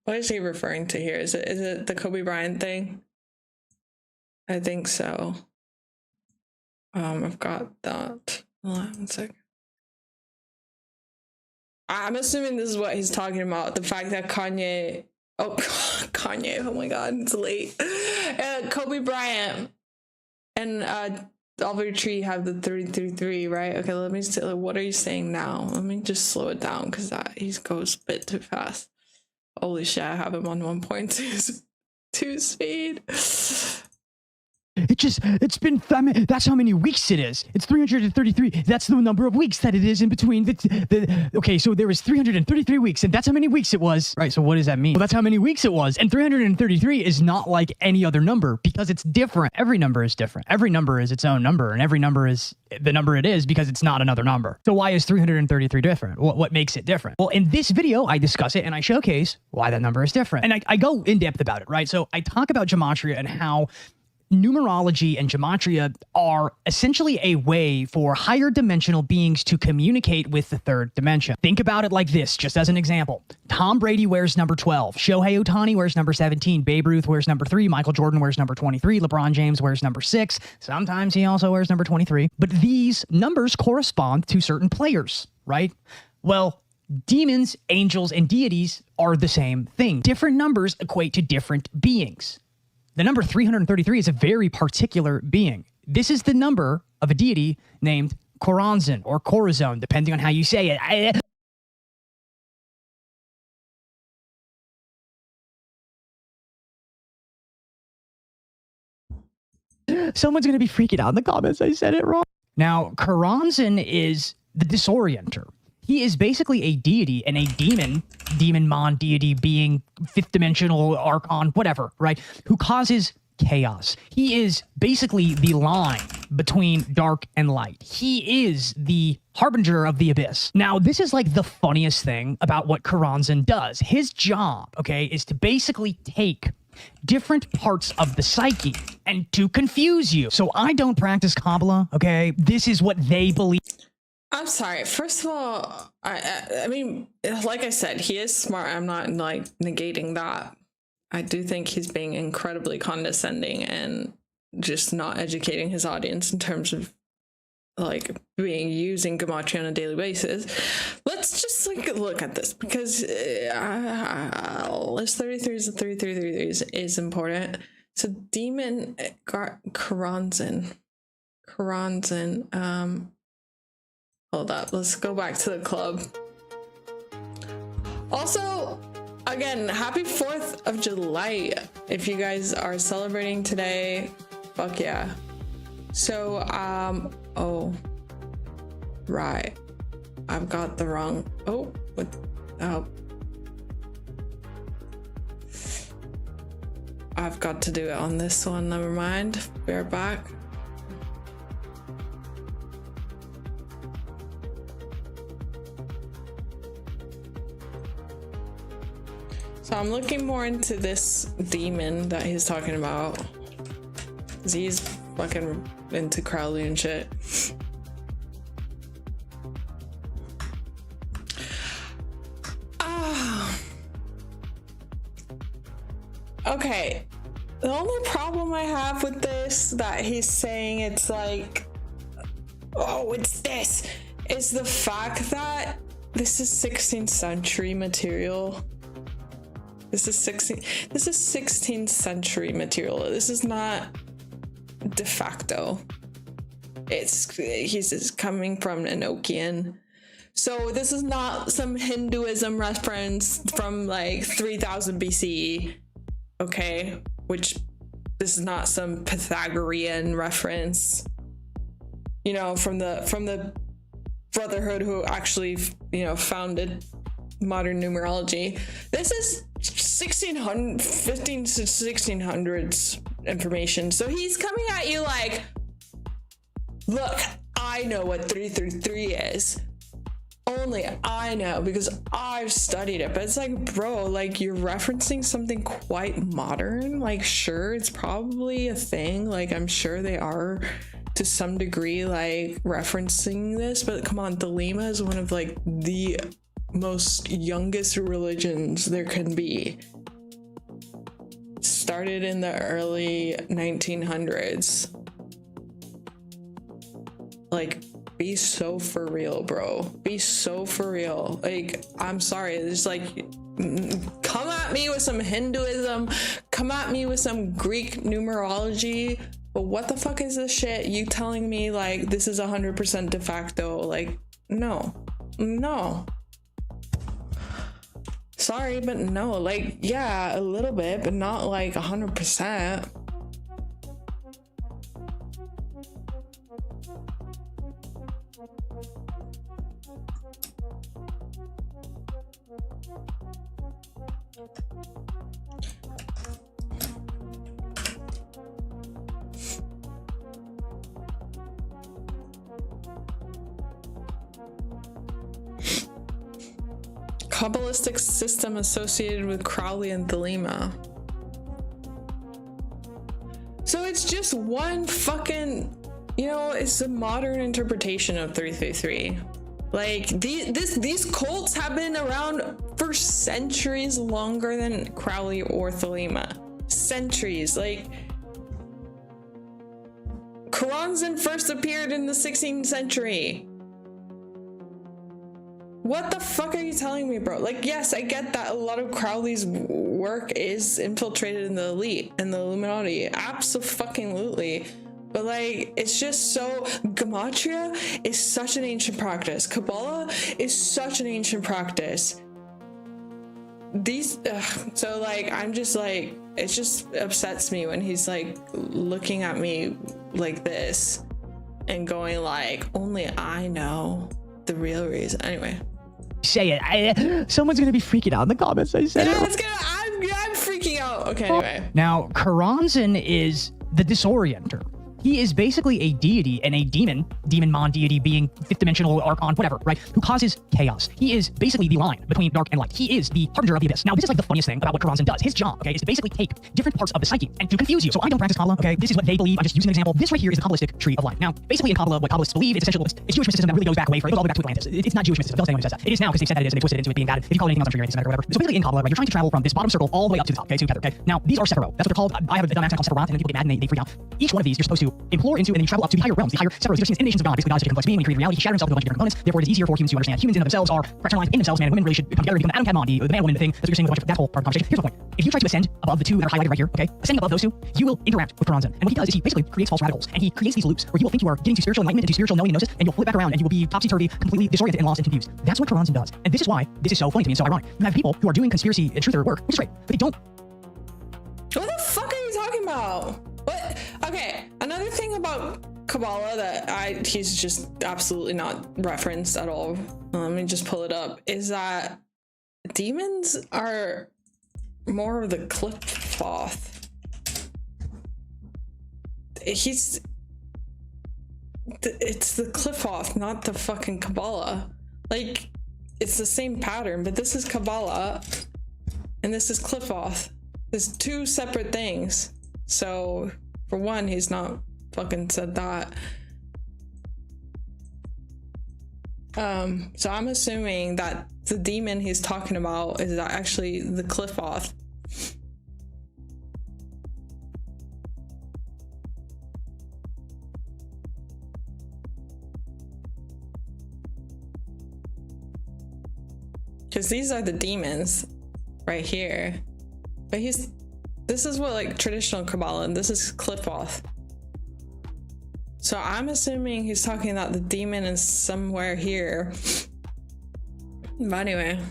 What is he referring to here? Is it the Kobe Bryant thing? I think so. I've got that. Hold on 1 second. I'm assuming this is what he's talking about. The fact that Kanye, oh my God, it's late. Kobe Bryant and Oliver Tree have the 333, right? Okay, let me see. What are you saying now? Let me just slow it down because he goes a bit too fast. Holy shit, I have him on 1.2 speed. It's been, that's how many weeks it is. It's 333. That's the number of weeks that it is in between okay, so there was 333 weeks, and that's how many weeks it was. Right, so what does that mean? Well, that's how many weeks it was. And 333 is not like any other number because it's different. Every number is different. Every number is its own number, and every number is the number it is because it's not another number. So why is 333 different? What makes it different? Well, in this video, I discuss it and I showcase why that number is different. And I go in depth about it, right? So I talk about gematria and how numerology and gematria are essentially a way for higher dimensional beings to communicate with the third dimension. Think about it like this, just as an example. Tom Brady wears number 12. Shohei Ohtani wears number 17. Babe Ruth wears number 3. Michael Jordan wears number 23. LeBron James wears number 6. Sometimes he also wears number 23. But these numbers correspond to certain players, right? Well, demons, angels, and deities are the same thing. Different numbers equate to different beings. The number 333 is a very particular being. This is the number of a deity named Corazon or Corazon, depending on how you say it. Someone's going to be freaking out in the comments. I said it wrong. Now, Karanzan is the disorienter. He is basically a deity and a demon mon deity being, fifth dimensional archon, whatever, right? Who causes chaos. He is basically the line between dark and light. He is the harbinger of the abyss. Now, this is like the funniest thing about what Karanzan does. His job, okay, is to basically take different parts of the psyche and to confuse you. So I don't practice Kabbalah, okay? This is what they believe. I'm sorry. First of all, I mean, like I said, he is smart. I'm not like negating that. I do think he's being incredibly condescending and just not educating his audience in terms of like using gematria on a daily basis. Let's just like look at this because list 33s and 3333s is important. So demon Karanzan. Hold up, let's go back to the club. Also, again, happy 4th of July. If you guys are celebrating today, fuck yeah. So, oh, right. I've got the wrong, oh, I've got to do it on this one, never mind. Bear back. So I'm looking more into this demon that he's talking about. 'Cause he's fucking into Crowley and shit. Okay. The only problem I have with this that he's saying it's like, oh, it's this, is the fact that this is 16th century material. This is 16th century material. This is not de facto. He's coming from Enochian. So this is not some Hinduism reference from like 3000 BC. Okay, which this is not some Pythagorean reference. You know, from the Brotherhood who actually, you know, founded modern numerology. This is 15 to 1600s information. So he's coming at you like, look, I know what 333 is. Only I know because I've studied it. But it's like, bro, like you're referencing something quite modern. Like, sure, it's probably a thing. Like, I'm sure they are to some degree like referencing this. But come on, Thelema is one of like the most youngest religions there can be. Started in the early 1900s. Like, be so for real, bro. Be so for real. Like, I'm sorry. It's like, come at me with some Hinduism, come at me with some Greek numerology, but what the fuck is this shit? You telling me like this is 100% de facto? Like, no. Sorry, but no. Like, yeah, a little bit, but not like 100%. Kabbalistic system associated with Crowley and Thelema. So it's just one fucking, you know, it's a modern interpretation of 333. Like, these cults have been around for centuries longer than Crowley or Thelema. Centuries. Like, Karanzan first appeared in the 16th century. What the fuck are you telling me, bro? Like, yes, I get that a lot of Crowley's work is infiltrated in the elite and the Illuminati. Absolutely. But like, it's just so, gematria is such an ancient practice. Kabbalah is such an ancient practice. So like, I'm just like, it just upsets me when he's like looking at me like this and going like, only I know the real reason. Anyway. Say it. Someone's gonna be freaking out in the comments. I said yeah, it. I'm freaking out. Okay, anyway. Now, Karanzan is the disorienter. He is basically a deity and a demon-mon deity being fifth dimensional archon, whatever, right? Who causes chaos. He is basically the line between dark and light. He is the harbinger of the abyss. Now, this is like the funniest thing about what Karanzan does. His job, okay, is to basically take different parts of the psyche and to confuse you. So I don't practice Kabbalah, okay? This is what they believe. I'm just using an example. This right here is the Kabbalistic tree of life. Now, basically in Kabbalah, what Kabbalists believe, it's essentially, it's Jewish mysticism that really goes back way further. It goes all the way back to Atlantis. It's not Jewish mysticism. Don't say anyone who says that. It is now because they've said that it is and they twisted it into it being that. If you call it anything else, I'm sure you're anti-Semitic or whatever. So basically in Kabbalah, right, you're trying to travel from this bottom circle all the way up to the top, okay, to Kether, okay? Now, these are Sephiroth. That's what they're called. I have a dumb accent called Sephiroth, and then people get mad and they freak out. Each one of these you're supposed to implore into, and then you travel up to the higher realms, the higher Sephiroth. These are seen as emanations of God. Basically, God is such a complex being. When he created reality, he shattered himself into a bunch of different components. Therefore, it is easier for humans to understand. Humans in themselves are fractionalized in themselves. Man and women really should come together and become the Adam Cat Mondi, the man woman thing. That's what you're saying with a bunch of that whole part of the conversation. Here's the point. If you try to ascend above the two that are highlighted right here, okay, ascending above those two, you will interact with Karanzan. And what he does is he basically creates false radicals, and he creates these loops where you will think you are getting to spiritual enlightenment and to spiritual knowing and gnosis, and you'll flip back around and you will be topsy-turvy, completely disoriented and lost and confused. That's what Karanzan does. And this is why this is so funny to me and so ironic. You have people who are doing conspiracy and truther work, which is great, but they don't. What the fuck are you talking about? What? Okay, another thing about Kabbalah that he's just absolutely not referenced at all. Let me just pull it up. Is that demons are more of the Qliphoth. It's the Qliphoth, not the fucking Kabbalah. Like, it's the same pattern, but this is Kabbalah and this is Qliphoth. There's two separate things. So for one, he's not fucking said that. So I'm assuming that the demon he's talking about is actually the Qliphoth. Because these are the demons right here. But this is what like traditional Kabbalah, and this is Qliphoth. So I'm assuming he's talking about the demon is somewhere here. But anyway. Know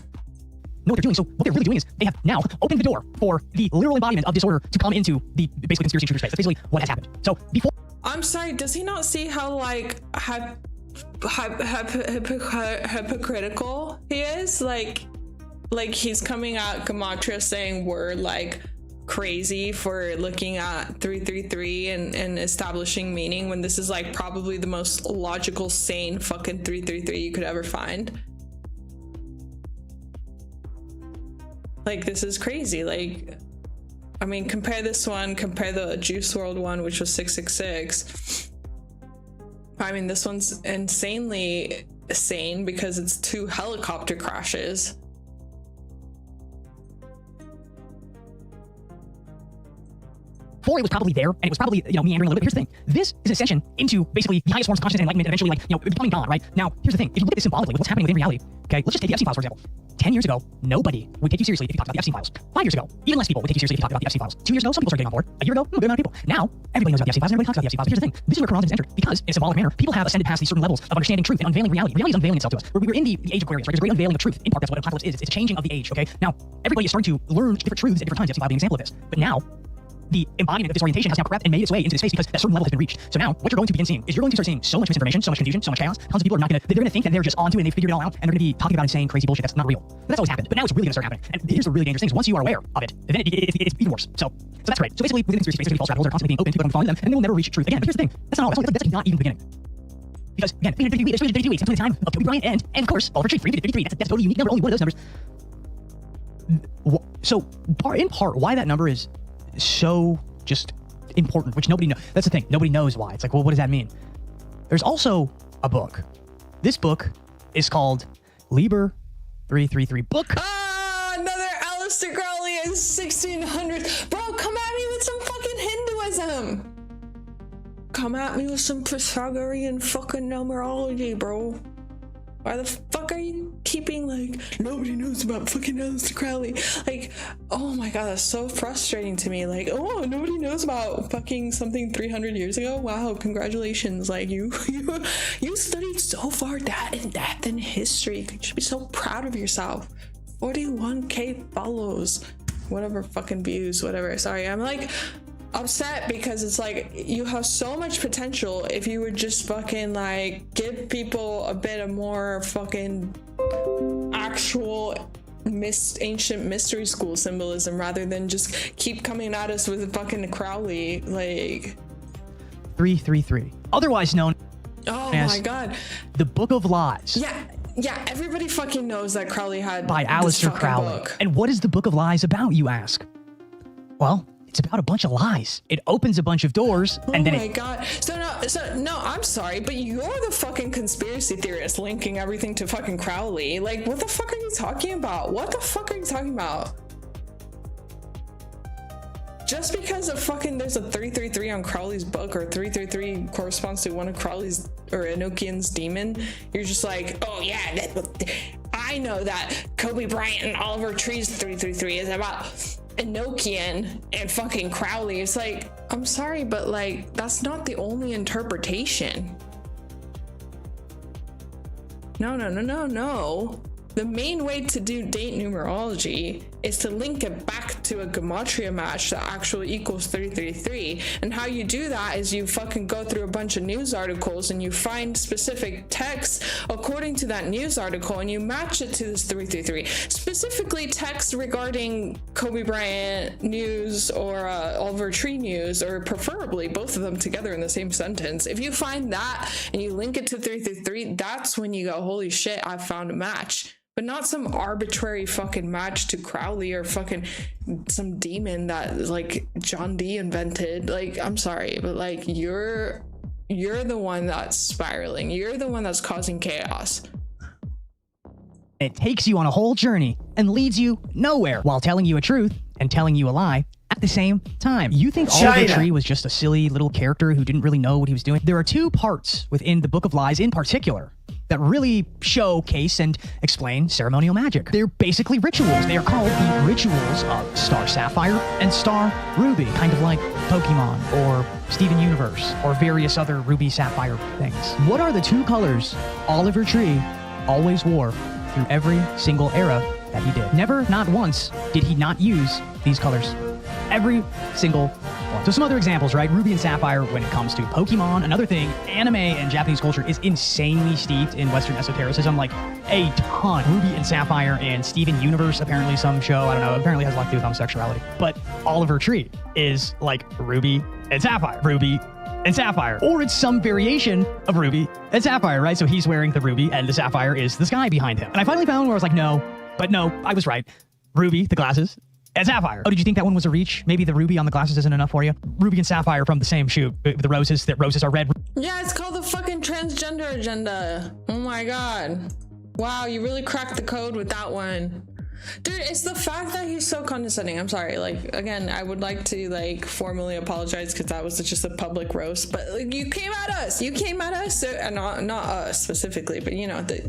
what they're doing. So what they're really doing is they have now opened the door for the literal embodiment of disorder to come into the basically conspiracy truther space. That's basically what has happened. So before. I'm sorry, does he not see how like hypocritical he is? Like he's coming at Gematria saying we're like crazy for looking at 333 and establishing meaning when this is like probably the most logical, sane fucking 333 you could ever find. Like, this is crazy. Like, I mean, compare this one, compare the Juice WRLD one, which was 666. I mean, this one's insanely sane because it's 2 helicopter crashes. Before it was probably there, and it was probably, meandering a little bit. Here's the thing. This is an ascension into basically the highest forms of consciousness and enlightenment, and eventually, becoming God, right? Now, here's the thing. If you look at this symbolically with what's happening within reality, okay, let's just take the Epstein files, for example. 10 years ago, nobody would take you seriously if you talked about the Epstein files. 5 years ago, even less people would take you seriously if you talked about the Epstein files. 2 years ago, some people started getting on board. A year ago, a good amount of people. Now, everybody knows about the Epstein files, and everybody talks about the Epstein files. But here's the thing. This is where Karanzan has entered, because in a symbolic manner, people have ascended past these certain levels of understanding truth and unveiling reality. Reality is unveiling itself to us. We're in the age of Aquarius, right? There's a great unveiling of truth. In part, that's what apocalypse is. It's a changing of the age, okay? Now, everybody is starting to learn different truths at different times. Epstein file being an example of this. But now, the embodiment of this orientation has now crept and made its way into the space because that certain level has been reached. So now, what you're going to begin seeing is you're going to start seeing so much misinformation, so much confusion, so much chaos. Tons of people are not they're gonna think that they're just onto it and they figured it all out, and they're gonna be talking about and saying crazy bullshit that's not real. But that's always happened. But now it's really gonna start happening. And here's the really dangerous thing: once you are aware of it, then it's even worse. So that's great. So basically, within the conspiracy space, there's false radicals are constantly being open, people are falling them, and they will never reach truth again. But here's the thing: that's not all. That's not even the beginning. Because again, 353 weeks, that's the time of Kobe Bryant and of course, Oliver Tree, 353. That's a totally unique number. Only one of those numbers. So, in part, why that number is so just important, which nobody knows. That's the thing. Nobody knows why. It's like, well, what does that mean? There's also a book. This book is called Liber 333 book. Another Aleister Crowley in 1600s. Bro, come at me with some fucking Hinduism. Come at me with some Pythagorean fucking numerology, bro. Why the fuck are you keeping like nobody knows about fucking Aleister Crowley? Like, oh my god, that's so frustrating to me. Like, oh, nobody knows about fucking something 300 years ago. Wow, congratulations! Like you studied so far in depth in history. You should be so proud of yourself. 41K follows, whatever fucking views, whatever. Sorry, I'm like upset because it's like you have so much potential if you would just fucking like give people a bit of more fucking actual ancient mystery school symbolism rather than just keep coming at us with fucking Crowley like 333, otherwise known as my god, the Book of Lies. Yeah, everybody fucking knows that Crowley had by this Aleister fucking Crowley. book. And what is the Book of Lies about, you ask? Well, it's about a bunch of lies. It opens a bunch of doors, and then God. So no, I'm sorry, but you're the fucking conspiracy theorist linking everything to fucking Crowley. Like, what the fuck are you talking about? What the fuck are you talking about? Just because of fucking there's a 333 on Crowley's book, or 333 corresponds to one of Crowley's or Enochian's demon, you're just like, oh yeah, I know that Kobe Bryant and Oliver Tree's 333 is about Enochian and fucking Crowley. It's like, I'm sorry, but like, that's not the only interpretation. No. The main way to do date numerology is to link it back to a gematria match that actually equals 333. And how you do that is you fucking go through a bunch of news articles and you find specific text according to that news article and you match it to this 333. Specifically text regarding Kobe Bryant news or Oliver Tree news, or preferably both of them together in the same sentence. If you find that and you link it to 333, that's when you go, holy shit, I found a match. But not some arbitrary fucking match to Crowley or fucking some demon that like John Dee invented. Like, I'm sorry, but like you're the one that's spiraling. You're the one that's causing chaos. it takes you on a whole journey and leads you nowhere while telling you a truth and telling you a lie at the same time. You think Oliver Tree was just a silly little character who didn't really know what he was doing? There are two parts within the Book of Lies in particular that really showcase and explain ceremonial magic. They're basically rituals. They are called the rituals of Star Sapphire and Star Ruby, kind of like Pokemon or Steven Universe or various other Ruby Sapphire things. What are the two colors Oliver Tree always wore through every single era that he did? Never, not once, did he not use these colors. Every single one. So some other examples, right? Ruby and Sapphire when it comes to Pokemon. Another thing, anime and Japanese culture is insanely steeped in Western esotericism, like a ton. Ruby and Sapphire and Steven Universe, apparently some show, I don't know, apparently has a lot to do with homosexuality. But Oliver Tree is like Ruby and Sapphire. Ruby and Sapphire. Or it's some variation of Ruby and Sapphire, right? So he's wearing the Ruby and the Sapphire is the sky behind him. And I finally found where I was like, no, I was right. Ruby, the glasses, and Sapphire. Oh, did you think that one was a reach? Maybe the Ruby on the glasses isn't enough for you? Ruby and Sapphire from the same shoot. The roses, that roses are red. Yeah, it's called the fucking transgender agenda. Oh my god. Wow, you really cracked the code with that one. Dude, it's the fact that he's so condescending. I'm sorry. Like, again, I would like to, like, formally apologize because that was just a public roast. But, like, you came at us. You came at us. And not us specifically, but, you know, the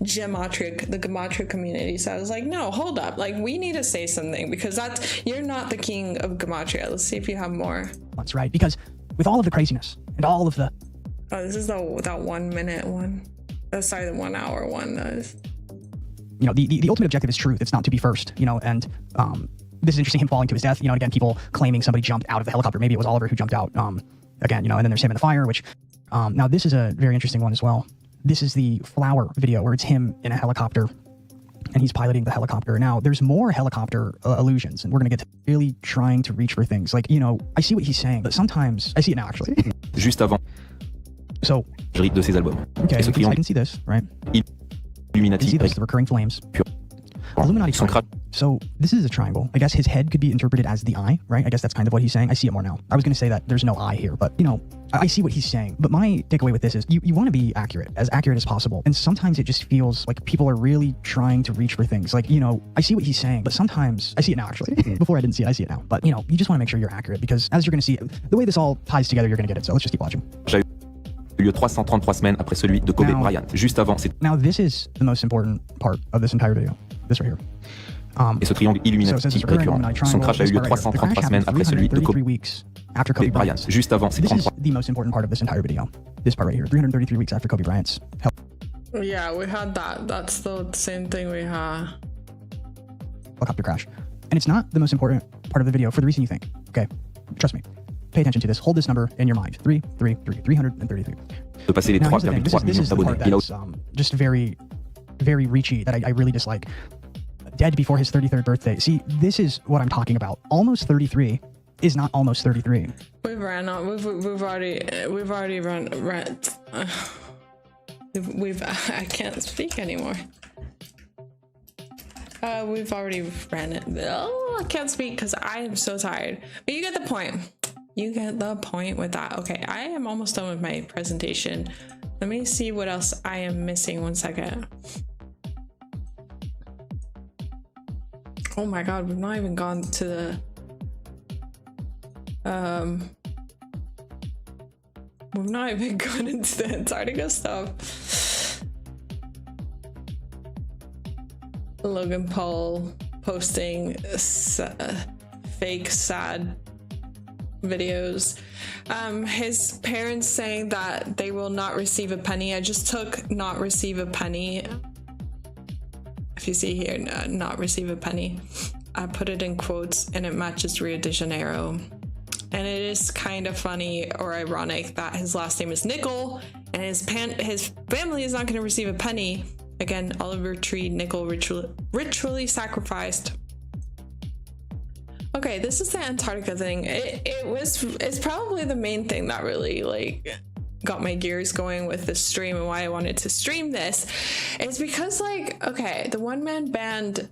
gematria community. So I was like, no, hold up. Like, we need to say something because you're not the king of gematria. Let's see if you have more. That's right. Because with all of the craziness and all of the... Oh, this is that 1 minute one. Sorry, the 1 hour one. You know, the ultimate objective is truth. It's not to be first, you know, and this is interesting, him falling to his death, you know, and again, people claiming somebody jumped out of the helicopter. Maybe it was Oliver who jumped out, again, you know, and then there's him in the fire, which, now this is a very interesting one as well. This is the flower video where it's him in a helicopter and he's piloting the helicopter. Now, there's more helicopter illusions, and we're going to get to really trying to reach for things. Like, you know, I see what he's saying, but sometimes, I see it now, actually. Juste avant. So. De ses albums. Okay, I can see this, right? Illuminati. You see this, the recurring flames. Illuminati. So this is a triangle. I guess his head could be interpreted as the eye, right? I guess that's kind of what he's saying. I see it more now. I was going to say that there's no eye here, but, you know, I see what he's saying. But my takeaway with this is you want to be accurate as possible. And sometimes it just feels like people are really trying to reach for things. Like, you know, I see what he's saying, but sometimes I see it now, actually. Before I didn't see it, I see it now. But, you know, you just want to make sure you're accurate because as you're going to see, the way this all ties together, you're going to get it. So let's just keep watching. Lieu 333 semaines après celui de Kobe Bryant. Juste avant, c'est... Now this is the most important part of this entire video. This right here. Et ce triangle Illuminati récurrent. Son crash a eu lieu 333 semaines après celui de Kobe Bryant. Juste avant, c'est 33. This is the most important part of this entire video. This part right here. 333 weeks after Kobe Bryant's health. Yeah, we had that. That's the same thing we had. Helicopter crash. And it's not the most important part of the video for the reason you think. Okay, trust me. pay attention to this. Hold this number in your mind. 333. De passer les Now, 3,3 here's the thing. This millions is the part d'abonnés. that's just very, very reachy that I really dislike. Dead before his 33rd birthday. See, this is what I'm talking about. Almost 33 is not almost 33. We've ran on. We've already run. I can't speak anymore. We've already ran it. Oh, I can't speak because I am so tired. But you get the point. You get the point with that. Okay, I am almost done with my presentation. Let me see what else I am missing. 1 second. Oh my god, we've not even gone to the we've not even gone into the Antarctica stuff. Logan Paul posting fake sad videos. His parents saying that they will not receive a penny. I just took not receive a penny. If you see here, not receive a penny, I put it in quotes and it matches Rio de Janeiro. And it is kind of funny or ironic that his last name is Nickel and his family is not going to receive a penny. Again, Oliver Tree Nickel ritually sacrificed. Okay, this is the Antarctica thing. It's probably the main thing that really like got my gears going with the stream and why I wanted to stream this. It's because like, okay, the one-man band,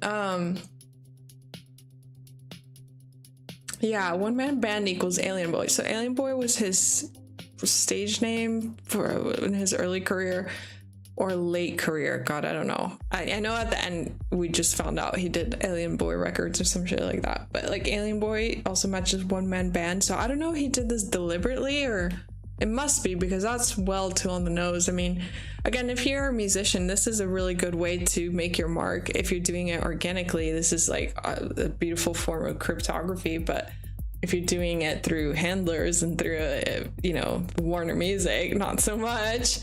yeah, one-man band equals Alien Boy. So Alien Boy was his stage name for in his early career or late career. God, I don't know. I know at the end we just found out he did Alien Boy Records or some shit like that. But like Alien Boy also matches one-man band. So I don't know if he did this deliberately or it must be because that's well too on the nose. I mean, again, if you're a musician, this is a really good way to make your mark. If you're doing it organically, this is like a beautiful form of cryptography. But if you're doing it through handlers and through, you know, Warner Music, not so much.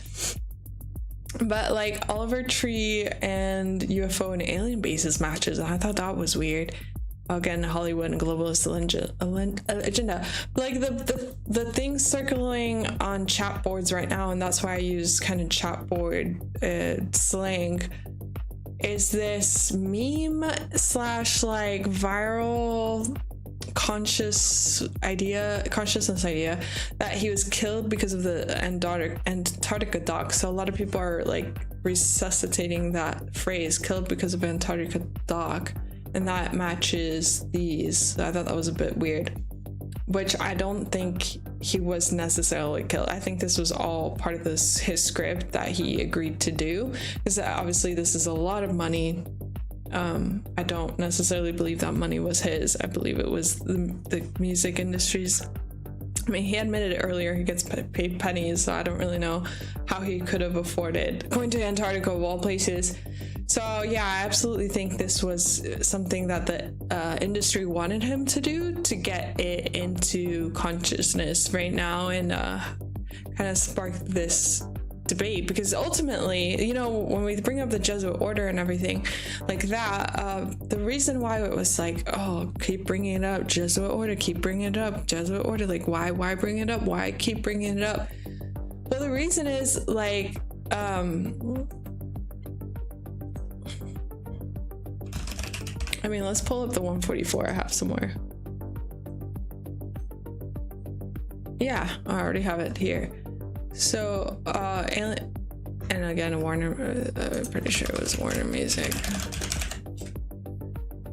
But like Oliver Tree and UFO and alien bases matches, I thought that was weird. Again, Hollywood and globalist agenda. Like the things circling on chat boards right now, and that's why I use kind of chat board slang, is this meme slash like viral consciousness idea that he was killed because of the Antarctica Doc. So a lot of people are like resuscitating that phrase, killed because of Antarctica Doc. And that matches these. I thought that was a bit weird, which I don't think he was necessarily killed. I think this was all part of his script that he agreed to do, because obviously this is a lot of money. I don't necessarily believe that money was his. I believe it was the music industry's. I mean, he admitted it earlier, he gets paid pennies, so I don't really know how he could have afforded going to Antarctica of all places. So yeah, I absolutely think this was something that the industry wanted him to do to get it into consciousness right now and kind of spark this debate, because ultimately, you know, when we bring up the Jesuit order and everything like that, the reason why it was like, oh, keep bringing it up, Jesuit order, keep bringing it up, Jesuit order, like why bring it up, why keep bringing it up? Well, the reason is like I mean, let's pull up the 144 I have somewhere. Yeah, I already have it here. So, and again, Warner, I'm pretty sure it was Warner Music.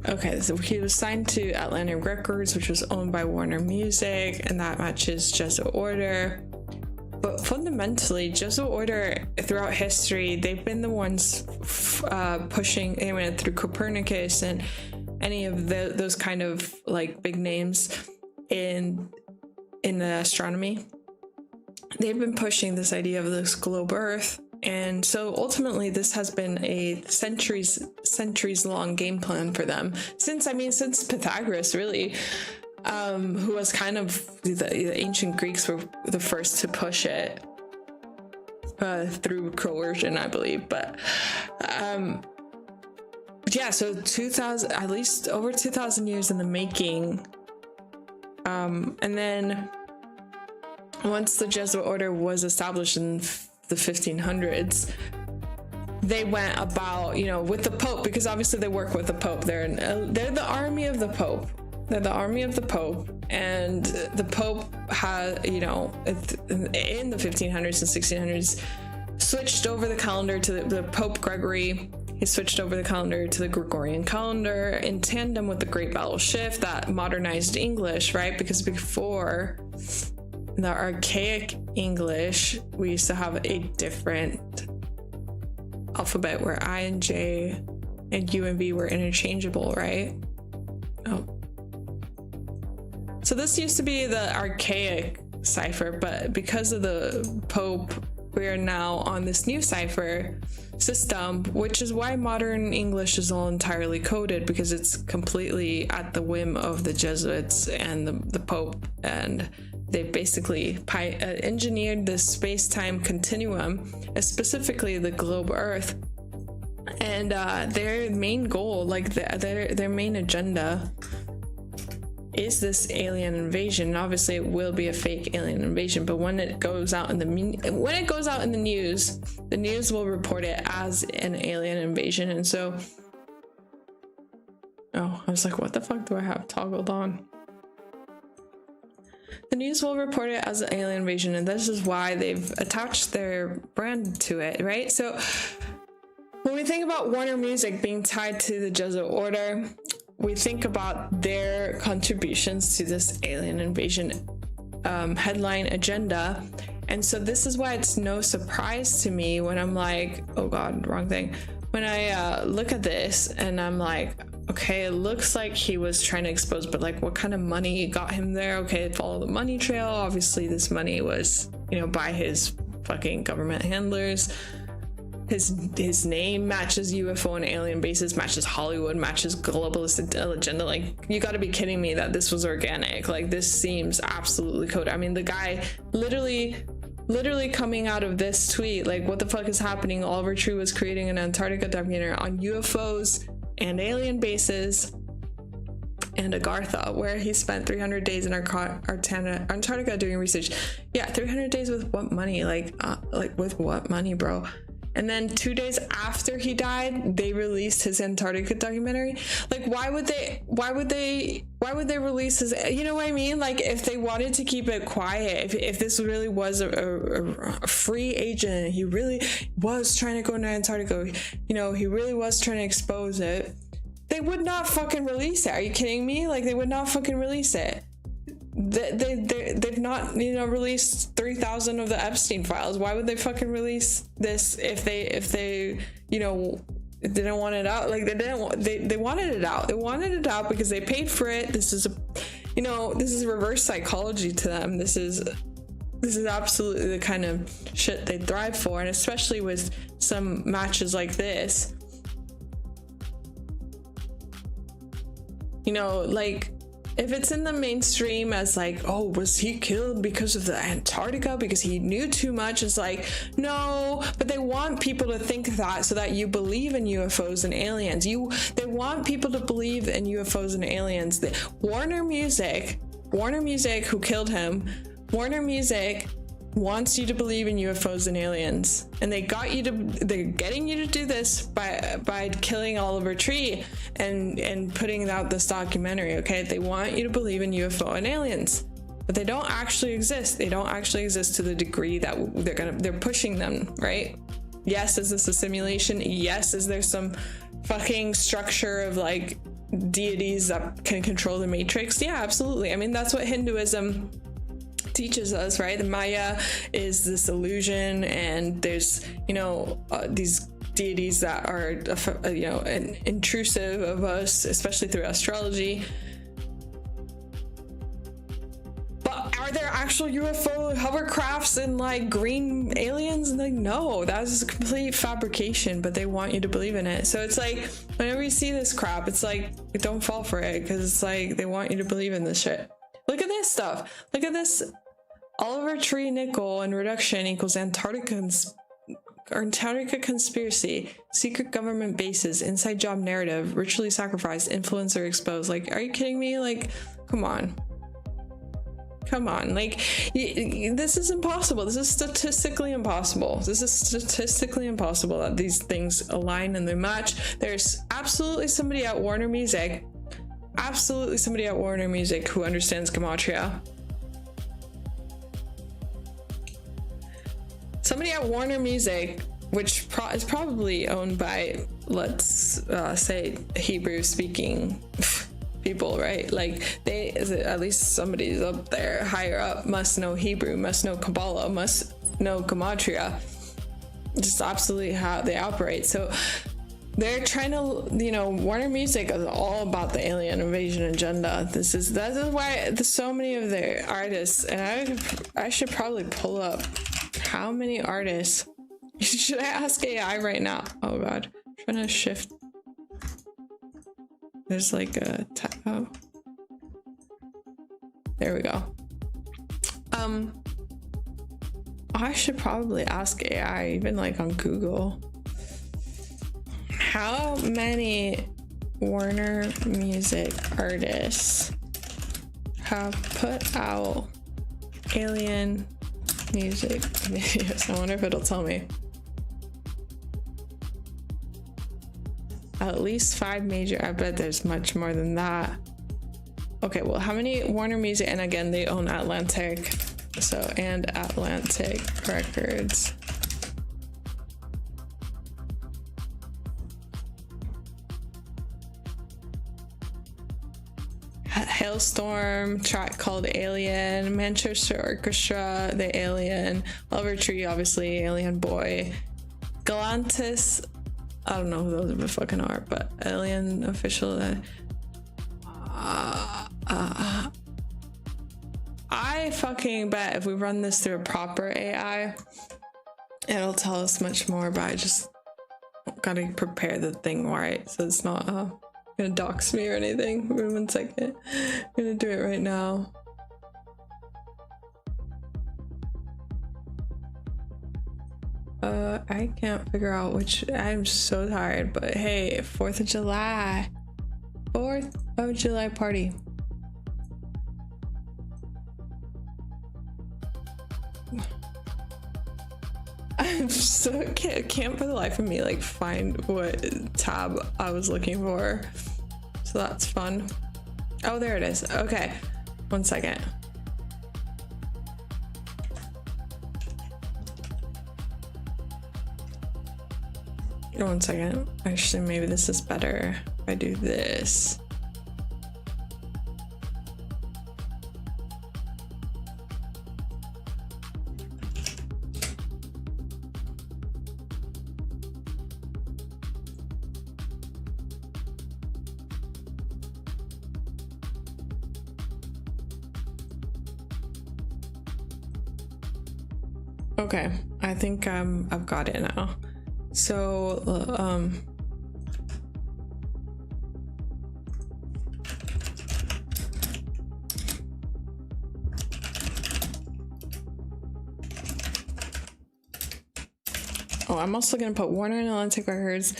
Okay, so he was signed to Atlantic Records, which was owned by Warner Music, and that matches Jesuit Order. But fundamentally, Jesuit Order throughout history, they've been the ones pushing, anyway, through Copernicus and any of those kind of like big names in the astronomy. They've been pushing this idea of this globe Earth, and so ultimately this has been a centuries long game plan for them since Pythagoras, really. Who was kind of the ancient Greeks were the first to push it through coercion, I believe. But yeah, so 2000, at least over 2,000 years in the making. And then once the Jesuit order was established in the 1500s, they went about, you know, with the Pope, because obviously they work with the Pope. They're the army of the Pope. They're the army of the Pope, and the Pope had, you know, in the 1500s and 1600s, switched over the calendar to the Pope Gregory. He switched over the calendar to the Gregorian calendar in tandem with the Great Battle Shift that modernized English, right? Because before the archaic English, we used to have a different alphabet where I and J and U and V were interchangeable, right? Oh. So this used to be the archaic cipher, but because of the Pope, we are now on this new cipher system, which is why modern English is all entirely coded, because it's completely at the whim of the Jesuits and the Pope, and they basically engineered this space-time continuum, specifically the globe Earth, and their main goal, like their main agenda, is this alien invasion. And obviously it will be a fake alien invasion, but when it goes out in the news, the news will report it as an alien invasion. And so, oh, I was like, what the fuck do I have toggled on? The news will report it as an alien invasion, and this is why they've attached their brand to it, right? So when we think about Warner Music being tied to the Jesuit order, we think about their contributions to this alien invasion headline agenda. And so this is why it's no surprise to me when I'm like, oh god, wrong thing. When I look at this and I'm like, okay, it looks like he was trying to expose, but like what kind of money got him there? Okay, follow the money trail. Obviously this money was, you know, by his fucking government handlers. His name matches UFO and alien bases, matches Hollywood, matches globalist agenda. Like, you gotta be kidding me that this was organic. Like, this seems absolutely coded. I mean, the guy literally coming out of this tweet, like, what the fuck is happening? Oliver Tree was creating an Antarctica documentary on UFOs and alien bases and Agartha, where he spent 300 days in Antarctica doing research. Yeah, 300 days with what money? Like with what money, bro? And then 2 days after he died, they released his Antarctica documentary. Like, why would they release his, you know what I mean? Like, if they wanted to keep it quiet, if this really was a free agent, he really was trying to go to Antarctica, you know, he really was trying to expose it, they would not fucking release it. Are you kidding me? Like, they would not fucking release it. They've not, you know, released 3,000 of the Epstein files. Why would they fucking release this if they you know, didn't want it out? Like, they wanted it out. They wanted it out because they paid for it. This is this is reverse psychology to them. This is absolutely the kind of shit they thrive for, and especially with some matches like this. You know, like, if it's in the mainstream as like, oh, was he killed because of the Antarctica because he knew too much? It's like, no, but they want people to think that so that you believe in UFOs and aliens. They want people to believe in UFOs and aliens. Warner Music, who killed him, Warner Music wants you to believe in UFOs and aliens, and they're getting you to do this by killing Oliver Tree and putting out this documentary. Okay, they want you to believe in UFO and aliens, but they don't actually exist. They don't actually exist to the degree that they're pushing them, right? Yes, is this a simulation? Yes, is there some fucking structure of like deities that can control the matrix? Yeah, absolutely. I mean, that's what Hinduism teaches us, right? The Maya is this illusion, and there's, you know, these deities that are, you know, intrusive of us, especially through astrology. But are there actual UFO hovercrafts and like green aliens? And like, no, that's a complete fabrication, but they want you to believe in it. So it's like, whenever you see this crap, it's like, don't fall for it, because it's like, they want you to believe in this shit. Look at this stuff. Look at this. Oliver Tree nickel and reduction equals Antarctica conspiracy, secret government bases, inside job narrative, ritually sacrificed, influencer exposed. Like, are you kidding me? Like, come on. Come on, like, this is impossible. This is statistically impossible. This is statistically impossible that these things align and they match. There's absolutely somebody at Warner Music, who understands Gematria. Somebody at Warner Music, which is probably owned by, let's say, Hebrew-speaking people, right? Like, they, at least somebody's up there higher up, must know Hebrew, must know Kabbalah, must know Gematria, just absolutely how they operate. So they're trying to, you know, Warner Music is all about the alien invasion agenda. That is why there's so many of their artists, and I should probably pull up how many artists. Should I ask AI right now? Oh god, I'm trying to shift. There's like a oh. There we go. I should probably ask AI, even like on Google, how many Warner Music artists have put out alien music videos. I wonder if it'll tell me. At least 5 major. I bet there's much more than that. Okay, well, how many Warner Music, and again, they own Atlantic, so, and Atlantic Records. Hailstorm, track called Alien, Manchester Orchestra, The Alien, Lover Tree, obviously, Alien Boy, Galantis, I don't know who those fucking are, but Alien Official. I fucking bet if we run this through a proper AI, it'll tell us much more, but I just gotta prepare the thing right so it's not gonna dox me or anything. Wait 1 second. I'm gonna do it right now. I can't figure out which. I'm so tired, but hey, 4th of July. 4th of July party. I'm so can't for the life of me like find what tab I was looking for. So that's fun. Oh, there it is. Okay. 1 second. One second. Actually, maybe this is better if I do this. Okay, I think I've got it now. So, oh, I'm also gonna put Warner and Atlantic Records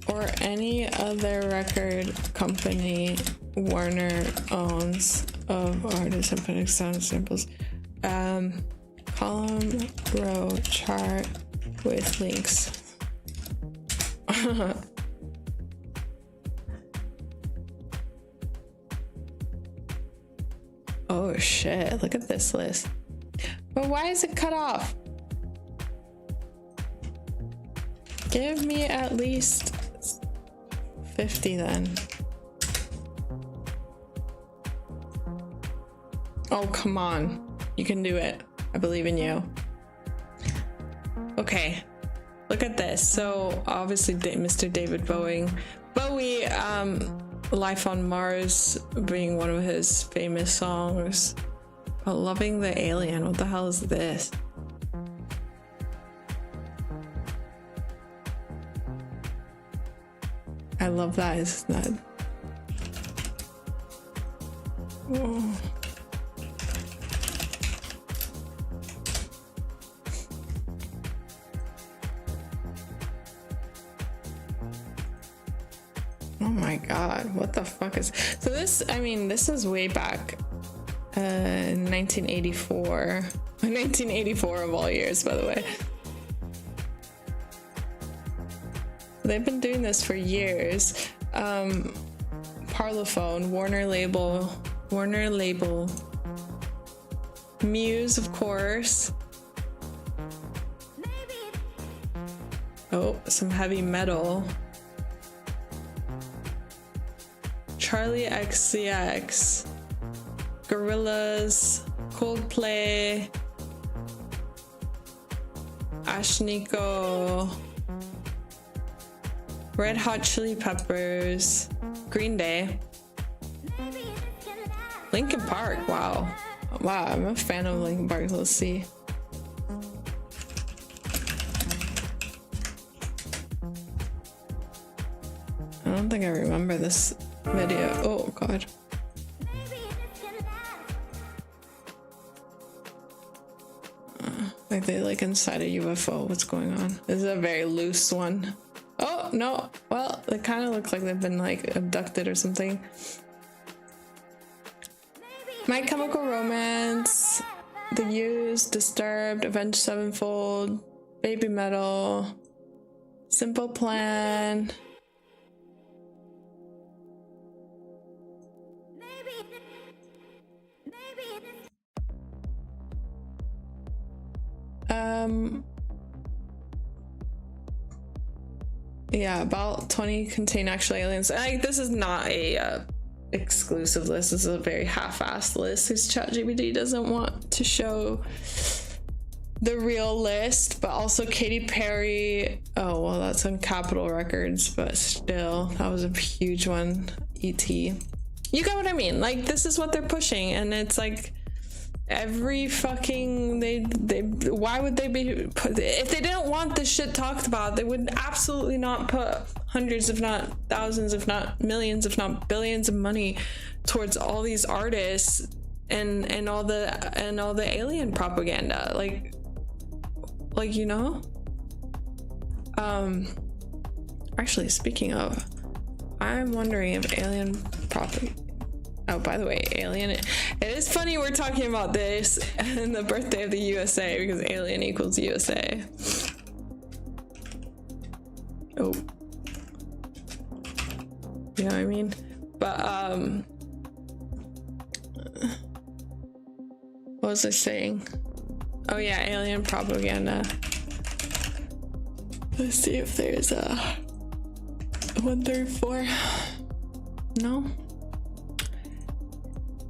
or any other record company Warner owns of artists and putting sound samples. Column, row, chart with links. Oh shit, look at this list. But why is it cut off? Give me at least 50 then. Oh, come on. You can do it. I believe in you. Okay. Look at this. So obviously Mr. David Bowie, Life on Mars being one of his famous songs. But Loving the Alien, what the hell is this? I love that. Isn't that? Oh. Oh my god, what the fuck is so this? I mean, this is way back 1984. 1984 of all years, by the way. They've been doing this for years. Parlophone, Warner label, Muse, of course. Oh, some heavy metal. Charlie XCX, Gorillaz, Coldplay, Ashniko, Red Hot Chili Peppers, Green Day, Linkin Park. Wow, I'm a fan of Linkin Park. Let's see. I don't think I remember this video. Oh god. Like they like inside a UFO. What's going on? This is a very loose one. Oh no. Well, they kind of look like they've been like abducted or something. My Chemical Romance, The Used, Disturbed, Avenged Sevenfold, Baby Metal, Simple Plan. Yeah, about 20 contain actual aliens. This is not a exclusive list. This is a very half-assed list because ChatGPT doesn't want to show the real list. But also Katy Perry. Oh well, that's on Capitol Records, but still, that was a huge one. E.T. You get what I mean? Like this is what they're pushing, and it's like. Every fucking why would they be if they didn't want this shit talked about, they would absolutely not put hundreds if not thousands if not millions if not billions of money towards all these artists and all the alien propaganda, like you know. Actually, speaking of, I'm wondering if alien propaganda. Oh, by the way, alien. It is funny we're talking about this and the birthday of the USA because alien equals USA. Oh. You know what I mean? But, what was I saying? Oh yeah, alien propaganda. Let's see if there's a 134. No?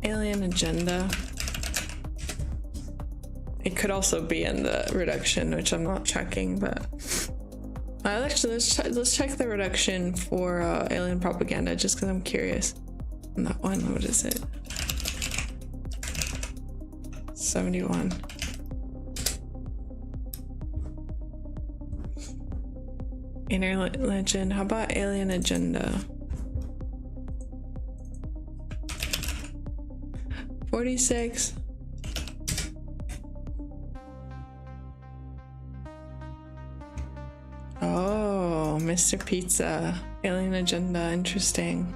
Alien agenda. It could also be in the reduction, which I'm not checking, but actually let's check the reduction for alien propaganda just because I'm curious. On that one, what is it? 71. Inner legend. How about alien agenda? 46. Oh, Mr. Pizza. Alien agenda. Interesting.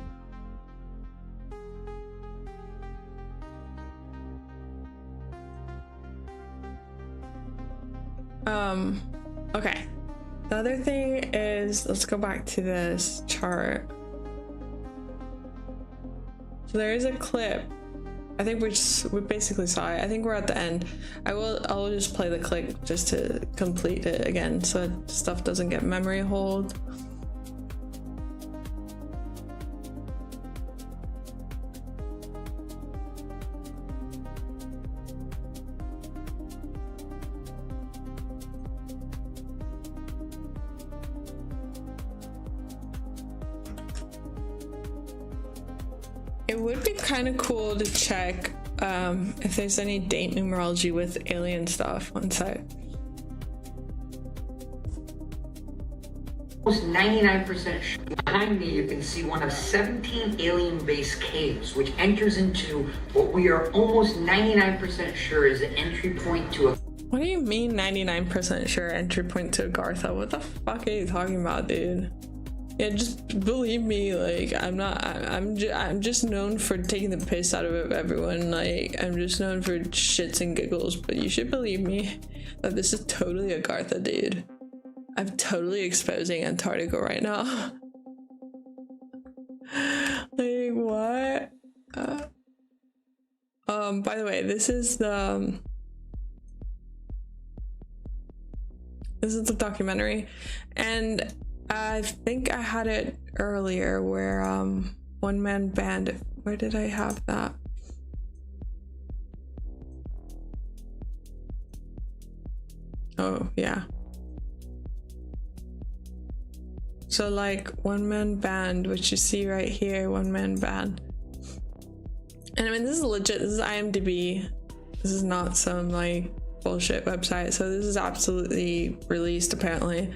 Okay. The other thing is, let's go back to this chart. So there is a clip. I think we basically saw it. I think we're at the end. I'll just play the clip just to complete it again so stuff doesn't get memory hold. It would be kind of cool to check if there's any date numerology with alien stuff. One sec. Almost 99% sure. Behind me, you can see one of 17 alien-based caves, which enters into what we are almost 99% sure is an entry point to a. What do you mean 99% sure entry point to Agartha? What the fuck are you talking about, dude? Yeah, just believe me. Like, I'm just known for taking the piss out of everyone. Like, I'm just known for shits and giggles. But you should believe me that this is totally Agartha, dude. I'm totally exposing Antarctica right now. Like, what? By the way, this is the documentary, and I think I had it earlier where one man band. Where did I have that? Oh yeah. So like one man band, which you see right here, one man band. And I mean, this is legit. This is IMDb. This is not some like bullshit website. So this is absolutely released apparently.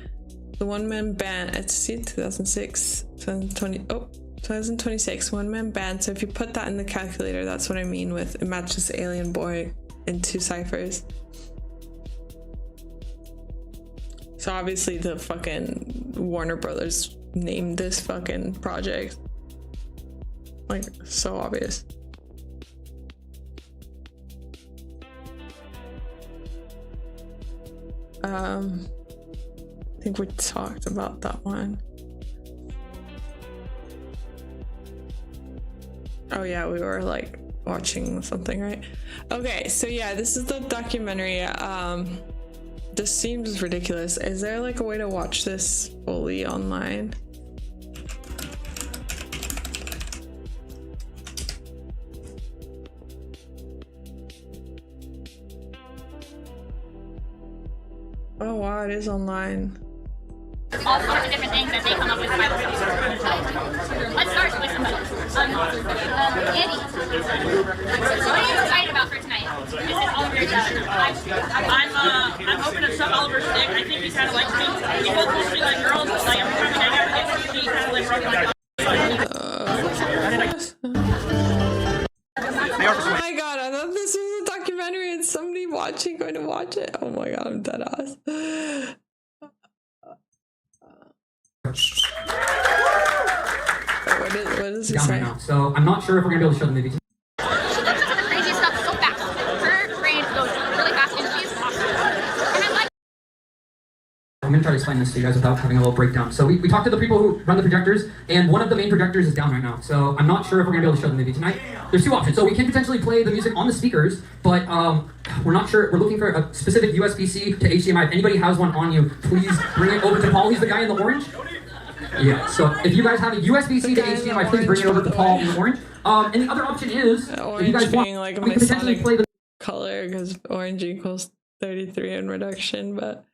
The one man band. It's 2006, 2020. Oh, 2026. One man band. So if you put that in the calculator, that's what I mean with it matches Alien Boy into ciphers. So obviously the fucking Warner Brothers named this fucking project. Like, so obvious. I think we talked about that one. Oh yeah, we were like watching something, right? Okay, so yeah, this is the documentary. This seems ridiculous. Is there like a way to watch this fully online? Oh wow, it is online. All sorts of different things that they come up with. Let's start with Andy. What are you excited about for tonight? This is Oliver's I'm hoping to suck Oliver's dick. I think he kind of likes me. He both mostly like girls, but like every time I never get to see, he kind of like rubbing my Oh my god, I thought this was a documentary and somebody watching going to watch it. Oh my god, I'm dead ass. What is he saying? Right, so I'm not sure if we're gonna be able to show the movie. She does some of the craziest stuff so fast. Her brain goes really fast and she's awesome. And I'm like, I'm gonna try to explain this to you guys without having a little breakdown. So we talked to the people who run the projectors, and one of the main projectors is down right now. So I'm not sure if we're gonna be able to show the movie tonight. There's two options. So we can potentially play the music on the speakers, but we're not sure. We're looking for a specific USB-C to HDMI. If anybody has one on you, please bring it over to Paul. He's the guy in the orange. Yeah, so if you guys have a USB-C to HDMI, please bring it over to Paul in the orange. And the other option is, if you guys want, like we can potentially play the color because orange equals 33 in reduction, but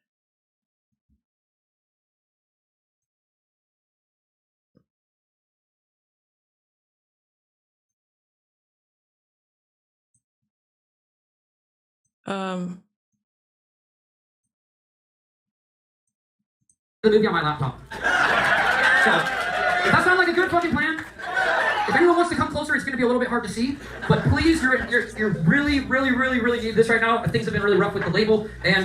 the movie on my laptop. So, does that sound like a good fucking plan? If anyone wants to come closer, it's going to be a little bit hard to see. But please, you're really need this right now. Things have been really rough with the label, and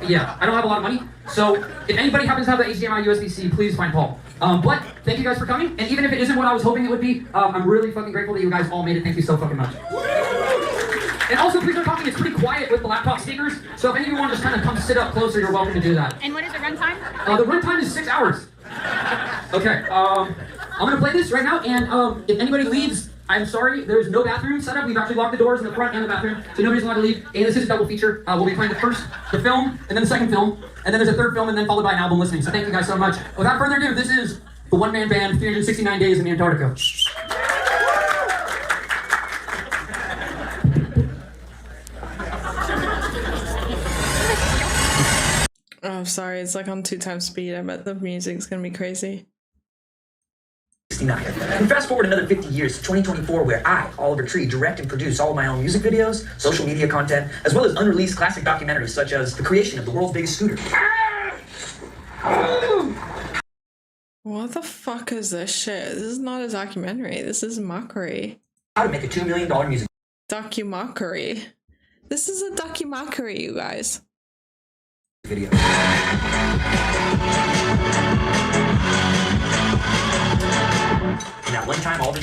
yeah, I don't have a lot of money. So if anybody happens to have the HDMI USB-C, please find Paul. But thank you guys for coming. And even if it isn't what I was hoping it would be, I'm really fucking grateful that you guys all made it. Thank you so fucking much. And also, please don't talking. It's pretty quiet with the laptop speakers. So if any of you want to just kind of come sit up closer, you're welcome to do that. and what is the runtime? The runtime is 6 hours. Okay, I'm gonna play this right now, and if anybody leaves, I'm sorry, there's no bathroom set up. We've actually locked the doors in the front and the bathroom, so nobody's allowed to leave. And this is a double feature. We'll be playing the film, and then the second film, and then there's a third film, and then followed by an album listening. So thank you guys so much. Without further ado, this is the one-man band, 369 Days in the Antarctica. oh, sorry, it's like on 2x speed. I bet the music's gonna be crazy. And fast forward another 50 years to 2024, where I, Oliver Tree, direct and produce all of my own music videos, social media content, as well as unreleased classic documentaries such as the creation of the world's biggest scooter. What the fuck is this shit? This is not a documentary. This is mockery. How to make a $2 million music Documockery. This is a documockery, you guys. video.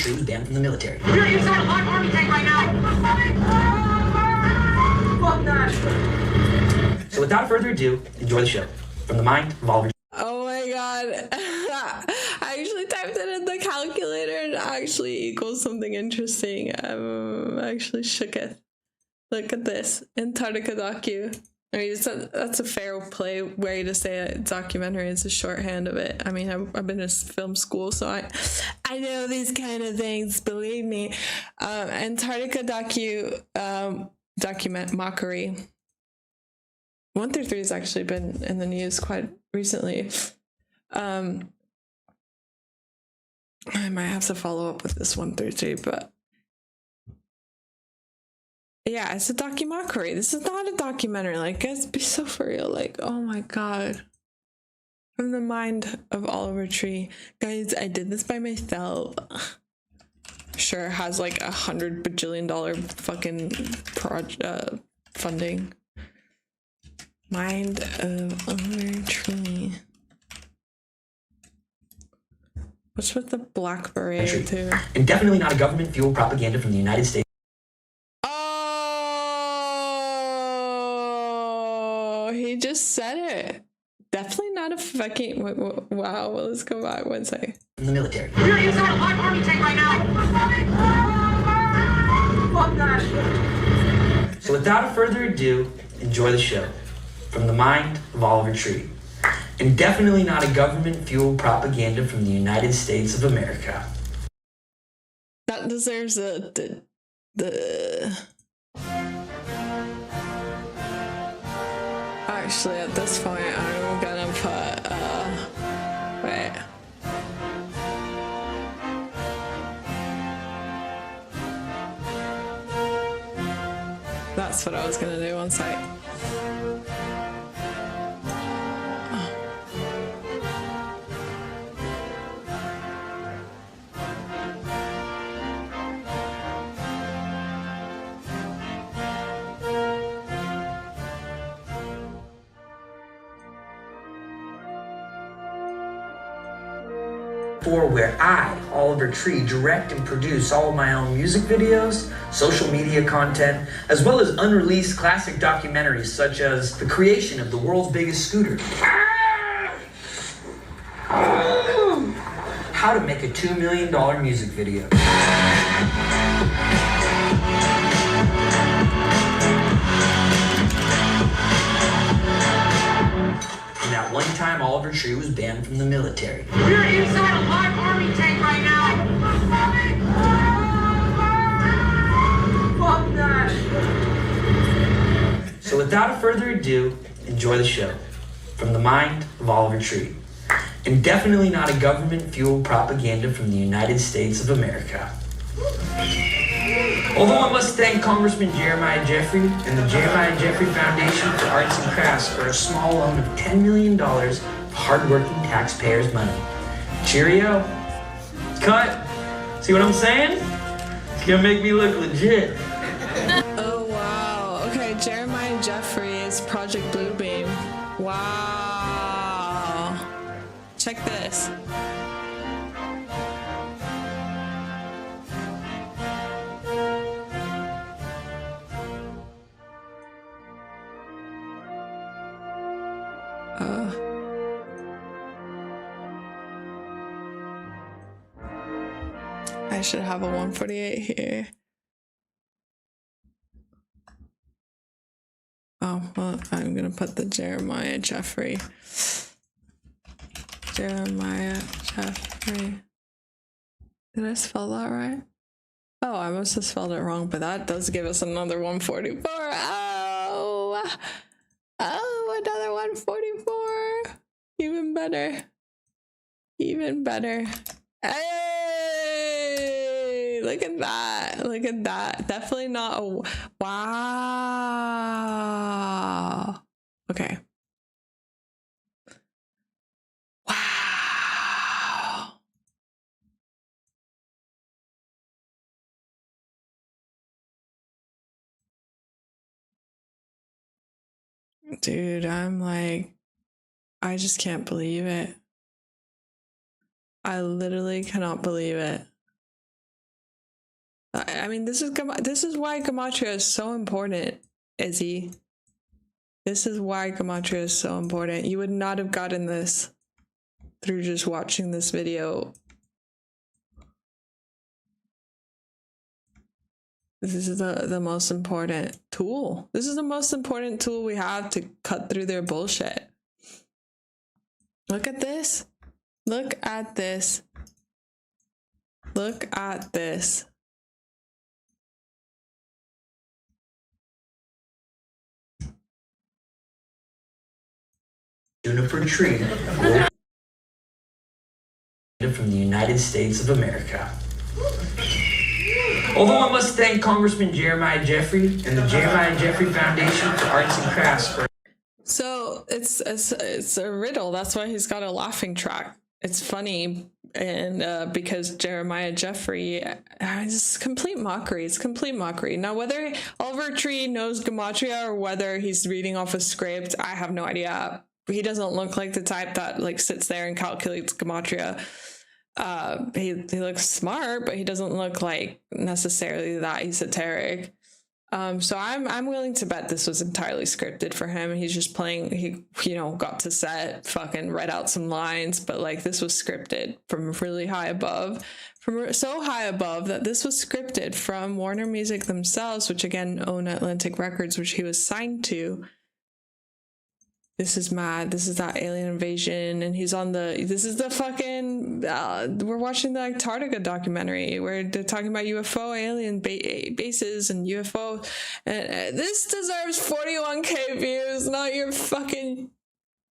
tree was banned from the military. We're inside a live army tank right now. Fuck that. So without further ado, enjoy the show. From the mind of Oliver. Oh my god. I actually typed it in the calculator and it actually equals something interesting. I'm actually shooketh. Look at this. Antarctica Docu. I mean, that's a fair way to say a documentary. It's a shorthand of it. I mean, I've been in film school, so I know these kind of things, believe me. Antarctica Docu, document mockery. 1 through 3 has actually been in the news quite recently. I might have to follow up with this 1 through 3, but yeah, it's a docu-mockery. This is not a documentary. Like, guys, be so for real. Like, oh my god. From the mind of Oliver Tree. Guys, I did this by myself. Sure, it has like $100 bajillion fucking funding. Mind of Oliver Tree. What's with the black beret too? And definitely not a government fueled propaganda from the United States. Oh, he just said it. Definitely not a fucking. Wow, well, let's go back one second. From the military. We're inside a live army tank right now. Fuck that. So without further ado, enjoy the show. From the mind of Oliver Tree. And definitely not a government-fueled propaganda from the United States of America. That deserves the Actually, at this point, I'm gonna put, wait. That's what I was gonna do, one sec. Where I, Oliver Tree, direct and produce all of my own music videos, social media content, as well as unreleased classic documentaries such as the creation of the world's biggest scooter, how to make a $2 million music video, and at one time Oliver Tree was banned from the military. We're inside a live army tank right now. Fuck that. So without further ado, enjoy the show. From the mind of Oliver Tree. And definitely not a government-fueled propaganda from the United States of America. Although I must thank Congressman Jeremiah Jeffrey and the Jeremiah Jeffrey Foundation for Arts and Crafts for a small loan of $10 million of hardworking taxpayers' money. Cheerio. Cut. See what I'm saying? It's gonna make me look legit. Oh wow. Okay, Jeremiah Jeffrey is Project Bluebeam. Wow. Check this. I should have a 148 here. Oh, well, I'm gonna put the Jeremiah Jeffrey. Jeremiah Jeffrey. Did I spell that right? Oh, I must have spelled it wrong, but that does give us another 144. Oh, another 144. Even better. Even better. Hey, look at that. Look at that. Definitely not a wow. Okay. Wow. Dude, I'm like, I just can't believe it. I literally cannot believe it. I mean, this is why gematria is so important, Izzy. This is why gematria is so important. You would not have gotten this through just watching this video. This is the most important tool. This is the most important tool we have to cut through their bullshit. Look at this. Look at this. Look at this. Juniper tree from the United States of America. Although I must thank Congressman Jeremiah Jeffrey and the Jeremiah Jeffrey Foundation for Arts and Crafts for. So it's a riddle. That's why he's got a laughing track. It's funny, and because Jeremiah Jeffrey, it's complete mockery. It's complete mockery. Now, whether Oliver Tree knows gematria or whether he's reading off a script, I have no idea. He doesn't look like the type that like sits there and calculates gematria. He looks smart, but he doesn't look like necessarily that esoteric. So I'm willing to bet this was entirely scripted for him. He's just playing, he got to set, fucking read out some lines, but like this was scripted from really high above, from so high above that this was scripted from Warner Music themselves, which again own Atlantic Records, which he was signed to. This is mad. This is that alien invasion, and he's on this is the fucking, we're watching the Antarctica documentary where they're talking about UFO alien bases and UFO, and this deserves 41K views, not your fucking,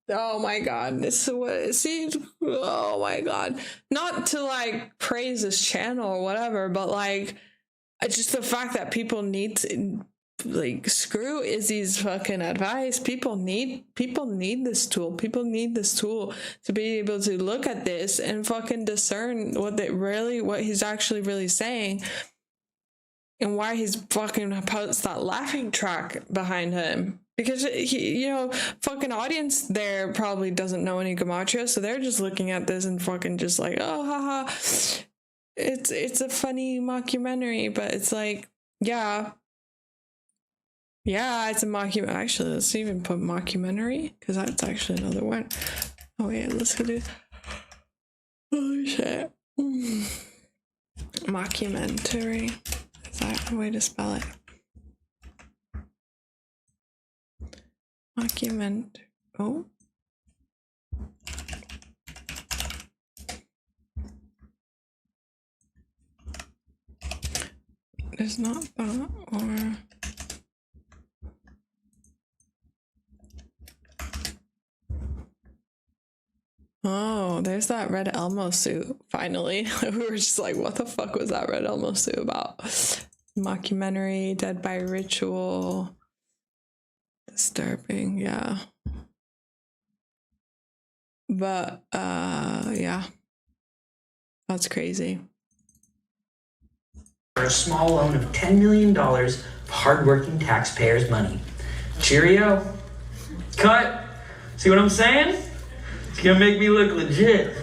oh my god, this is what, see, oh my god, not to like praise this channel or whatever, but like, it's just the fact that people need to, like, screw Izzy's fucking advice. People need this tool. People need this tool to be able to look at this and fucking discern what he's actually really saying, and why he's fucking posts that laughing track behind him. Because he, fucking audience there probably doesn't know any gematria, so they're just looking at this and fucking just like, oh, haha. It's a funny mockumentary, but it's like, yeah, it's a mockumentary. Actually, let's even put mockumentary, because that's actually another one. Oh wait, let's go do. Holy shit. Mockumentary. Is that a way to spell it? Oh. It's not that, or. Oh, there's that Red Elmo suit. Finally, we were just like, what the fuck was that Red Elmo suit about? Mockumentary, Dead by Ritual. Disturbing, yeah. But, yeah. That's crazy. For a small loan of $10 million of hardworking taxpayers' money. Cheerio. Cut. See what I'm saying? It's gonna make me look legit.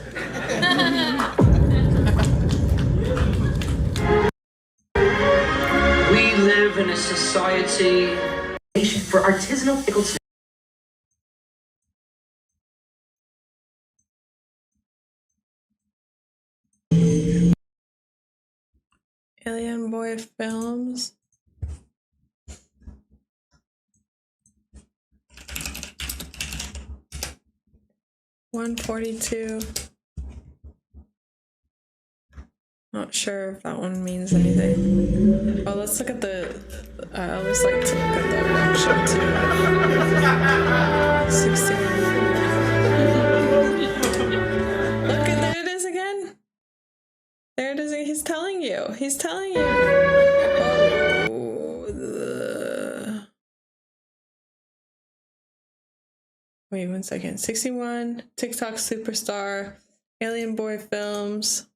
We live in a society for artisanal pickled snacks. Alien Boy Films. $142. Not sure if that one means anything. Oh, let's look at the. I always like to look at the reaction too. 16. Look, and there it is again. There it is. He's telling you. He's telling you. Oh, wait 1 second. 61. TikTok superstar. Alien Boy Films.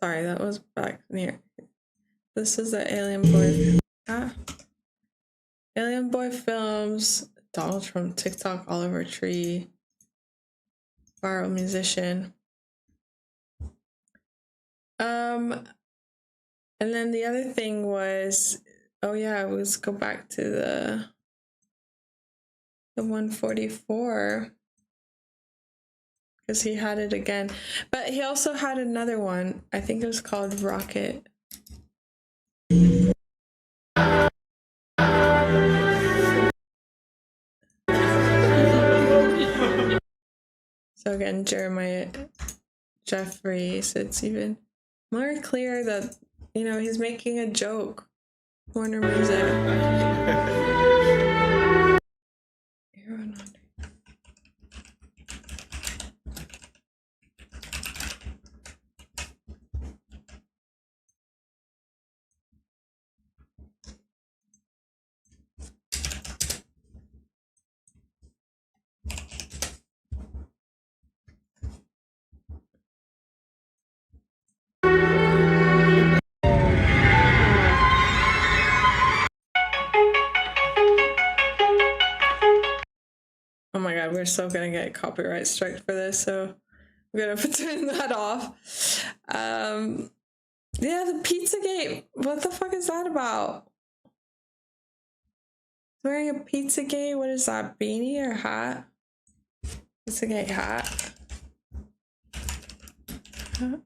Sorry, that was back near. This is the Alien Boy. Alien Boy Films. Donald from TikTok, Oliver Tree. Viral musician. And then the other thing was, oh yeah, let's go back to the 144 because he had it again, but he also had another one. I think it was called Rocket. So again, Jeremiah Jeffrey, so it's even more clear that, you know, he's making a joke. Warner Music. Oh my god, we're so gonna get copyright strike for this, so I'm gonna turn that off. Yeah, the Pizzagate. What the fuck is that about? Wearing a Pizzagate? What is that? Beanie or hat? Pizzagate hat. Huh?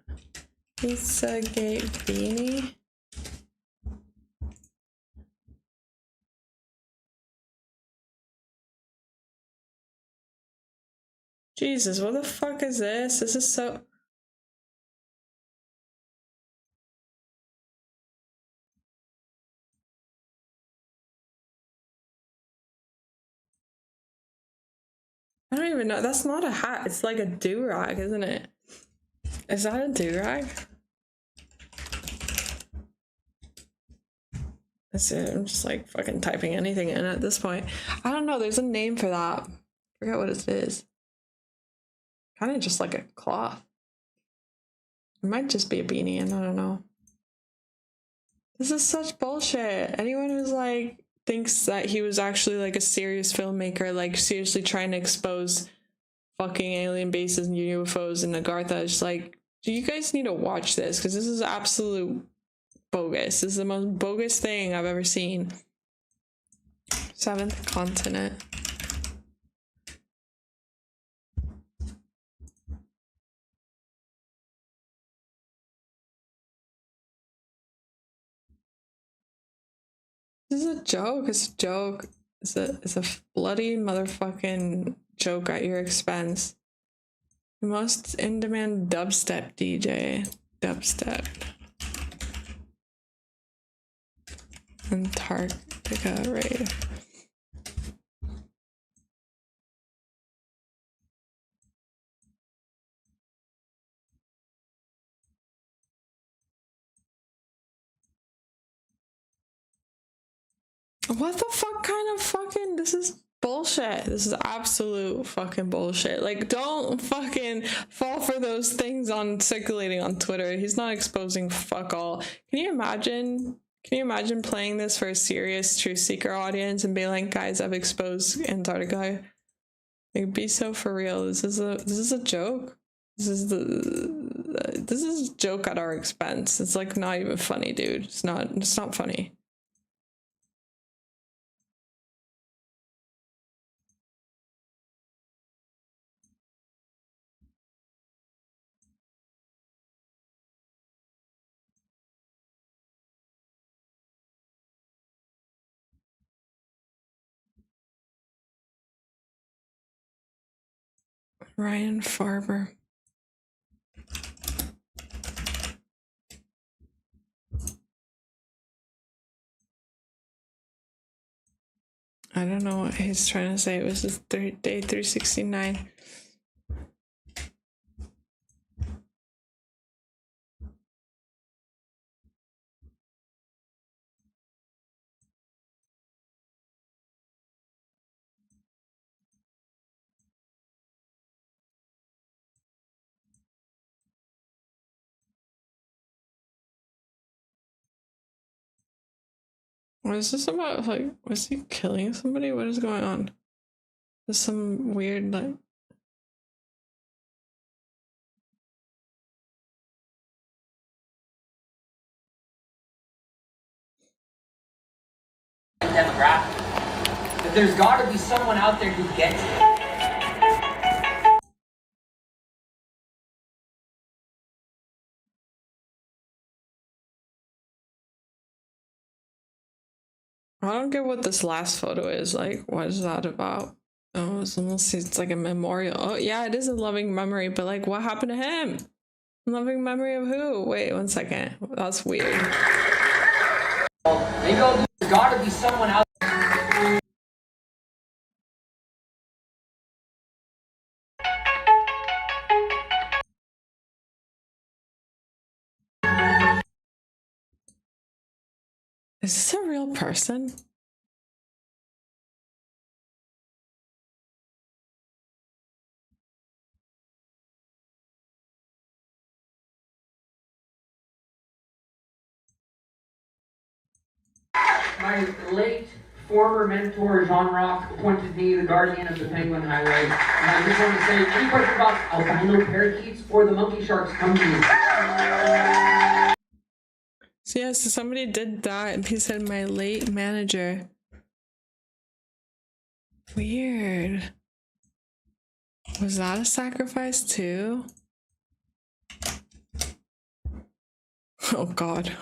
Pizzagate beanie. Jesus, what the fuck is this? This is so... I don't even know. That's not a hat. It's like a do-rag, isn't it? Is that a do-rag? That's it. I'm just like fucking typing anything in at this point. I don't know. There's a name for that. I forget what it is. Kind of just like a cloth. It might just be a beanie, and I don't know. This is such bullshit. Anyone who's like thinks that he was actually like a serious filmmaker, like seriously trying to expose fucking alien bases and UFOs in Agartha, is like, do you guys need to watch this? Because this is absolute bogus. This is the most bogus thing I've ever seen. Seventh continent. This is a joke. It's a joke. It's a bloody motherfucking joke at your expense. The most in-demand dubstep DJ. Dubstep. Antarctica raid. What the fuck kind of fucking... This is bullshit. This is absolute fucking bullshit. Like, don't fucking fall for those things on circulating on Twitter. He's not exposing fuck all. Can you imagine? Can you imagine playing this for a serious truth seeker audience and being like, guys, I've exposed Antarctica? Like, be so for real. This is a joke. This is a joke at our expense. It's like not even funny, dude. It's not funny. Ryan Farber. I don't know what he's trying to say. It was his day 369. What is this about? Like, was he killing somebody? What is going on? There's some weird, like... demographic. But there's got to be someone out there who gets it. I don't get what this last photo is. Like, what is that about? Oh, it's like a memorial. Oh, yeah, it is a loving memory, but like, what happened to him? Loving memory of who? Wait, 1 second. That's weird. Maybe there's got to be someone out there. Is this a real person? My late former mentor, Jean Rock, appointed me the guardian of the Penguin Highway. And I just want to say, any question about albino parakeets or the monkey sharks, come to me. So yeah, so somebody did that and he said my late manager. Weird. Was that a sacrifice too? Oh God.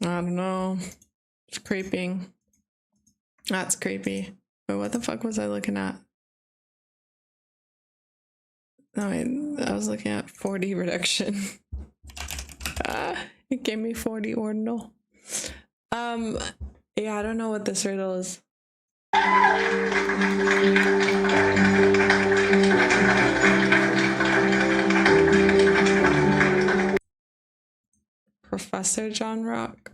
I don't know. It's creeping. That's creepy. But what the fuck was I looking at? No, I was looking at 40 reduction. It gave me 40 ordinal. Yeah, I don't know what this riddle is. Professor John Rock.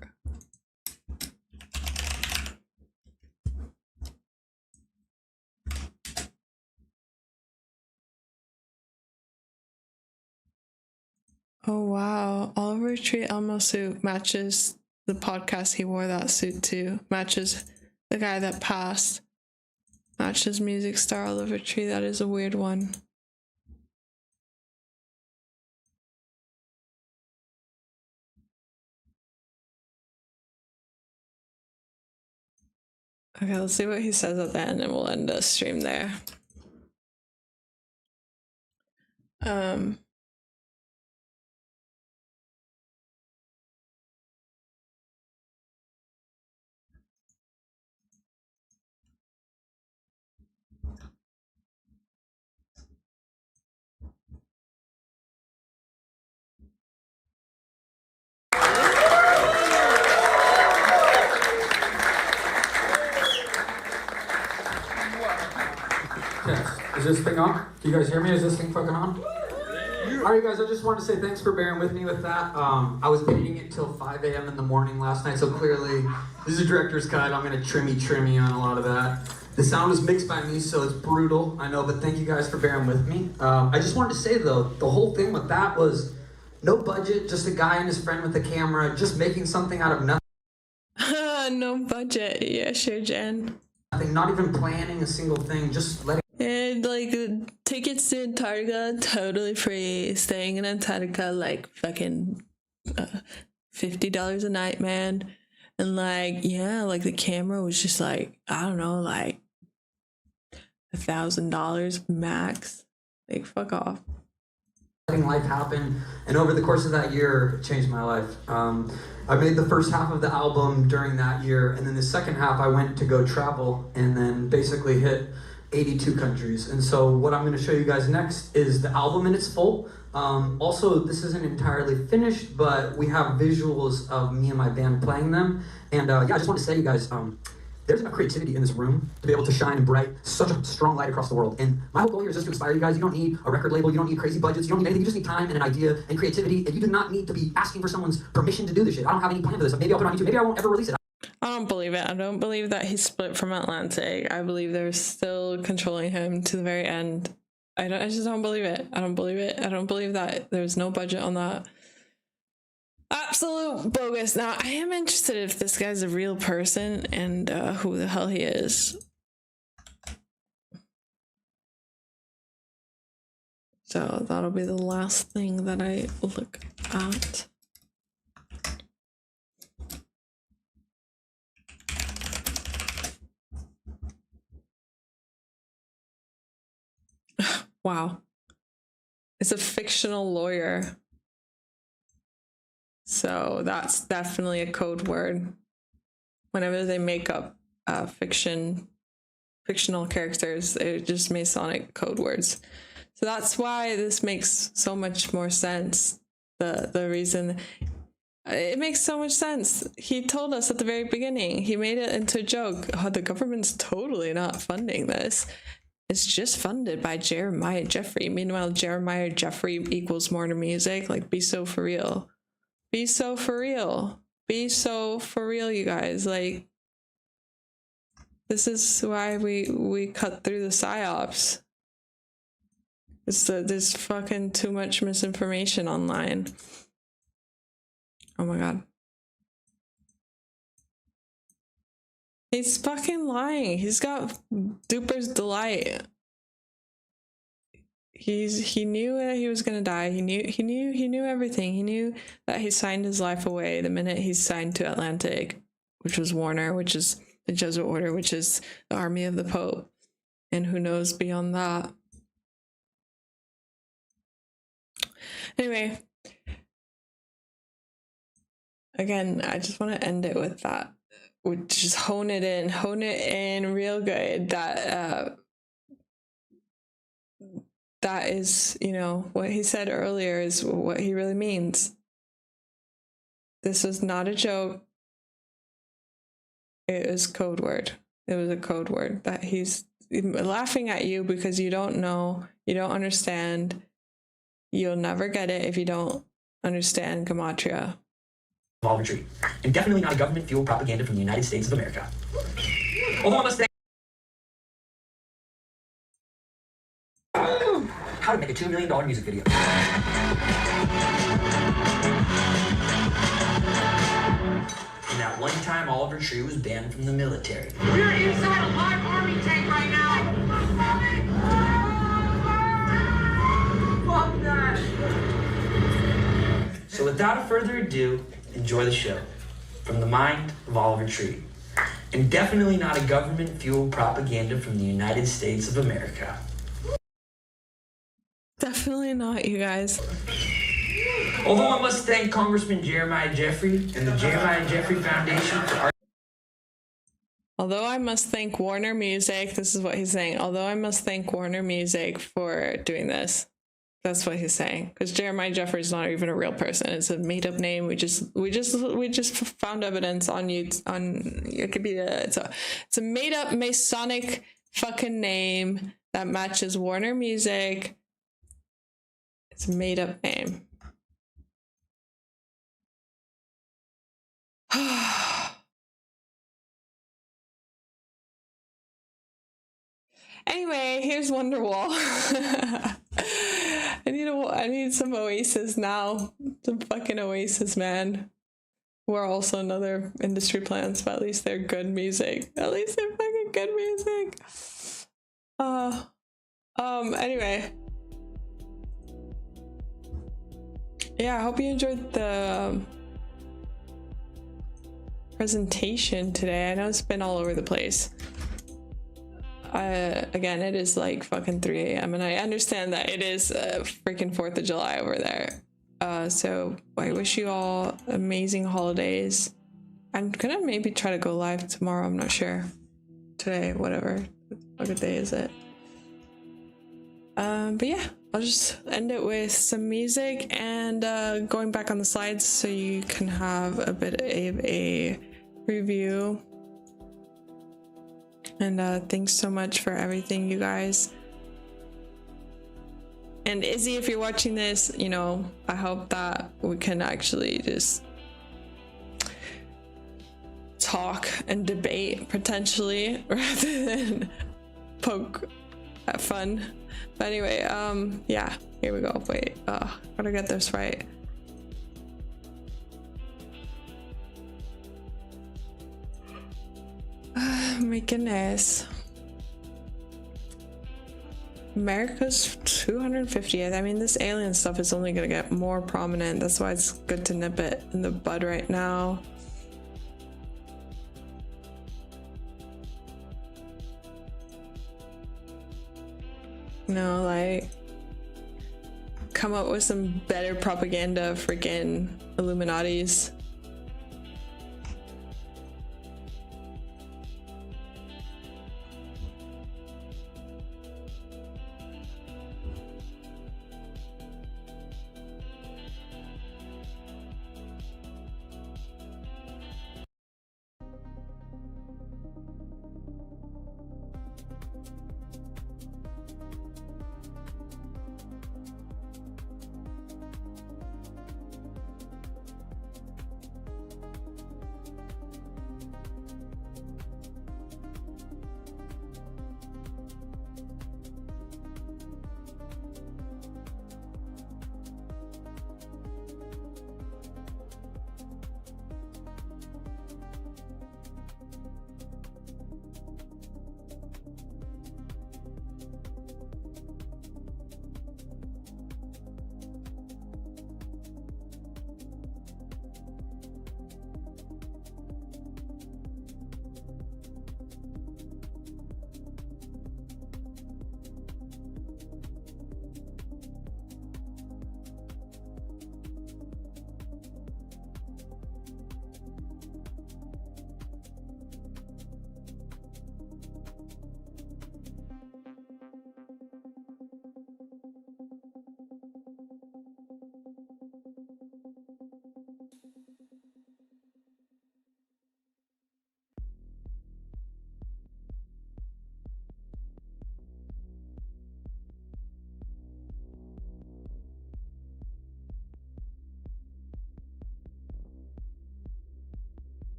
Oh wow, Oliver Tree Elmo suit matches the podcast he wore that suit to. Matches the guy that passed. Matches music star Oliver Tree. That is a weird one. Okay, let's see what he says at the end and we'll end the stream there. Is this thing on? Do you guys hear me? Is this thing fucking on? Alright guys, I just wanted to say thanks for bearing with me with that. I was editing it till 5 a.m. in the morning last night, so clearly this is a director's cut. I'm gonna trimmy on a lot of that. The sound is mixed by me, so it's brutal, I know, but thank you guys for bearing with me. I just wanted to say though, the whole thing with that was no budget, just a guy and his friend with a camera, just making something out of nothing. No budget. Yeah, sure, Jen. Not even planning a single thing, just letting. And like tickets to Antarctica totally free. Staying in Antarctica like fucking $50 a night, man. And like yeah, like the camera was just like I don't know, like $1,000 max. Like fuck off. Letting life happen, and over the course of that year, it changed my life. I made the first half of the album during that year, and then the second half I went to go travel and then basically hit 82 countries. And so what I'm going to show you guys next is the album in its full. Also, this isn't entirely finished, but we have visuals of me and my band playing them. And yeah, I just want to say, you guys, there's enough creativity in this room to be able to shine bright, such a strong light across the world. And my whole goal here is just to inspire you guys. You don't need a record label, you don't need crazy budgets, you don't need anything. You just need time and an idea and creativity. And you do not need to be asking for someone's permission to do this shit. I don't have any plan for this. Maybe I'll put it on YouTube, maybe I won't ever release it. I don't believe it. I don't believe that he split from Atlantic. I believe they're still controlling him to the very end. I just don't believe it. I don't believe it. I don't believe that there's no budget on that. Absolute bogus. Now, I am interested if this guy's a real person and who the hell he is. So that'll be the last thing that I look at. Wow. It's a fictional lawyer. So that's definitely a code word. Whenever they make up fictional characters, they're just Masonic code words. So that's why this makes so much more sense. The reason it makes so much sense. He told us at the very beginning, he made it into a joke. Oh, the government's totally not funding this. It's just funded by Jeremiah Jeffrey. Meanwhile, Jeremiah Jeffrey equals Warner Music. Like, be so for real. Be so for real. Be so for real, you guys. Like, this is why we cut through the psyops. There's fucking too much misinformation online. Oh my god. He's fucking lying. He's got Duper's delight. He knew that he was gonna die. He knew everything. He knew that he signed his life away the minute he signed to Atlantic, which was Warner, which is the Jesuit order, which is the army of the Pope. And who knows beyond that. Anyway, again, I just want to end it with that. We just hone it in real good. That is, you know, what he said earlier is what he really means. This was not a joke. It was code word. It was a code word that he's laughing at you because you don't know, you don't understand. You'll never get it if you don't understand Gematria. Voluntary, and definitely not a government-fueled propaganda from the United States of America. Although I must say, how to make a $2 million music video. And that one time Oliver Tree was banned from the military. We're inside a live army tank right now. Fuck that. So without further ado, enjoy the show. From the mind of Oliver Tree. And definitely not a government-fueled propaganda from the United States of America. Definitely not, you guys. Although I must thank Congressman Jeremiah Jeffrey and the Jeremiah Jeffrey Foundation for our... Although I must thank Warner Music, this is what he's saying. Although I must thank Warner Music for doing this. That's what he's saying. Because Jeremiah Jeffrey is not even a real person. It's a made-up name. We just found evidence on Wikipedia. It's a made-up Masonic fucking name that matches Warner Music. It's a made-up name. Anyway, here's Wonderwall. I need some Oasis now. Some fucking Oasis, man. Who are also another industry plants, but at least they're good music. At least they're fucking good music. Anyway. Yeah, I hope you enjoyed the presentation today. I know it's been all over the place. Again, it is like fucking 3 a.m. and I understand that it is freaking 4th of July over there. So I wish you all amazing holidays. I'm gonna maybe try to go live tomorrow. I'm not sure. Today, whatever. What day is it? But yeah, I'll just end it with some music and going back on the slides so you can have a bit of a review. And thanks so much for everything, you guys. And Izzy, if you're watching this, you know, I hope that we can actually just talk and debate potentially rather than poke at fun. But anyway, yeah, here we go. Wait, gotta get this right. My goodness. America's 250th. I mean, this alien stuff is only gonna get more prominent. That's why it's good to nip it in the bud right now. You know, like, come up with some better propaganda, freaking Illuminatis.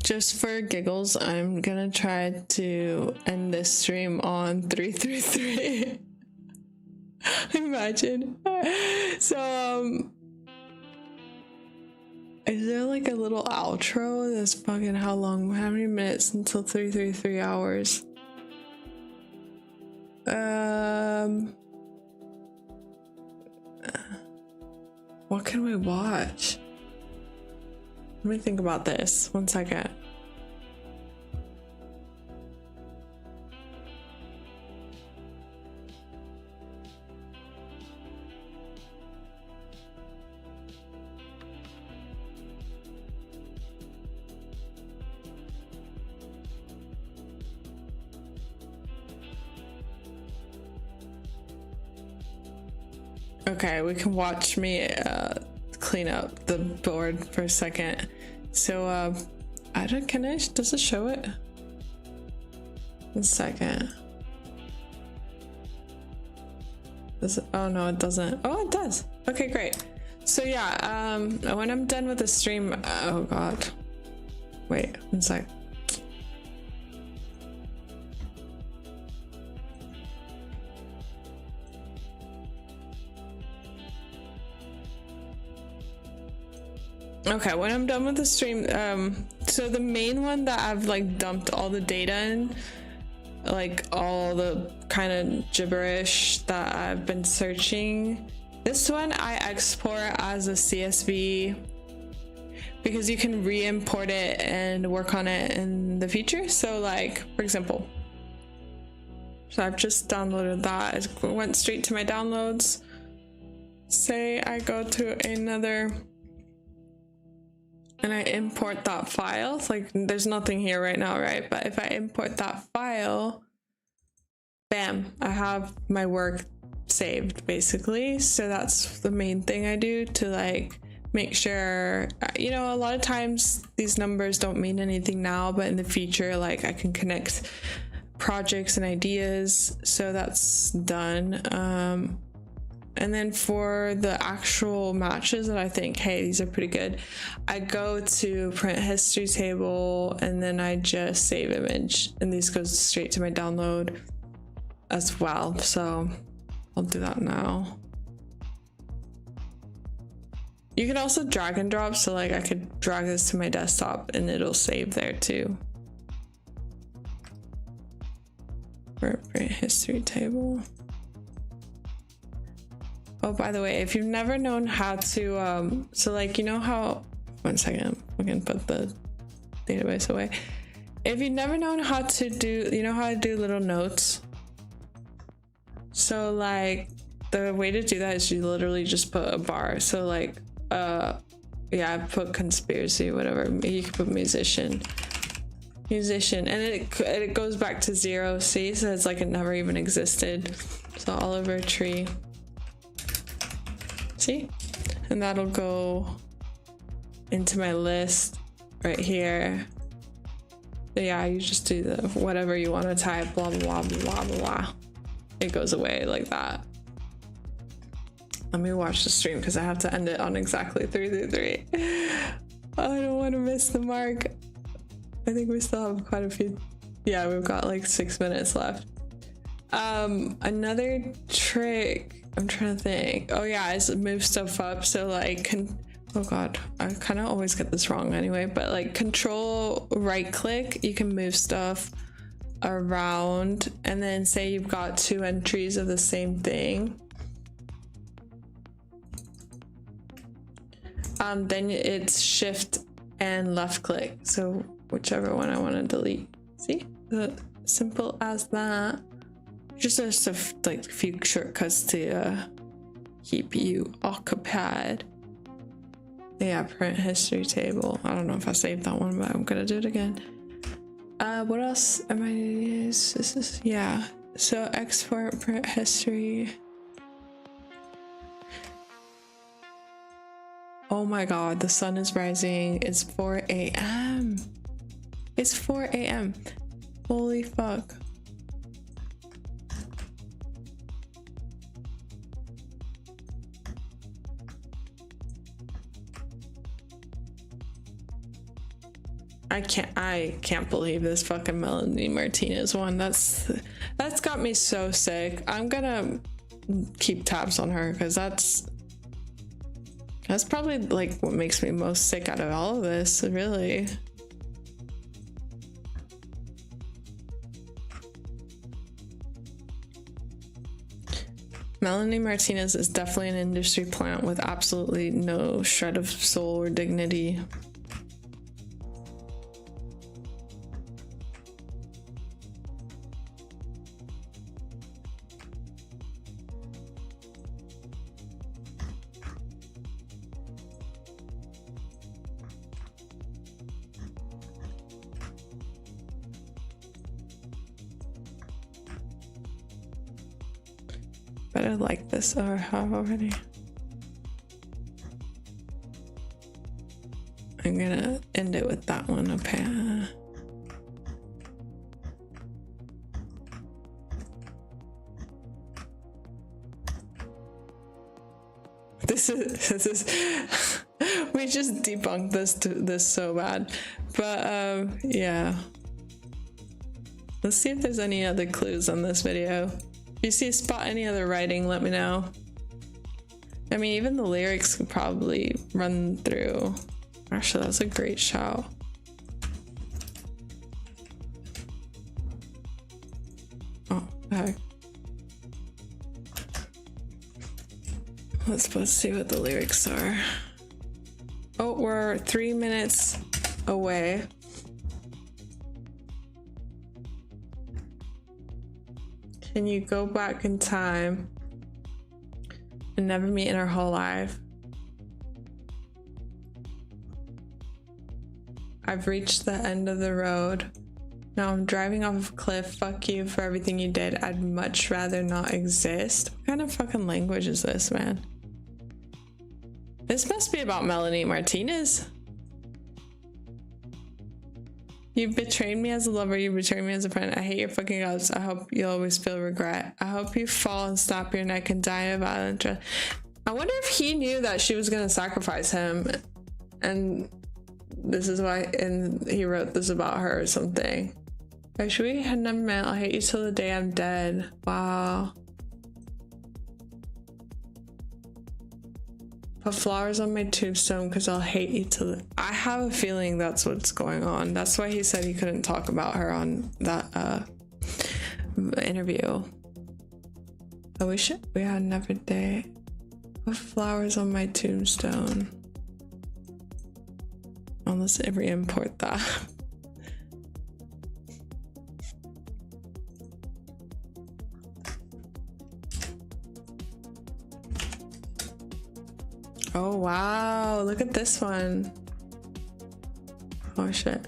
Just for giggles, I'm gonna try to end this stream on 333. Imagine. So, is there like a little outro? That's fucking how long? How many minutes until 333 hours? What can we watch? Let me think about this. 1 second. Okay, we can watch me clean up the board for a second. So I don't, can I, does it show it? 1 second. Does it, oh no, it doesn't. Oh, it does. Okay, great. So yeah, when I'm done with the stream, oh god. Wait, 1 sec. Okay, when I'm done with the stream, so the main one that I've like dumped all the data in, like all the kind of gibberish that I've been searching, this one I export as a CSV because you can re-import it and work on it in the future. So like, for example, so I've just downloaded that. It went straight to my downloads. Say I go to another and I import that file. It's like there's nothing here right now, right? But if I import that file, bam, I have my work saved basically. So that's the main thing I do to like make sure, you know, a lot of times these numbers don't mean anything now, but in the future, like I can connect projects and ideas. So that's done. And then for the actual matches that I think, hey, these are pretty good, I go to print history table and then I just save image, and these goes straight to my download as well. So I'll do that now. You can also drag and drop, so like I could drag this to my desktop and it'll save there too. Print history table. Oh, by the way, if you've never known how to, so like, you know how, 1 second, I can put the database away. If you've never known how to do, you know how to do little notes? So like, the way to do that is you literally just put a bar. So like, yeah, I put conspiracy, whatever. You can put musician, and it goes back to 0, see? So it's like it never even existed. So Oliver Tree. See? And that'll go into my list right here. But yeah, you just do the whatever you want to type, blah blah blah blah blah. It goes away like that. Let me watch the stream because I have to end it on exactly 333. I don't want to miss the mark. I think we still have quite a few. Yeah, we've got like 6 minutes left. Another trick I'm trying to think. Oh yeah, is move stuff up. So like, oh god, I kind of always get this wrong anyway, but like control right click, you can move stuff around, and then say you've got 2 entries of the same thing. Then it's shift and left click. So whichever one I want to delete. See? Simple as that. Just like a few shortcuts to keep you occupied. Yeah, print history table. I don't know if I saved that one, but I'm gonna do it again. What else am I? Is this? Yeah. So export print history. Oh my god, the sun is rising. It's 4 a.m. It's 4 a.m. Holy fuck. I can't believe this fucking Melanie Martinez one. That's got me so sick. I'm gonna keep tabs on her because that's probably like what makes me most sick out of all of this, really. Melanie Martinez is definitely an industry plant with absolutely no shred of soul or dignity. Better like this or have already. I'm gonna end it with that one. Okay. This is we just debunked this so bad, but yeah. Let's see if there's any other clues on this video. If you spot any other writing, let me know. I mean, even the lyrics could probably run through. Actually, that's a great shout. Oh, okay. Let's see what the lyrics are. Oh, we're 3 minutes away. Can you go back in time and never meet in our whole life? I've reached the end of the road. Now I'm driving off a cliff. Fuck you for everything you did. I'd much rather not exist. What kind of fucking language is this, man? This must be about Melanie Martinez. You betrayed me as a lover, you betrayed me as a friend. I hate your fucking guts. I hope you'll always feel regret. I hope you fall and snap your neck and die of violent death. I wonder if he knew that she was gonna sacrifice him, and this is why, and he wrote this about her or something. I should we had never met. I'll hate you till the day I'm dead. Wow. Put flowers on my tombstone because I'll hate you till the... I have a feeling that's what's going on. That's why he said he couldn't talk about her on that interview. I wish we had never date. Put flowers on my tombstone. Let's re-import that. Oh wow, look at this one. Oh shit.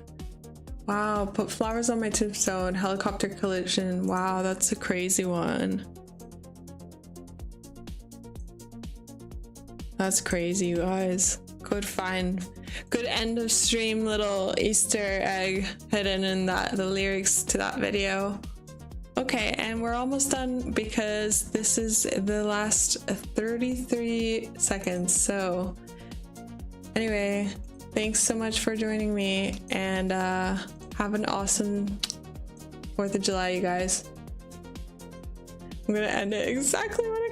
Wow, put flowers on my tombstone, helicopter collision. Wow, that's a crazy one. That's crazy, you guys. Good find. Good end of stream little Easter egg hidden in the lyrics to that video. Okay, and we're almost done because this is the last 33 seconds. So anyway, thanks so much for joining me, and have an awesome 4th of July, you guys. I'm gonna end it exactly when